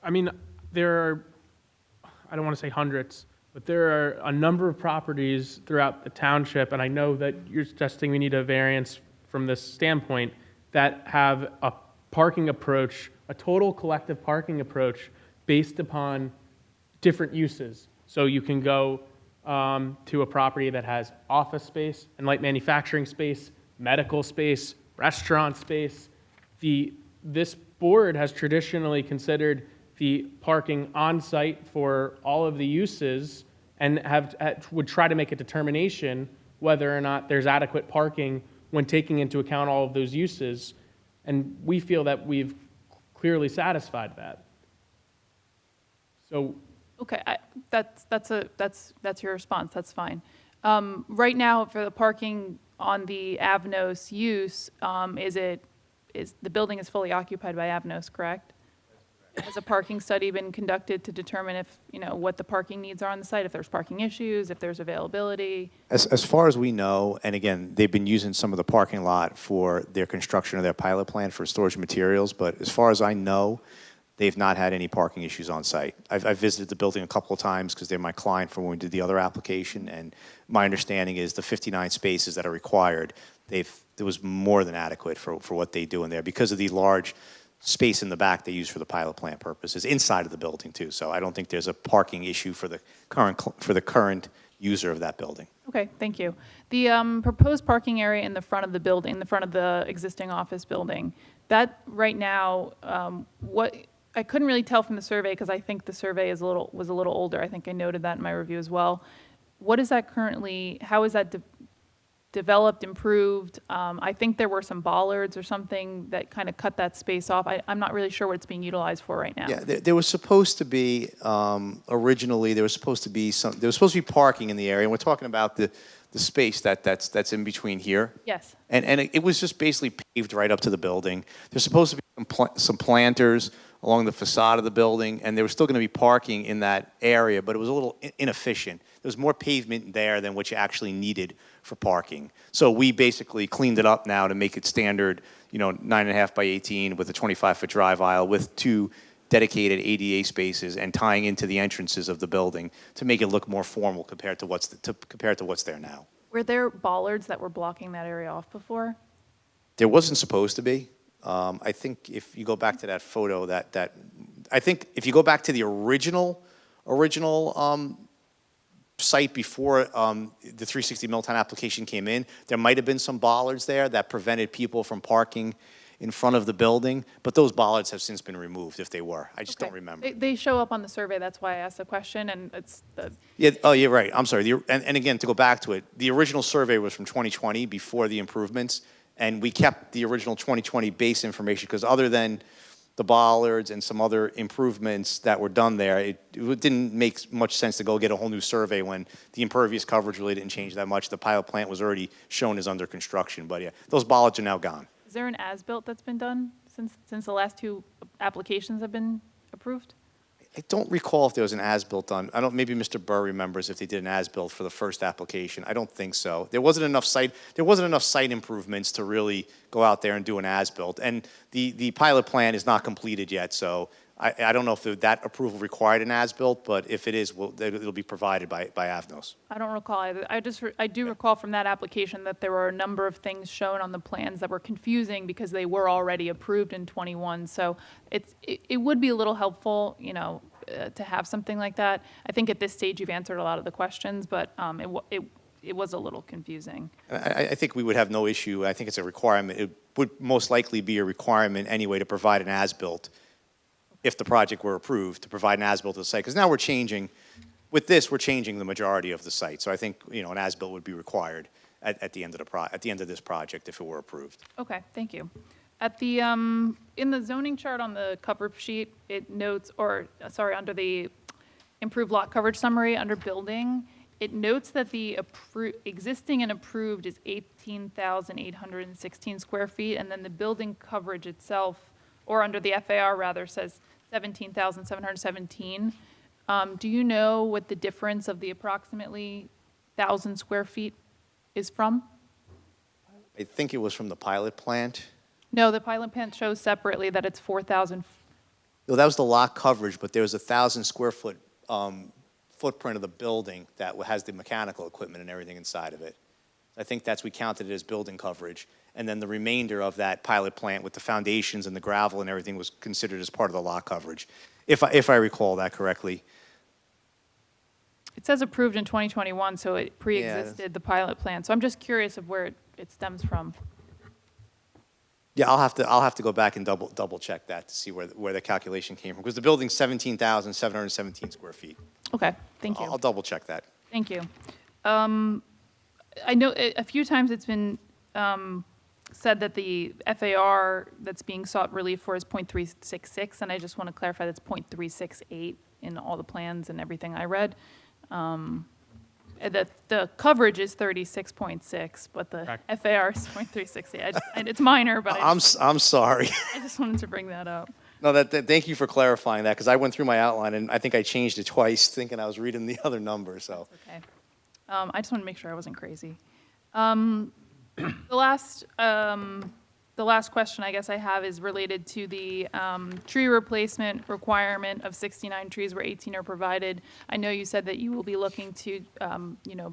I mean, there are, I don't want to say hundreds, but there are a number of properties throughout the township, and I know that you're suggesting we need a variance from this standpoint, that have a parking approach, a total collective parking approach based upon different uses. So you can go to a property that has office space and light manufacturing space, medical space, restaurant space. This board has traditionally considered the parking on-site for all of the uses and would try to make a determination whether or not there's adequate parking when taking into account all of those uses. And we feel that we've clearly satisfied that. So Okay, that's your response, that's fine. Right now, for the parking on the Avnos use, the building is fully occupied by Avnos, correct? Has a parking study been conducted to determine if, what the parking needs are on the site, if there's parking issues, if there's availability? As far as we know, and again, they've been using some of the parking lot for their construction of their pilot plant for storage materials, but as far as I know, they've not had any parking issues on site. I've visited the building a couple of times because they're my client from when we did the other application, and my understanding is the 59 spaces that are required, it was more than adequate for what they do in there because of the large space in the back they use for the pilot plant purposes, inside of the building too. So I don't think there's a parking issue for the current user of that building. Okay, thank you. The proposed parking area in the front of the building, in the front of the existing office building, that right now, I couldn't really tell from the survey because I think the survey was a little older. I think I noted that in my review as well. What is that currently, how is that developed, improved? I think there were some bollards or something that kind of cut that space off. I'm not really sure what it's being utilized for right now. Yeah, there was supposed to be, originally, there was supposed to be parking in the area, and we're talking about the space that's in between here. Yes. And it was just basically paved right up to the building. There's supposed to be some planters along the facade of the building, and there was still going to be parking in that area, but it was a little inefficient. There was more pavement there than what you actually needed for parking. So we basically cleaned it up now to make it standard, 9.5 by 18 with a 25-foot drive aisle with 2 dedicated ADA spaces and tying into the entrances of the building to make it look more formal compared to what's there now. Were there bollards that were blocking that area off before? There wasn't supposed to be. I think if you go back to that photo, I think if you go back to the original site before the 360 Milltown application came in, there might have been some bollards there that prevented people from parking in front of the building, but those bollards have since been removed if they were. I just don't remember. They show up on the survey, that's why I asked the question, and it's Yeah, oh, you're right. I'm sorry. And again, to go back to it, the original survey was from 2020 before the improvements, and we kept the original 2020 base information because other than the bollards and some other improvements that were done there, it didn't make much sense to go get a whole new survey when the impervious coverage really didn't change that much. The pilot plant was already shown as under construction, but yeah, those bollards are now gone. Is there an as-built that's been done since the last 2 applications have been approved? I don't recall if there was an as-built done. Maybe Mr. Burr remembers if they did an as-built for the first application. I don't think so. There wasn't enough site improvements to really go out there and do an as-built. And the pilot plan is not completed yet, so I don't know if that approval required an as-built, but if it is, it'll be provided by Avnos. I don't recall either. I do recall from that application that there were a number of things shown on the plans that were confusing because they were already approved in 21. So it would be a little helpful, to have something like that. I think at this stage you've answered a lot of the questions, but it was a little confusing. I think we would have no issue. I think it's a requirement. It would most likely be a requirement anyway to provide an as-built if the project were approved, to provide an as-built to the site. Because now we're changing the majority of the site. So I think, an as-built would be required at the end of this project if it were approved. Okay, thank you. At the, in the zoning chart on the cover sheet, it notes, under the improved lot coverage summary under building, it notes that the existing and approved is 18,816 square feet, and then the building coverage itself or under the FAR rather, says 17,717. Do you know what the difference of the approximately 1,000 square feet is from? I think it was from the pilot plant. No, the pilot plant shows separately that it's 4,000. No, that was the lot coverage, but there was a 1,000 square foot footprint of the building that has the mechanical equipment and everything inside of it. I think we counted it as building coverage. And then the remainder of that pilot plant with the foundations and the gravel and everything was considered as part of the lot coverage, if I recall that correctly. It says approved in 2021, so it pre-existed the pilot plan. So I'm just curious of where it stems from. Yeah, I'll have to go back and double check that to see where the calculation came from, because the building's 17,717 square feet. Okay, thank you. I'll double check that. Thank you. I know a few times it's been said that the FAR that's being sought relief for is .366, and I just want to clarify that's .368 in all the plans and everything I read. The coverage is 36.6, but the Correct. FAR is .368. It's minor, but I'm sorry. I just wanted to bring that up. No, thank you for clarifying that, because I went through my outline and I think I changed it twice, thinking I was reading the other number. So Okay. I just want to make sure I wasn't crazy. The last question I guess I have is related to the tree replacement requirement of 69 trees where 18 are provided. I know you said that you will be looking to,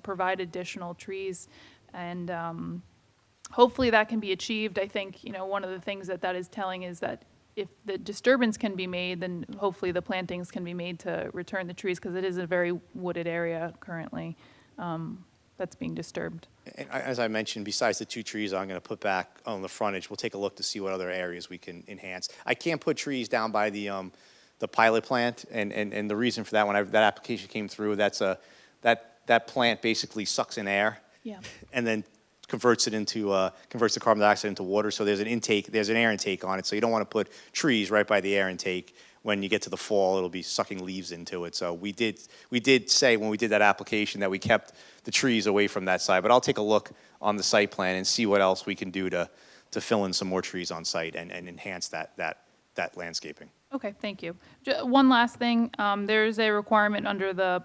provide additional trees, and hopefully that can be achieved. I think, one of the things that is telling is that if the disturbance can be made, then hopefully the plantings can be made to return the trees, because it is a very wooded area currently that's being disturbed. and as I mentioned, besides the 2 trees I'm going to put back on the frontage, we'll take a look to see what other areas we can enhance. I can't put trees down by the pilot plant, and the reason for that, when that application came through, that plant basically sucks in air. Yeah. And then converts the carbon dioxide into water. So there's an air intake on it. So you don't want to put trees right by the air intake. When you get to the fall, it'll be sucking leaves into it. So we did say when we did that application that we kept the trees away from that side. But I'll take a look on the site plan and see what else we can do to fill in some more trees on site and enhance that landscaping. Okay, thank you. One last thing, there's a requirement under the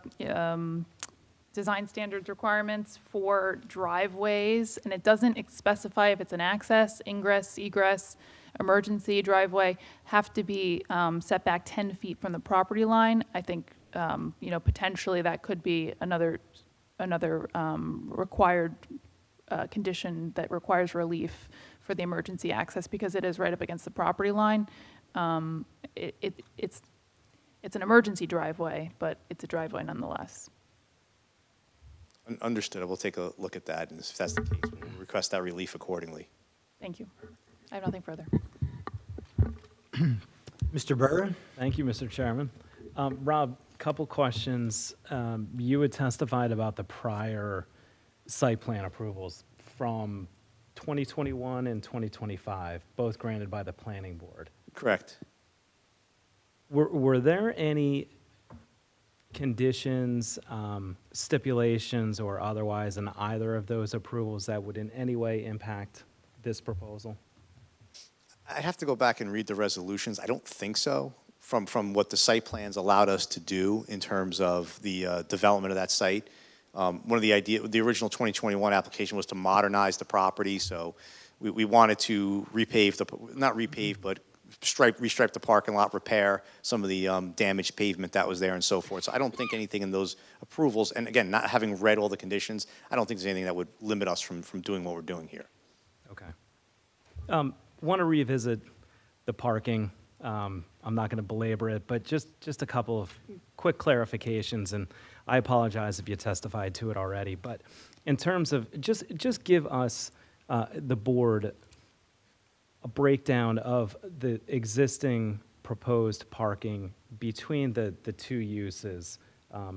design standards requirements for driveways, and it doesn't specify if it's an access, ingress, egress, emergency driveway, have to be set back 10 feet from the property line. I think, potentially that could be another required condition that requires relief for the emergency access, because it is right up against the property line. It's an emergency driveway, but it's a driveway nonetheless. Understood. We'll take a look at that, and if that's the case, we'll request that relief accordingly. Thank you. I have nothing further. Mr. Burr? Thank you, Mr. Chairman. Rob, couple questions. You had testified about the prior site plan approvals from 2021 and 2025, both granted by the planning board. Correct. Were there any conditions, stipulations, or otherwise in either of those approvals that would in any way impact this proposal? I have to go back and read the resolutions. I don't think so, from what the site plans allowed us to do in terms of the development of that site. One of the original 2021 application was to modernize the property, so we wanted to not repave, but restripe the parking lot, repair some of the damaged pavement that was there and so forth. So I don't think anything in those approvals, and again, not having read all the conditions, I don't think there's anything that would limit us from doing what we're doing here. Okay. Want to revisit the parking. I'm not going to belabor it, but just a couple of quick clarifications, and I apologize if you testified to it already. But in terms of, just give us, the board, a breakdown of the existing proposed parking between the 2 uses,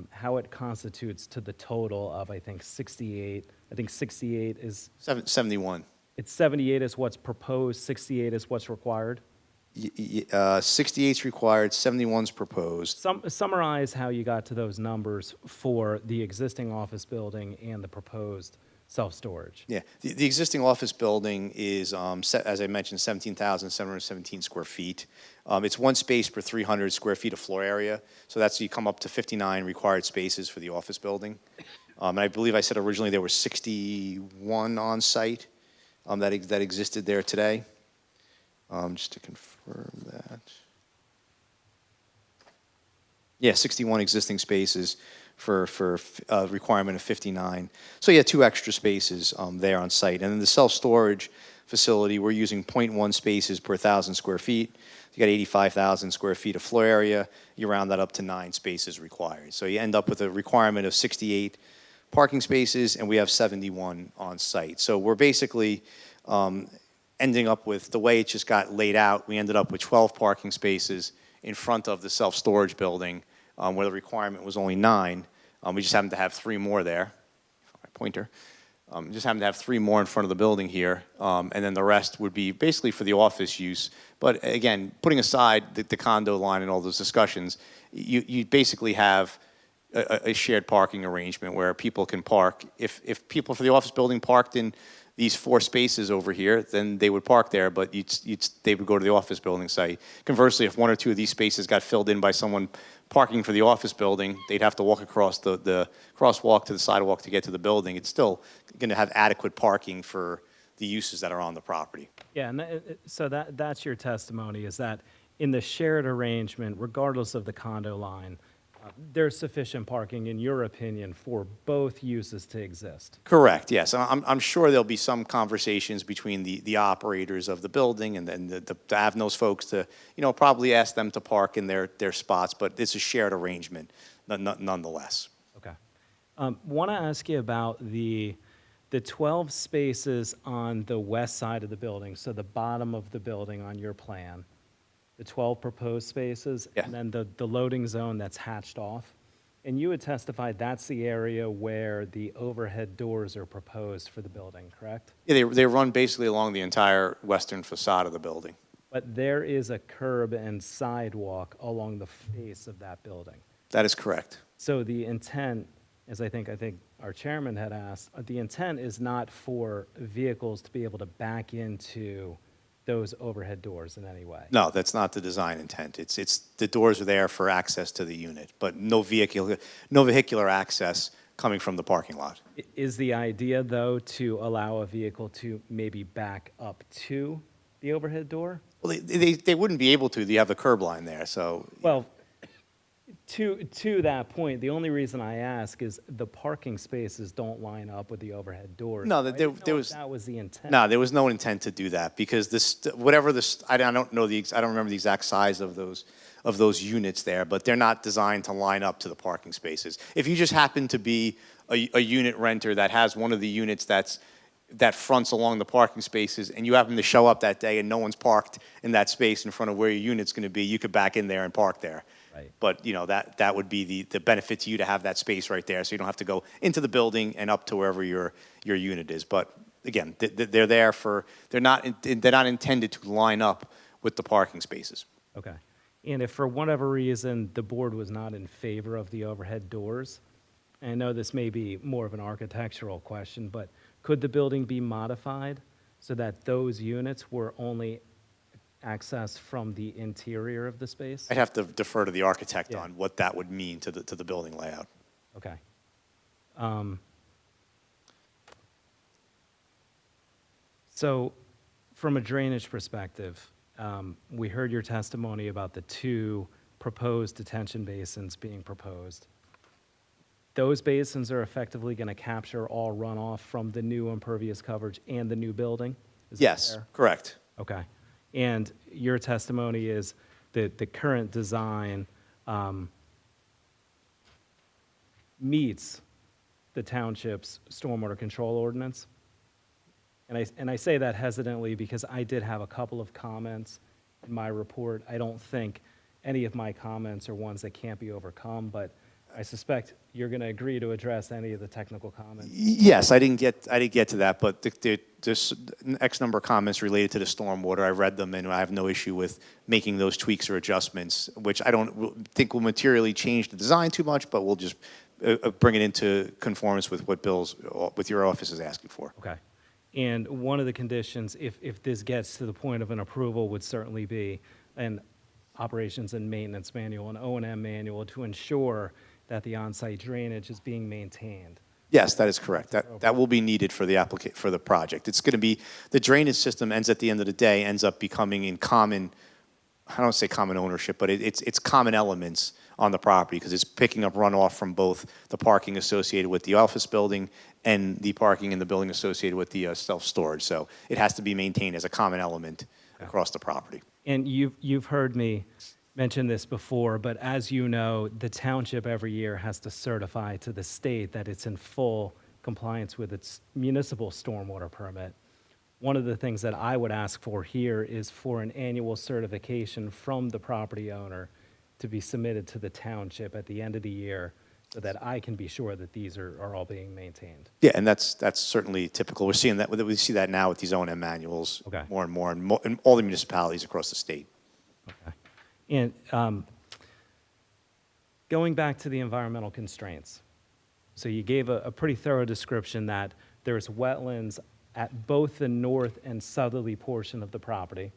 how it constitutes to the total of, I think, 68. I think 68 is... 71. It's 78 is what's proposed, 68 is what's required? 68 is required, 71 is proposed. Summarize how you got to those numbers for the existing office building and the proposed self-storage? Yeah, the existing office building is, as I mentioned, 17,717 square feet. It's one space per 300 square feet of floor area, so you come up to 59 required spaces for the office building. And I believe I said originally there were 61 on site that existed there today. Just to confirm that. Yeah, 61 existing spaces for a requirement of 59. So yeah, 2 extra spaces there on site. And then the self-storage facility, we're using 0.1 spaces per 1,000 square feet. You got 85,000 square feet of floor area. You round that up to 9 spaces required. So you end up with a requirement of 68 parking spaces, and we have 71 on site. So we're basically ending up with, the way it just got laid out, we ended up with 12 parking spaces in front of the self-storage building, where the requirement was only 9. We just happen to have 3 more there. My pointer. Just happen to have 3 more in front of the building here, and then the rest would be basically for the office use. But again, putting aside the condo line and all those discussions, you basically have a shared parking arrangement where people can park. If people for the office building parked in these 4 spaces over here, then they would park there, but they would go to the office building site. Conversely, if 1 or 2 of these spaces got filled in by someone parking for the office building, they'd have to walk across the crosswalk to the sidewalk to get to the building. It's still going to have adequate parking for the uses that are on the property. Yeah, and so that's your testimony, is that in the shared arrangement, regardless of the condo line, there's sufficient parking, in your opinion, for both uses to exist? Correct, yes. I'm sure there'll be some conversations between the operators of the building and then the Avnos folks to, probably ask them to park in their spots, but it's a shared arrangement nonetheless. Okay. Want to ask you about the 12 spaces on the west side of the building, so the bottom of the building on your plan, the 12 proposed spaces, Yeah. and then the loading zone that's hatched off. And you had testified that's the area where the overhead doors are proposed for the building, correct? Yeah, they run basically along the entire western facade of the building. But there is a curb and sidewalk along the face of that building. That is correct. So the intent, as I think our chairman had asked, the intent is not for vehicles to be able to back into those overhead doors in any way? No, that's not the design intent. It's the doors are there for access to the unit, but no vehicular access coming from the parking lot. Is the idea, though, to allow a vehicle to maybe back up to the overhead door? Well, they wouldn't be able to. You have the curb line there, so. Well, to that point, the only reason I ask is the parking spaces don't line up with the overhead doors. No, So I there didn't know if was. that was the intent. No, there was no intent to do that because I don't remember the exact size of those units there, but they're not designed to line up to the parking spaces. If you just happen to be a unit renter that has one of the units that fronts along the parking spaces, and you happen to show up that day and no one's parked in that space in front of where your unit's going to be, you could back in there and park there. Right. But that would be the benefit to you to have that space right there, so you don't have to go into the building and up to wherever your unit is. But again, they're there they're not intended to line up with the parking spaces. Okay. And if for whatever reason the board was not in favor of the overhead doors, and I know this may be more of an architectural question, but could the building be modified so that those units were only accessed from the interior of the space? I'd have to defer to the architect Yeah. on what that would mean to the building layout. Okay. So from a drainage perspective, we heard your testimony about the 2 proposed detention basins being proposed. Those basins are effectively going to capture all runoff from the new impervious coverage and the new building? Is that Yes, fair? correct. Okay. And your testimony is that the current design meets the township's stormwater control ordinance? And I say that hesitantly because I did have a couple of comments in my report. I don't think any of my comments are ones that can't be overcome, but I suspect you're going to agree to address any of the technical comments. Yes, I didn't get to that, but there's X number of comments related to the stormwater. I read them, and I have no issue with making those tweaks or adjustments, which I don't think will materially change the design too much, but will just bring it into conformance with what with your office is asking for. Okay. And one of the conditions, if this gets to the point of an approval, would certainly be an operations and maintenance manual, an O&M manual, to ensure that the on-site drainage is being maintained. Yes, that is correct. That will be needed for for the project. It's going to be, the drainage system ends, at the end of the day, ends up becoming in common, I don't say common ownership, but it's common elements on the property, because it's picking up runoff from both the parking associated with the office building and the parking in the building associated with the self-storage. So it has to be maintained as a common element across the property. And you've heard me mention this before, but as you know, the township every year has to certify to the state that it's in full compliance with its municipal stormwater permit. One of the things that I would ask for here is for an annual certification from the property owner to be submitted to the township at the end of the year, so that I can be sure that these are all being maintained. Yeah, and that's certainly typical. We're seeing that, we see that now with these O&M manuals Okay. more and more in all the municipalities across the state. Okay. And going back to the environmental constraints, so you gave a pretty thorough description that there's wetlands at both the north and southerly portion of the property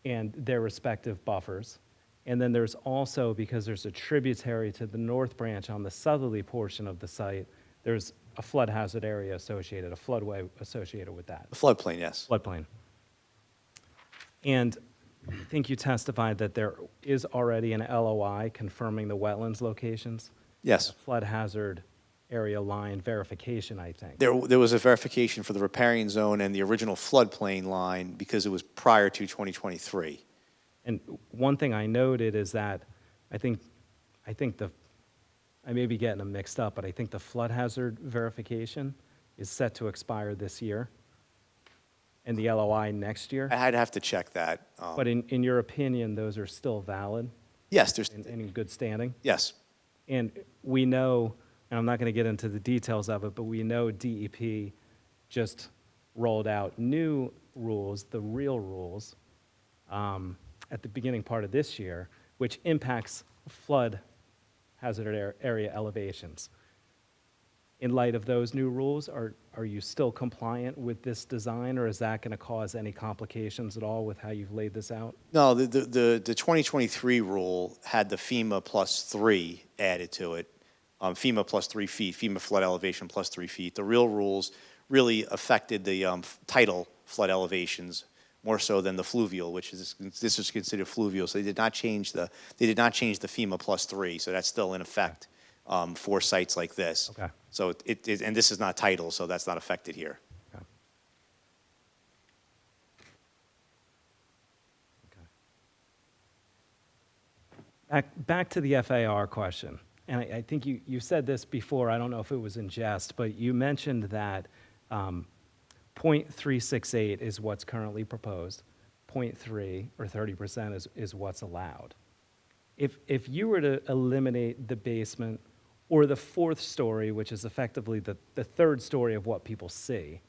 and their respective buffers. And then there's also, because there's a tributary to the north branch on the southerly portion of the site, there's a flood hazard area associated, a floodway associated with that. The floodplain, yes. Floodplain. And I think you testified that there is already an LOI confirming the wetlands locations? Yes. Flood hazard area line verification, I think. There was a verification for the riparian zone and the original floodplain line because it was prior to 2023. And one thing I noted is that I may be getting them mixed up, but I think the flood hazard verification is set to expire this year and the LOI next year. I'd have to check that. But in your opinion, those are still valid Yes, there's, and in good standing? yes. And we know, and I'm not going to get into the details of it, but we know DEP just rolled out new rules, the real rules, at the beginning part of this year, which impacts flood hazard area elevations. In light of those new rules, are you still compliant with this design, or is that going to cause any complications at all with how you've laid this out? No, the 2023 rule had the FEMA +3 added to it. FEMA +3 feet, FEMA flood elevation +3 feet. The real rules really affected the tidal flood elevations more so than the fluvial, this is considered fluvial. So they did not change the FEMA +3. So that's still in effect for sites like this. Okay. So and this is not tidal, so that's not affected here. Back to the FAR question, and I think you said this before, I don't know if it was in jest, but you mentioned that 0.368 is what's currently proposed, 0.3 or 30% is what's allowed. If you were to eliminate the basement or the fourth story, which is effectively the third story of what people see,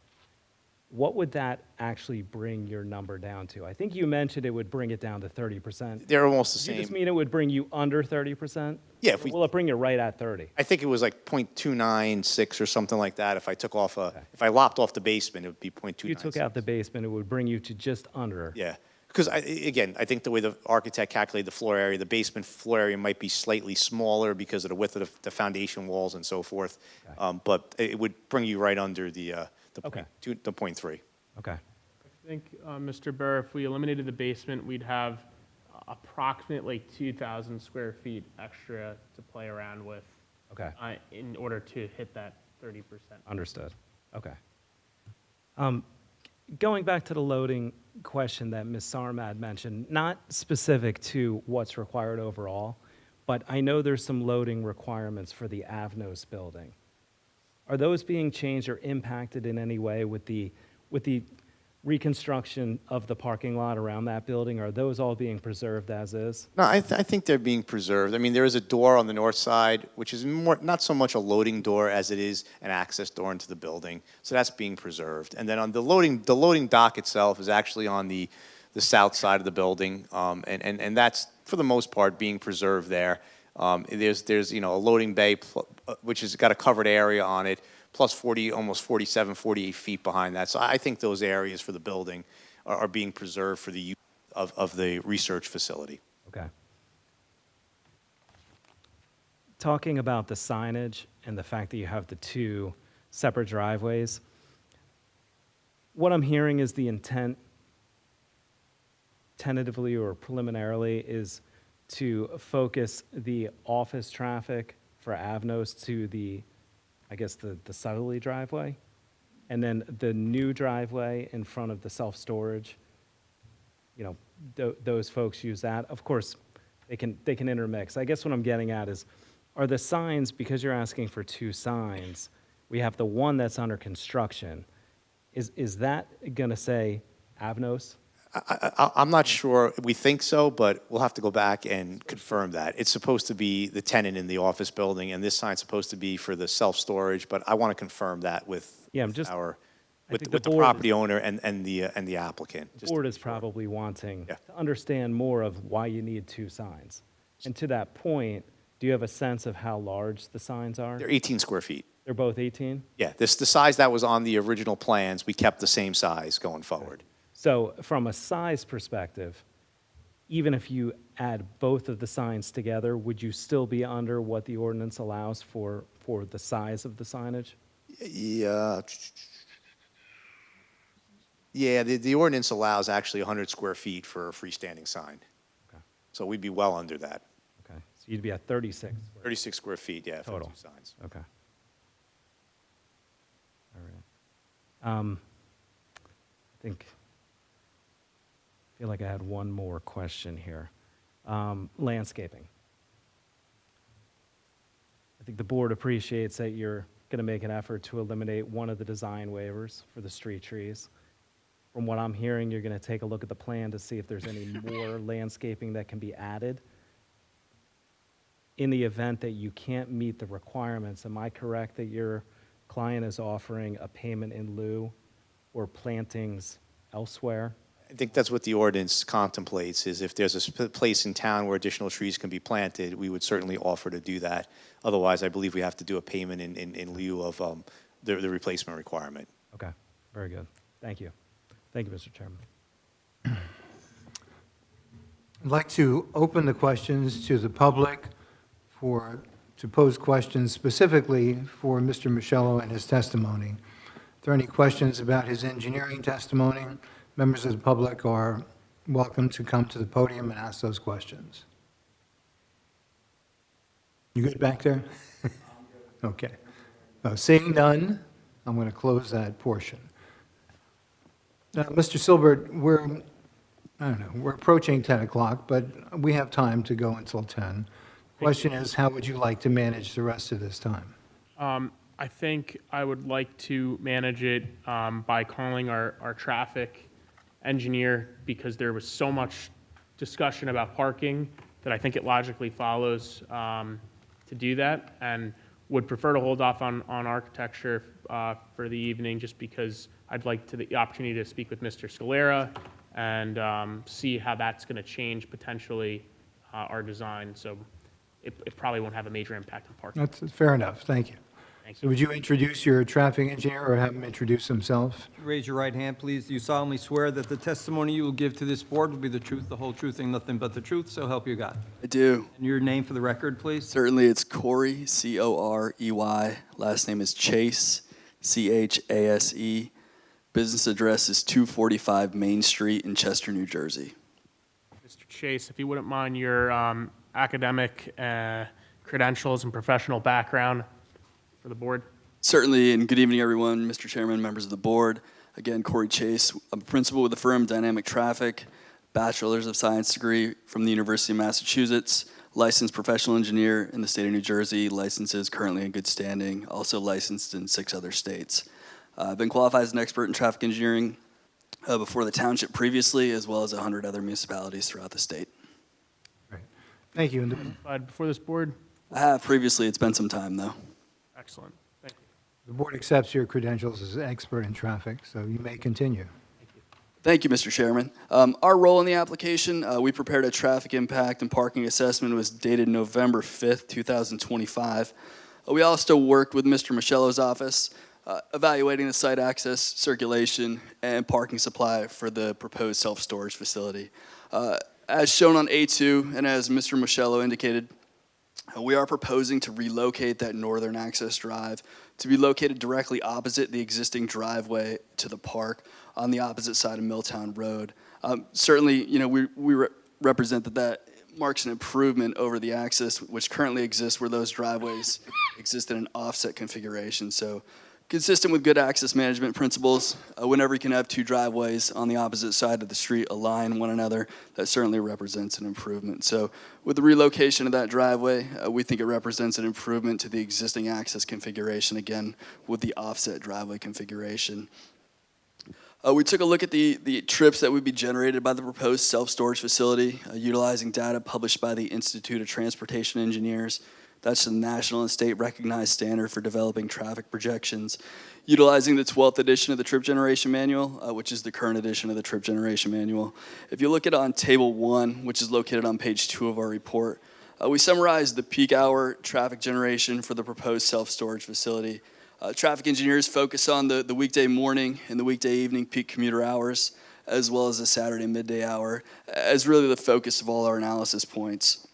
what would that actually bring your number down to? I think you mentioned it would bring it down to 30%. They're almost the Do you same. just mean it would bring you under 30%? Yeah, Or will it bring you right at 30? I think it was like 0.296 or something like that. If I took off if I lopped off the basement, it would be 0.296. If you took out the basement, it would bring you to just under. Yeah, because again, I think the way the architect calculated the floor area, the basement floor area might be slightly smaller because of the width of the foundation walls and so forth. Okay. But it would bring you right under the Okay. 0.3. Okay. I think, Mr. Burr, if we eliminated the basement, we'd have approximately 2,000 square feet extra to play around with Okay. in order to hit that 30%. Understood. Okay. Going back to the loading question that Ms. Sarmad mentioned, not specific to what's required overall, but I know there's some loading requirements for the Avnos building. Are those being changed or impacted in any way with the reconstruction of the parking lot around that building? Are those all being preserved as is? No, I think they're being preserved. I mean, there is a door on the north side, which is not so much a loading door as it is an access door into the building. So that's being preserved. And then on the loading dock itself is actually on the south side of the building, and that's for the most part being preserved there. There's a loading bay, which has got a covered area on it, plus 40, almost 47, 48 feet behind that. So I think those areas for the building are being preserved for the use of the research facility. Okay. Talking about the signage and the fact that you have the two separate driveways, what I'm hearing is the intent, tentatively or preliminarily, is to focus the office traffic for Avnos to the, I guess, the southerly driveway, and then the new driveway in front of the self-storage, those folks use that. Of course, they can intermix. I guess what I'm getting at is, are the signs, because you're asking for two signs, we have the one that's under construction, is that gonna say Avnos? I'm not sure. We think so, but we'll have to go back and confirm that. It's supposed to be the tenant in the office building, and this sign's supposed to be for the self-storage, but I want to confirm that with Yeah, I'm just- with think the the board- property owner and the applicant. The just to board be is sure. probably wanting Yeah. to understand more of why you need two signs. And to that point, do you have a sense of how large the signs are? They're 18 square feet. They're both 18? Yeah, the size that was on the original plans, we kept the same size going forward. So from a size perspective, even if you add both of the signs together, would you still be under what the ordinance allows for the size of the signage? Yeah. Yeah, the ordinance allows actually 100 square feet for a freestanding sign. Okay. So we'd be well under that. Okay, so you'd be at 36. 36 square feet, yeah, for the Total. two signs. Okay. All right. I feel like I had one more question here. Landscaping. I think the board appreciates that you're going to make an effort to eliminate one of the design waivers for the street trees. From what I'm hearing, you're going to take a look at the plan to see if there's any more landscaping that can be added. In the event that you can't meet the requirements, am I correct that your client is offering a payment in lieu or plantings elsewhere? I think that's what the ordinance contemplates, is if there's a place in town where additional trees can be planted, we would certainly offer to do that. Otherwise, I believe we have to do a payment in lieu of the replacement requirement. Okay, very good. Thank you. Thank you, Mr. Chairman. I'd like to open the questions to the public to pose questions specifically for Mr. Michello and his testimony. If there are any questions about his engineering testimony, members of the public are welcome to come to the podium and ask those questions. You good back there? Okay. Seeing none, I'm going to close that portion. Now, Mr. Silbert, we're approaching 10 o'clock, but we have time to go until 10. Question is, how would you like to manage the rest of this time? I think I would like to manage it by calling our traffic engineer, because there was so much discussion about parking that I think it logically follows to do that, and would prefer to hold off on architecture for the evening, just because I'd like the opportunity to speak with Mr. Scalera and see how that's going to change potentially our design. So it probably won't have a major impact on parking. That's fair enough, thank you. Thank So you. would you introduce your traffic engineer or have him introduce himself? Raise your right hand, please. Do you solemnly swear that the testimony you will give to this board will be the truth, the whole truth, and nothing but the truth, so help you God? I do. And your name for the record, please? Certainly, it's Corey, Corey. Last name is Chase, Chase. Business address is 245 Main Street in Chester, New Jersey. Mr. Chase, if you wouldn't mind your academic credentials and professional background for the board. Certainly, and good evening, everyone, Mr. Chairman, members of the board. Again, Corey Chase. I'm a principal with the firm Dynamic Traffic, Bachelor's of Science degree from the University of Massachusetts, licensed professional engineer in the state of New Jersey, licenses currently in good standing, also licensed in 6 other states. I've been qualified as an expert in traffic engineering before the township previously, as well as 100 other municipalities throughout the state. Great. Thank you. And Before this board. I have previously. It's been some time, though. Excellent. Thank you. the board accepts your credentials as an expert in traffic, so you may continue. Thank you, Mr. Chairman. Our role in the application, we prepared a traffic impact and parking assessment. It was dated November 5th, 2025. We also worked with Mr. Michello's office, evaluating the site access, circulation, and parking supply for the proposed self-storage facility. As shown on A2, and as Mr. Michello indicated, we are proposing to relocate that northern access drive to be located directly opposite the existing driveway to the park on the opposite side of Milltown Road. Certainly, we represent that marks an improvement over the access which currently exists where those driveways exist in an offset configuration. So consistent with good access management principles, whenever you can have two driveways on the opposite side of the street align one another, that certainly represents an improvement. So with the relocation of that driveway, we think it represents an improvement to the existing access configuration, again, with the offset driveway configuration. We took a look at the trips that would be generated by the proposed self-storage facility, utilizing data published by the Institute of Transportation Engineers. That's the national and state recognized standard for developing traffic projections, utilizing the 12th edition of the Trip Generation Manual, which is the current edition of the Trip Generation Manual. If you look at it on Table 1, which is located on page 2 of our report, we summarize the peak hour traffic generation for the proposed self-storage facility. Traffic engineers focus on the weekday morning and the weekday evening peak commuter hours, as well as the Saturday midday hour, as really the focus of all our analysis points.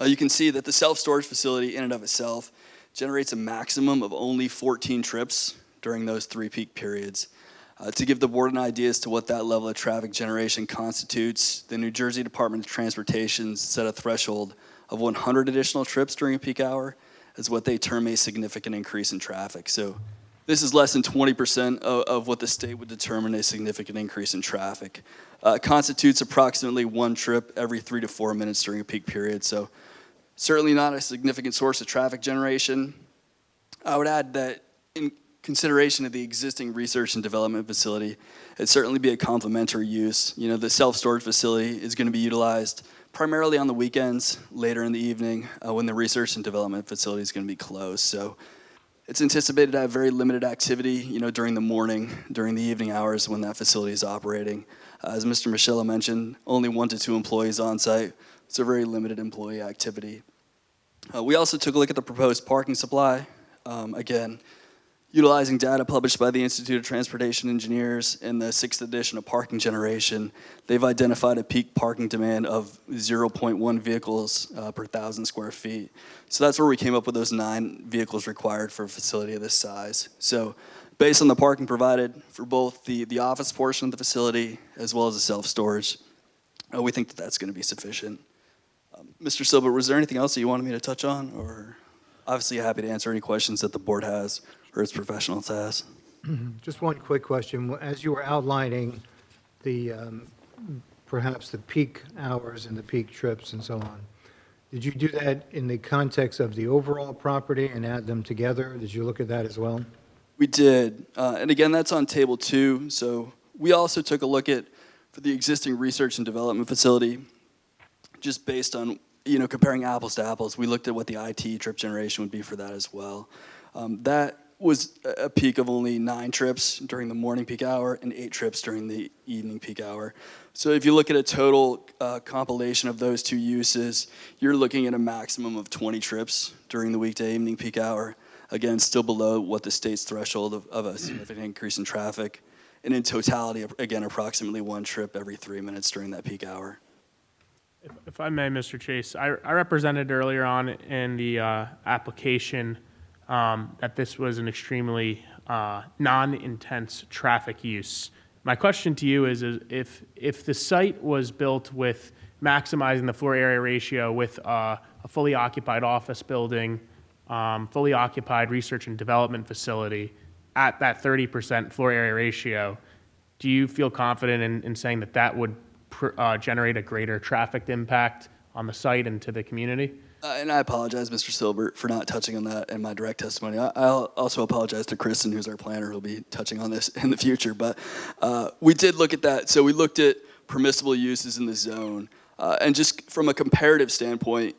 You can see that the self-storage facility in and of itself generates a maximum of only 14 trips during those 3 peak periods. To give the board an idea as to what that level of traffic generation constitutes, the New Jersey Department of Transportation set a threshold of 100 additional trips during a peak hour as what they term a significant increase in traffic. So this is less than 20% of what the state would determine a significant increase in traffic. Constitutes approximately 1 trip every 3 to 4 minutes during a peak period. So certainly not a significant source of traffic generation. I would add that in consideration of the existing research and development facility, it'd certainly be a complementary use. The self-storage facility is going to be utilized primarily on the weekends, later in the evening, when the research and development facility is going to be closed. So it's anticipated to have very limited activity, during the morning, during the evening hours when that facility is operating. As Mr. Michello mentioned, only 1 to 2 employees on site. It's a very limited employee activity. We also took a look at the proposed parking supply. Again, utilizing data published by the Institute of Transportation Engineers in the 6th edition of Parking Generation, they've identified a peak parking demand of 0.1 vehicles per 1,000 square feet. So that's where we came up with those 9 vehicles required for a facility of this size. So based on the parking provided for both the office portion of the facility as well as the self-storage, we think that that's going to be sufficient. Mr. Silber, was there anything else that you wanted me to touch on? Or obviously happy to answer any questions that the board has or its professionals has. Just one quick question. As you were outlining the, perhaps the peak hours and the peak trips and so on, did you do that in the context of the overall property and add them together? Did you look at that as well? We did. And again, that's on Table 2. So we also took a look at, for the existing research and development facility, just based on, comparing apples to apples, we looked at what the IT trip generation would be for that as well. That was a peak of only 9 trips during the morning peak hour and 8 trips during the evening peak hour. So if you look at a total compilation of those 2 uses, you're looking at a maximum of 20 trips during the weekday evening peak hour. Again, still below what the state's threshold of a significant increase in traffic. And in totality, again, approximately 1 trip every 3 minutes during that peak hour. If I may, Mr. Chase, I represented earlier on in the application that this was an extremely non-intense traffic use. My question to you is if the site was built with maximizing the floor area ratio with a fully occupied office building, fully occupied research and development facility at that 30% floor area ratio, do you feel confident in saying that would generate a greater traffic impact on the site and to the community? And I apologize, Mr. Silbert, for not touching on that in my direct testimony. I'll also apologize to Kristen, who's our planner, who'll be touching on this in the future. But we did look at that. So we looked at permissible uses in the zone. And just from a comparative standpoint,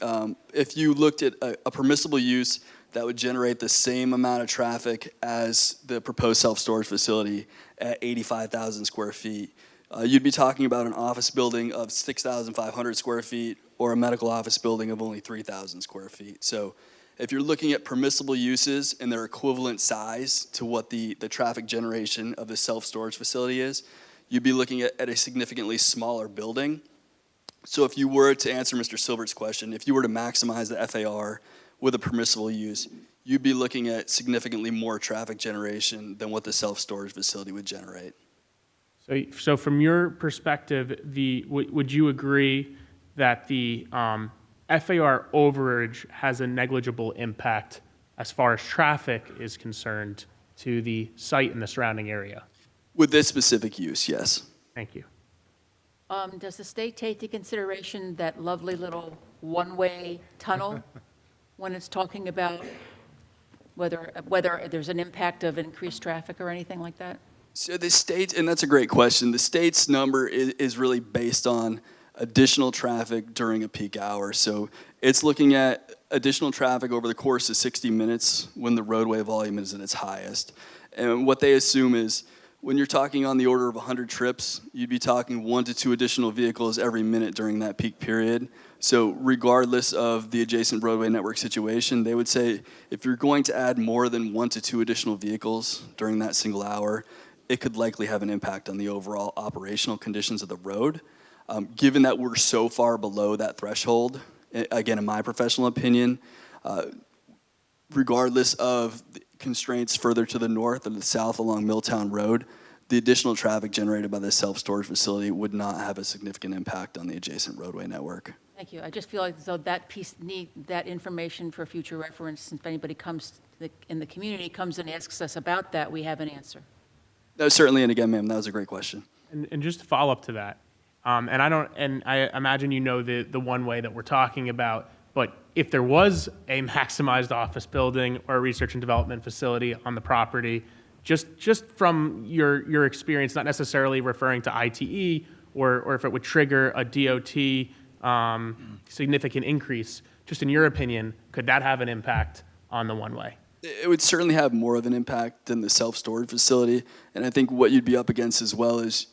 if you looked at a permissible use that would generate the same amount of traffic as the proposed self-storage facility at 85,000 square feet, you'd be talking about an office building of 6,500 square feet or a medical office building of only 3,000 square feet. So if you're looking at permissible uses and their equivalent size to what the traffic generation of the self-storage facility is, you'd be looking at a significantly smaller building. So if you were to answer Mr. Silbert's question, if you were to maximize the FAR with a permissible use, you'd be looking at significantly more traffic generation than what the self-storage facility would generate. So from your perspective, would you agree that the FAR overage has a negligible impact as far as traffic is concerned to the site and the surrounding area? With this specific use, yes. Thank you. Does the state take into consideration that lovely little one-way tunnel when it's talking about whether there's an impact of increased traffic or anything like that? So the state, and that's a great question, the state's number is really based on additional traffic during a peak hour. So it's looking at additional traffic over the course of 60 minutes when the roadway volume is at its highest. And what they assume is when you're talking on the order of 100 trips, you'd be talking 1 to 2 additional vehicles every minute during that peak period. So regardless of the adjacent roadway network situation, they would say if you're going to add more than 1 to 2 additional vehicles during that single hour, it could likely have an impact on the overall operational conditions of the road. Given that we're so far below that threshold, again, in my professional opinion, regardless of the constraints further to the north and the south along Milltown Road, the additional traffic generated by this self-storage facility would not have a significant impact on the adjacent roadway network. Thank you. I just feel like as though that piece need that information for future reference. If anybody comes in the community comes and asks us about that, we have an answer. No, certainly, and again, ma'am, that was a great question. And just to follow up to that, and I imagine you know the one way that we're talking about, but if there was a maximized office building or a research and development facility on the property, just from your experience, not necessarily referring to ITE or if it would trigger a DOT significant increase, just in your opinion, could that have an impact on the one-way? It would certainly have more of an impact than the self-storage facility, and I think what you'd be up against as well is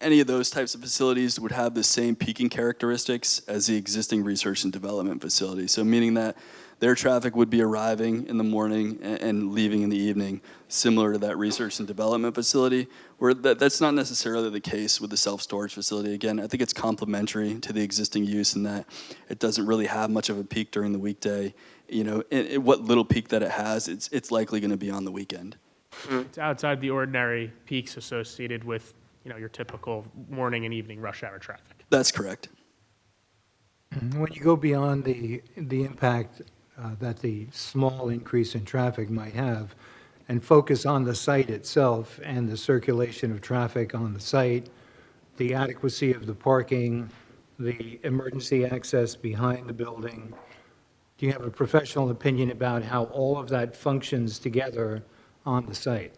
any of those types of facilities would have the same peaking characteristics as the existing research and development facility. So meaning that their traffic would be arriving in the morning and leaving in the evening, similar to that research and development facility, where that's not necessarily the case with the self-storage facility. Again, I think it's complementary to the existing use in that it doesn't really have much of a peak during the weekday. You know, what little peak that it has, it's likely going to be on the weekend. It's outside the ordinary peaks associated with, your typical morning and evening rush hour traffic. That's correct. When you go beyond the impact that the small increase in traffic might have and focus on the site itself and the circulation of traffic on the site, the adequacy of the parking, the emergency access behind the building, do you have a professional opinion about how all of that functions together on the site?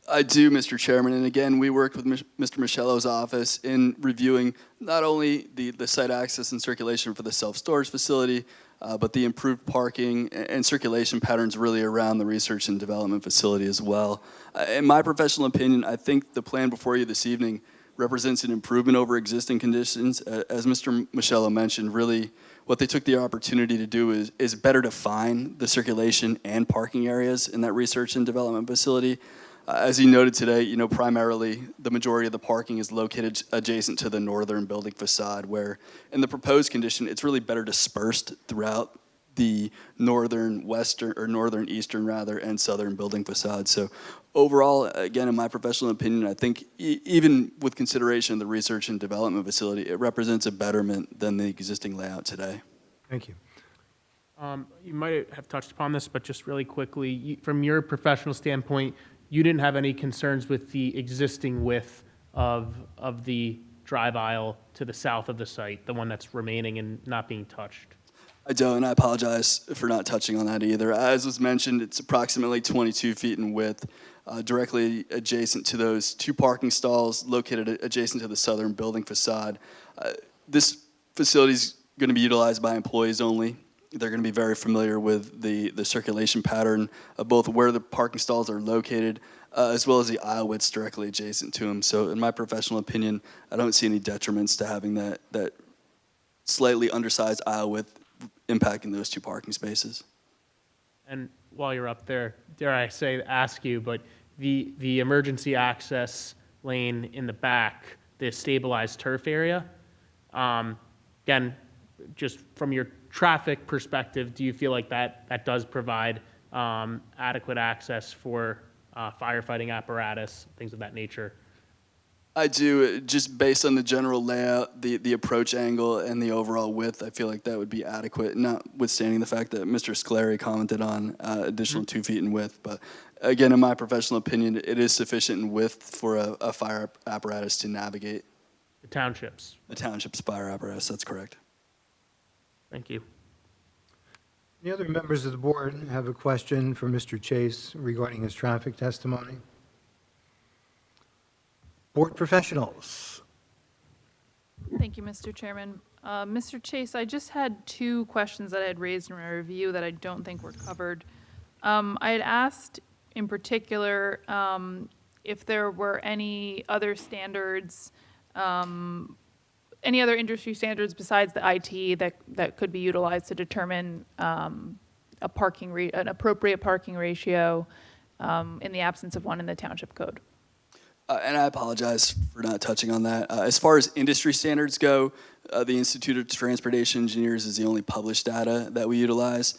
I do, Mr. Chairman, and again, we worked with Mr. Michello's office in reviewing not only the site access and circulation for the self-storage facility, but the improved parking and circulation patterns really around the research and development facility as well. In my professional opinion, I think the plan before you this evening represents an improvement over existing conditions. As Mr. Michello mentioned, really what they took the opportunity to do is better define the circulation and parking areas in that research and development facility. As he noted today, primarily the majority of the parking is located adjacent to the northern building facade, where in the proposed condition, it's really better dispersed throughout the northern eastern rather, and southern building facade. So overall, again, in my professional opinion, I think even with consideration of the research and development facility, it represents a betterment than the existing layout today. Thank you. You might have touched upon this, but just really quickly, from your professional standpoint, you didn't have any concerns with the existing width of the drive aisle to the south of the site, the one that's remaining and not being touched? I don't, and I apologize for not touching on that either. As was mentioned, it's approximately 22 feet in width, directly adjacent to those 2 parking stalls located adjacent to the southern building facade. This facility is going to be utilized by employees only. They're going to be very familiar with the circulation pattern of both where the parking stalls are located, as well as the aisle widths directly adjacent to them. So in my professional opinion, I don't see any detriments to having that slightly undersized aisle width impacting those two parking spaces. And while you're up there, dare I say, ask you, but the emergency access lane in the back, the stabilized turf area, again, just from your traffic perspective, do you feel like that does provide adequate access for firefighting apparatus, things of that nature? I do, just based on the general layout, the approach angle, and the overall width, I feel like that would be adequate, notwithstanding the fact that Mr. Scalari commented on additional 2 feet in width. But again, in my professional opinion, it is sufficient in width for a fire apparatus to navigate. The township's. The township's fire apparatus, that's correct. Thank you. Any other members of the board have a question for Mr. Chase regarding his traffic testimony? Board professionals. Thank you, Mr. Chairman. Mr. Chase, I just had 2 questions that I had raised in my review that I don't think were covered. I had asked in particular if there were any other standards, any other industry standards besides the IT that could be utilized to determine an appropriate parking ratio in the absence of one in the township code. And I apologize for not touching on that. As far as industry standards go, the Institute of Transportation Engineers is the only published data that we utilize.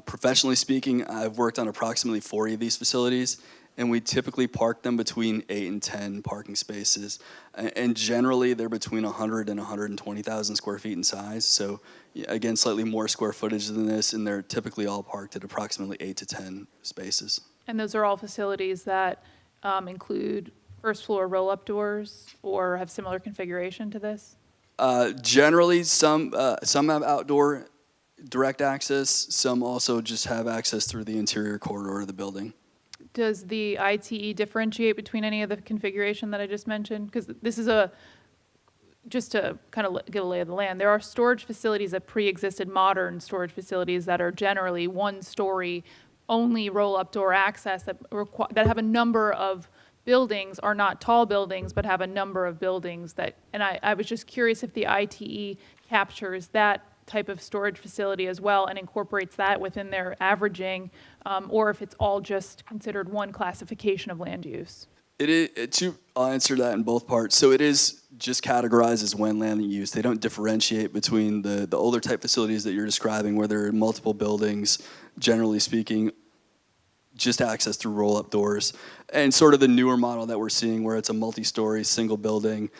Professionally speaking, I've worked on approximately 40 of these facilities, and we typically park them between 8 and 10 parking spaces. And generally, they're between 100 and 120,000 square feet in size. So again, slightly more square footage than this, and they're typically all parked at approximately 8 to 10 spaces. And those are all facilities that include first floor roll-up doors or have similar configuration to this? Generally, some have outdoor direct access. Some also just have access through the interior corridor of the building. Does the ITE differentiate between any of the configuration that I just mentioned? Because this is just to kind of get a lay of the land, there are storage facilities that pre-existed modern storage facilities that are generally one-story, only roll-up door access that have a number of buildings, are not tall buildings, but have a number of buildings that, and I was just curious if the ITE captures that type of storage facility as well and incorporates that within their averaging, or if it's all just considered one classification of land use. I'll answer that in both parts. So it is just categorized as one land use. They don't differentiate between the older type facilities that you're describing, where there are multiple buildings, generally speaking, just access through roll-up doors, and sort of the newer model that we're seeing where it's a multi-story single building.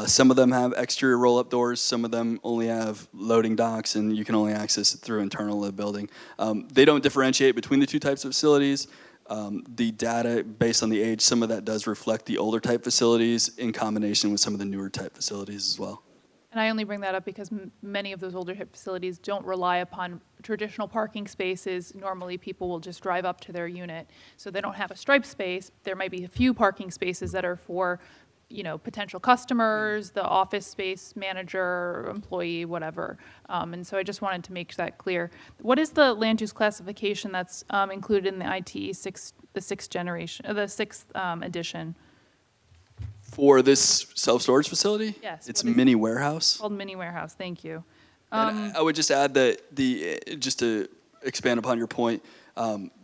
Some of them have exterior roll-up doors, some of them only have loading docks, and you can only access it through internal of the building. They don't differentiate between the two types of facilities. The data, based on the age, some of that does reflect the older type facilities in combination with some of the newer type facilities as well. And I only bring that up because many of those older type facilities don't rely upon traditional parking spaces. Normally, people will just drive up to their unit. So they don't have a striped space. There might be a few parking spaces that are for, potential customers, the office space manager, employee, whatever. And so I just wanted to make that clear. What is the land use classification that's included in the ITE the sixth edition? For this self-storage facility? Yes. It's a mini warehouse. Called mini warehouse, thank you. And I would just add that just to expand upon your point,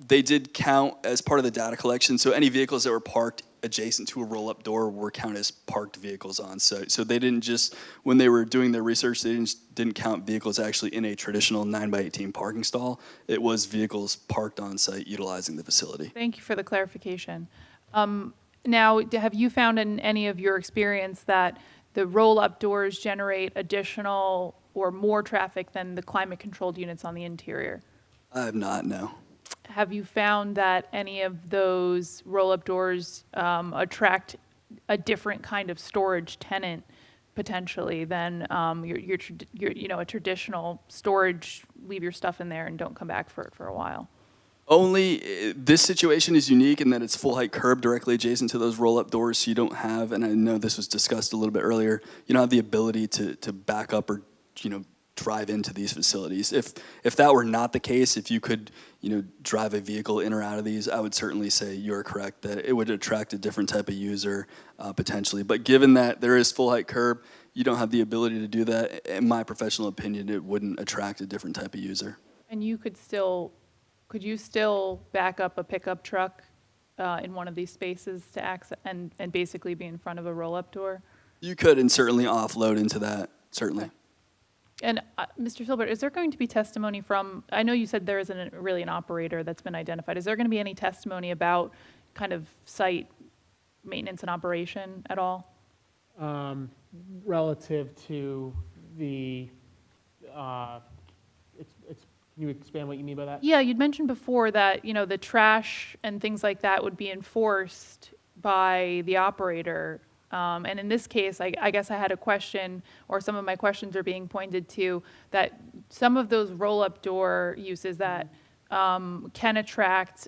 they did count as part of the data collection, so any vehicles that were parked adjacent to a roll-up door were counted as parked vehicles on site. So they didn't just, when they were doing their research, they didn't count vehicles actually in a traditional 9x18 parking stall. It was vehicles parked on site utilizing the facility. Thank you for the clarification. Now, have you found in any of your experience that the roll-up doors generate additional or more traffic than the climate-controlled units on the interior? I have not, no. Have you found that any of those roll-up doors attract a different kind of storage tenant potentially than a traditional storage, leave your stuff in there and don't come back for it for a while? Only this situation is unique in that it's full height curb directly adjacent to those roll-up doors, so you don't have, and I know this was discussed a little bit earlier, you don't have the ability to back up or drive into these facilities. If that were not the case, if you could, drive a vehicle in or out of these, I would certainly say you're correct that it would attract a different type of user potentially. But given that there is full height curb, you don't have the ability to do that. In my professional opinion, it wouldn't attract a different type of user. And could you still back up a pickup truck in one of these spaces to access and basically be in front of a roll-up door? You could, and certainly offload into that, certainly. Okay. And Mr. Silbert, is there going to be testimony from, I know you said there isn't really an operator that's been identified. Is there going to be any testimony about kind of site maintenance and operation at all? Relative to the, can you expand what you mean by that? Yeah, you'd mentioned before that, the trash and things like that would be enforced by the operator. And in this case, I guess I had a question, or some of my questions are being pointed to, that some of those roll-up door uses that can attract,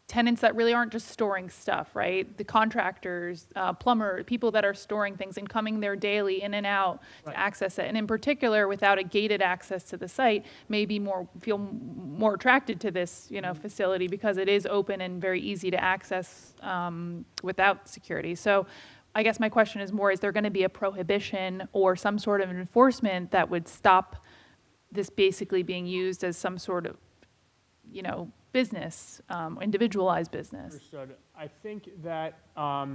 tenants that really aren't just storing stuff, right? The contractors, plumber, people that are storing things and coming there daily in and out to access it. And in particular, without a gated access to the site, feel more attracted to this, facility because it is open and very easy to access without security. So I guess my question is more, is there going to be a prohibition or some sort of enforcement that would stop this basically being used as some sort of, business, individualized business? Understood. I think that, I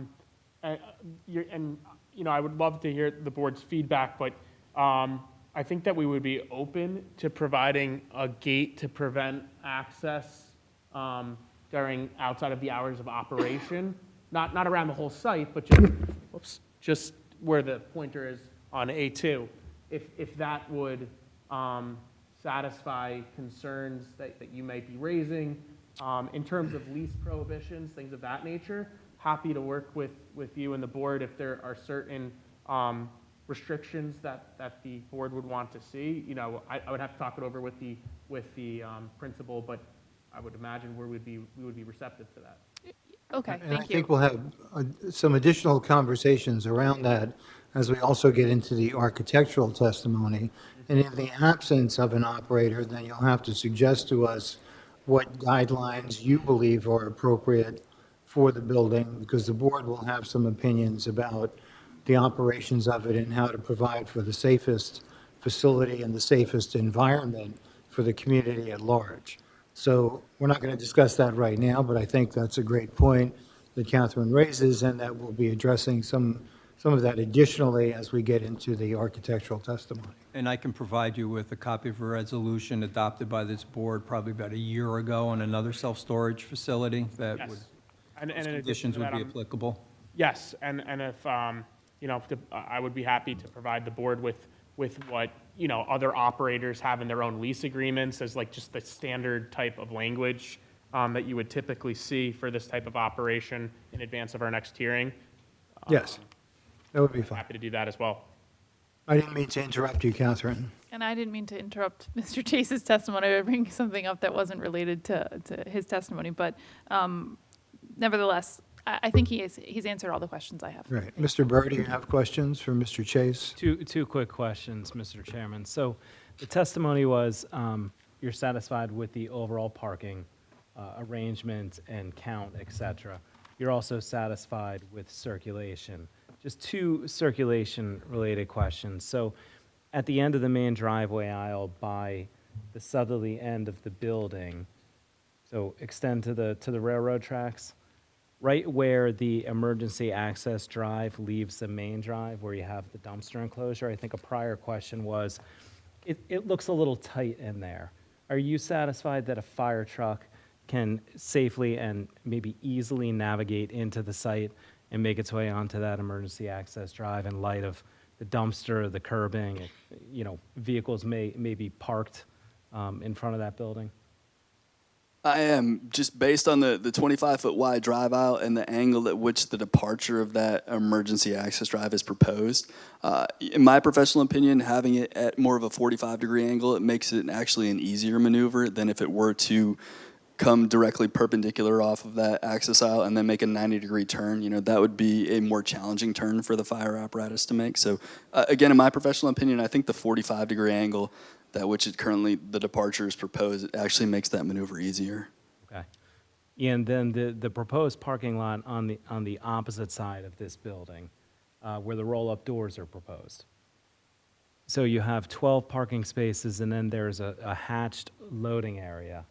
would love to hear the board's feedback, but I think that we would be open to providing a gate to prevent access during outside of the hours of operation, not around the whole site, but just where the pointer is on A2. If that would satisfy concerns that you might be raising in terms of lease prohibitions, things of that nature. Happy to work with you and the board if there are certain restrictions that the board would want to see. I would have to talk it over with the principal, but I would imagine we would be receptive to that. Okay, And thank I you. think we'll have some additional conversations around that as we also get into the architectural testimony. And in the absence of an operator, then you'll have to suggest to us what guidelines you believe are appropriate for the building, because the board will have some opinions about the operations of it and how to provide for the safest facility and the safest environment for the community at large. So we're not going to discuss that right now, but I think that's a great point that Catherine raises, and that we'll be addressing some of that additionally as we get into the architectural testimony. And I can provide you with a copy of a resolution adopted by this board probably about a year ago on another self-storage facility that Yes. would, And those in addition conditions to would that, be applicable. Yes, and if, I would be happy to provide the board with what, other operators have in their own lease agreements as like just the standard type of language that you would typically see for this type of operation in advance of our next hearing. Yes, that would be fine. Happy to do that as well. I didn't mean to interrupt you, Catherine. And I didn't mean to interrupt Mr. Chase's testimony by bringing something up that wasn't related to his testimony, but nevertheless, I think he's answered all the questions I have. Right. Mr. Burr, do you have questions for Mr. Chase? Two quick questions, Mr. Chairman. So the testimony was you're satisfied with the overall parking arrangement and count, et cetera. You're also satisfied with circulation. Just two circulation-related questions. So at the end of the main driveway aisle by the southerly end of the building, so extend to the railroad tracks, right where the emergency access drive leaves the main drive, where you have the dumpster enclosure, I think a prior question was, it looks a little tight in there. Are you satisfied that a fire truck can safely and maybe easily navigate into the site and make its way onto that emergency access drive in light of the dumpster, the curbing, vehicles may be parked in front of that building? I am, just based on the 25-foot wide drive aisle and the angle at which the departure of that emergency access drive is proposed. In my professional opinion, having it at more of a 45-degree angle, it makes it actually an easier maneuver than if it were to come directly perpendicular off of that access aisle and then make a 90-degree turn, that would be a more challenging turn for the fire apparatus to make. So again, in my professional opinion, I think the 45-degree angle that which it currently the departure is proposed, it actually makes that maneuver easier. Okay. And then the proposed parking lot on the opposite side of this building, where the roll-up doors are proposed. So you have 12 parking spaces, and then there's a hatched loading area,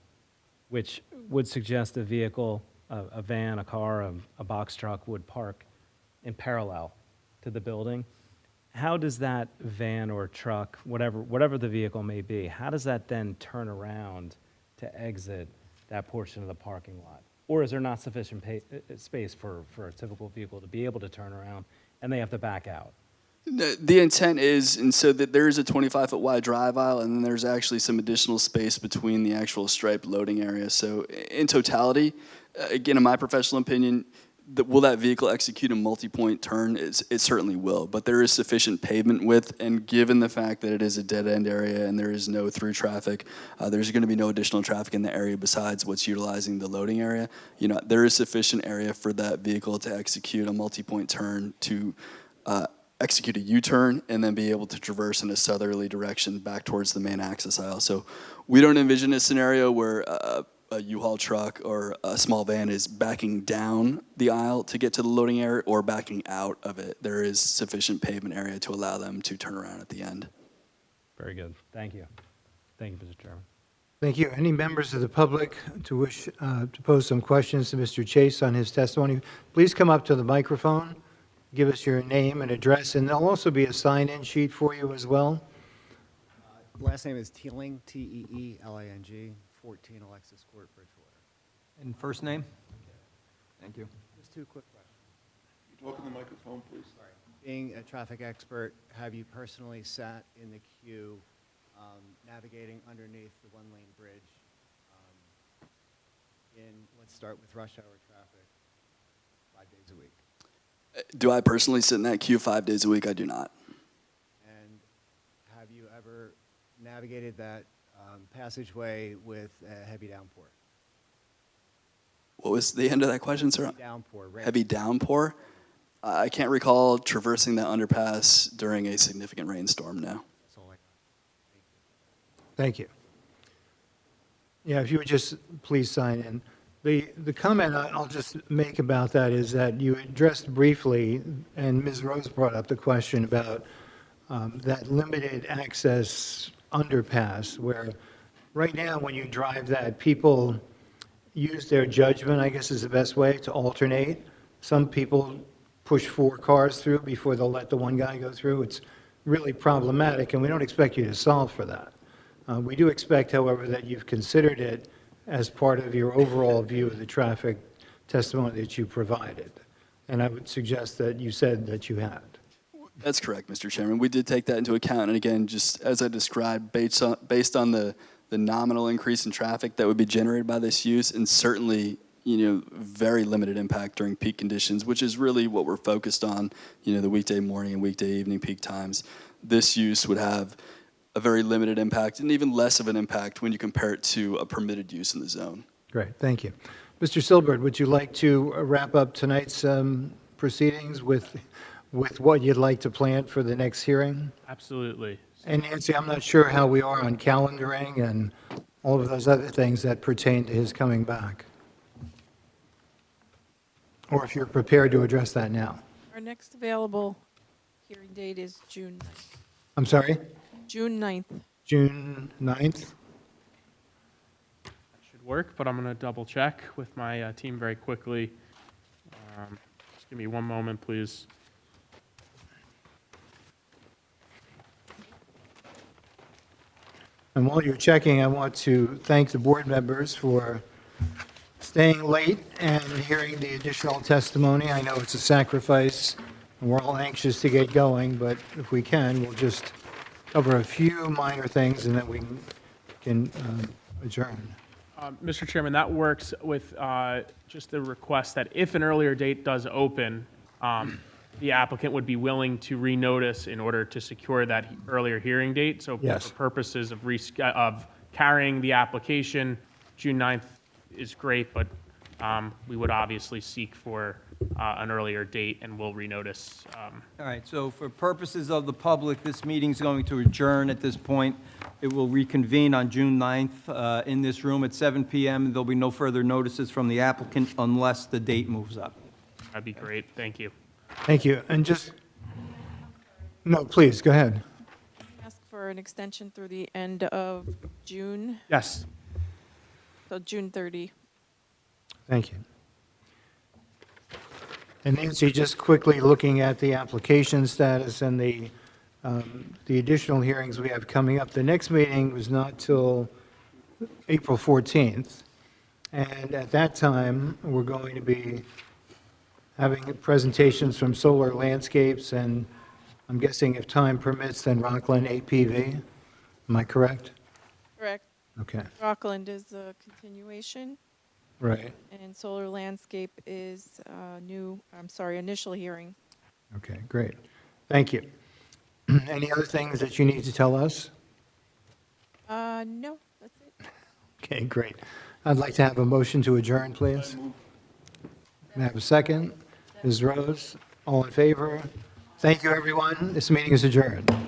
which would suggest a vehicle, a van, a car, a box truck would park in parallel to the building. How does that van or truck, whatever the vehicle may be, how does that then turn around to exit that portion of the parking lot? Or is there not sufficient space for a typical vehicle to be able to turn around, and they have to back out? The intent is, and so that there is a 25-foot wide drive aisle, and then there's actually some additional space between the actual striped loading area. So in totality, again, in my professional opinion, will that vehicle execute a multi-point turn? It certainly will, but there is sufficient pavement width, and given the fact that it is a dead-end area and there is no through traffic, there's going to be no additional traffic in the area besides what's utilizing the loading area. There is sufficient area for that vehicle to execute a multi-point turn to execute a U-turn and then be able to traverse in a southerly direction back towards the main access aisle. So we don't envision a scenario where a U-Haul truck or a small van is backing down the aisle to get to the loading area or backing out of it. There is sufficient pavement area to allow them to turn around at the end. Very good. Thank you. Thank you, Mr. Chairman. Thank you. Any members of the public to wish to pose some questions to Mr. Chase on his testimony, please come up to the microphone, give us your name and address, and there'll also be a sign-in sheet for you as well. Last name is Teeling, Teeling, 14 Alexis Court, Bridgewater. And first name? Thank you. Just two quick questions. You talk in the microphone, please. Sorry. Being a traffic expert, have you personally sat in the queue navigating underneath the one-lane bridge let's start with rush hour traffic, 5 days a week? Do I personally sit in that queue 5 days a week? I do not. And have you ever navigated that passageway with a heavy downpour? What was the end of that question, sir? Heavy downpour. Rain. Heavy downpour? I can't recall traversing that underpass during a significant rainstorm, no. That's all I got. Thank you. Yeah, if you would just please sign in. The comment I'll just make about that is that you addressed briefly, and Ms. Rose brought up the question about that limited access underpass, where right now when you drive that, people use their judgment, I guess is the best way, to alternate. Some people push 4 cars through before they'll let the one guy go through. It's really problematic, and we don't expect you to solve for that. We do expect, however, that you've considered it as part of your overall view of the traffic testimony that you provided. And I would suggest that you said that you had. That's correct, Mr. Chairman. We did take that into account. And again, just as I described, based on the nominal increase in traffic that would be generated by this use, and certainly, very limited impact during peak conditions, which is really what we're focused on, the weekday morning and weekday evening peak times. This use would have a very limited impact and even less of an impact when you compare it to a permitted use in the zone. Great, thank you. Mr. Silbert, would you like to wrap up tonight's proceedings with what you'd like to plan for the next hearing? Absolutely. And Nancy, I'm not sure how we are on calendaring and all of those other things that pertain to his coming back. Or if you're prepared to address that now. Our next available hearing date is June 9th. I'm sorry? June 9th. June 9th? That should work, but I'm going to double check with my team very quickly. Just give me one moment, please. And while you're checking, I want to thank the board members for staying late and hearing the additional testimony. I know it's a sacrifice, and we're all anxious to get going, but if we can, we'll just cover a few minor things and then we can adjourn. Mr. Chairman, that works with just the request that if an earlier date does open, the applicant would be willing to renotice in order to secure that earlier hearing date. So Yes. for purposes of carrying the application, June 9th is great, but we would obviously seek for an earlier date, and we'll renotice. All right, so for purposes of the public, this meeting's going to adjourn at this point. It will reconvene on June 9th in this room at 7 PM. There'll be no further notices from the applicant unless the date moves up. That'd be great. Thank you. Thank you. And just, no, please, go ahead. Ask for an extension through the end of June, Yes. so June 30. Thank you. And Nancy, just quickly looking at the application status and the additional hearings we have coming up, the next meeting was not till April 14th. And at that time, we're going to be having presentations from Solar Landscapes, and I'm guessing if time permits, then Rockland APV. Am I correct? Correct. Okay, Rockland is a continuation, right. and Solar Landscape is initial hearing. Okay, great. Thank you. Any other things that you need to tell us? No, that's it. Okay, great. I'd like to have a motion to adjourn, please. May I have a second? Ms. Rose, all in favor? Thank you, everyone. This meeting is adjourned.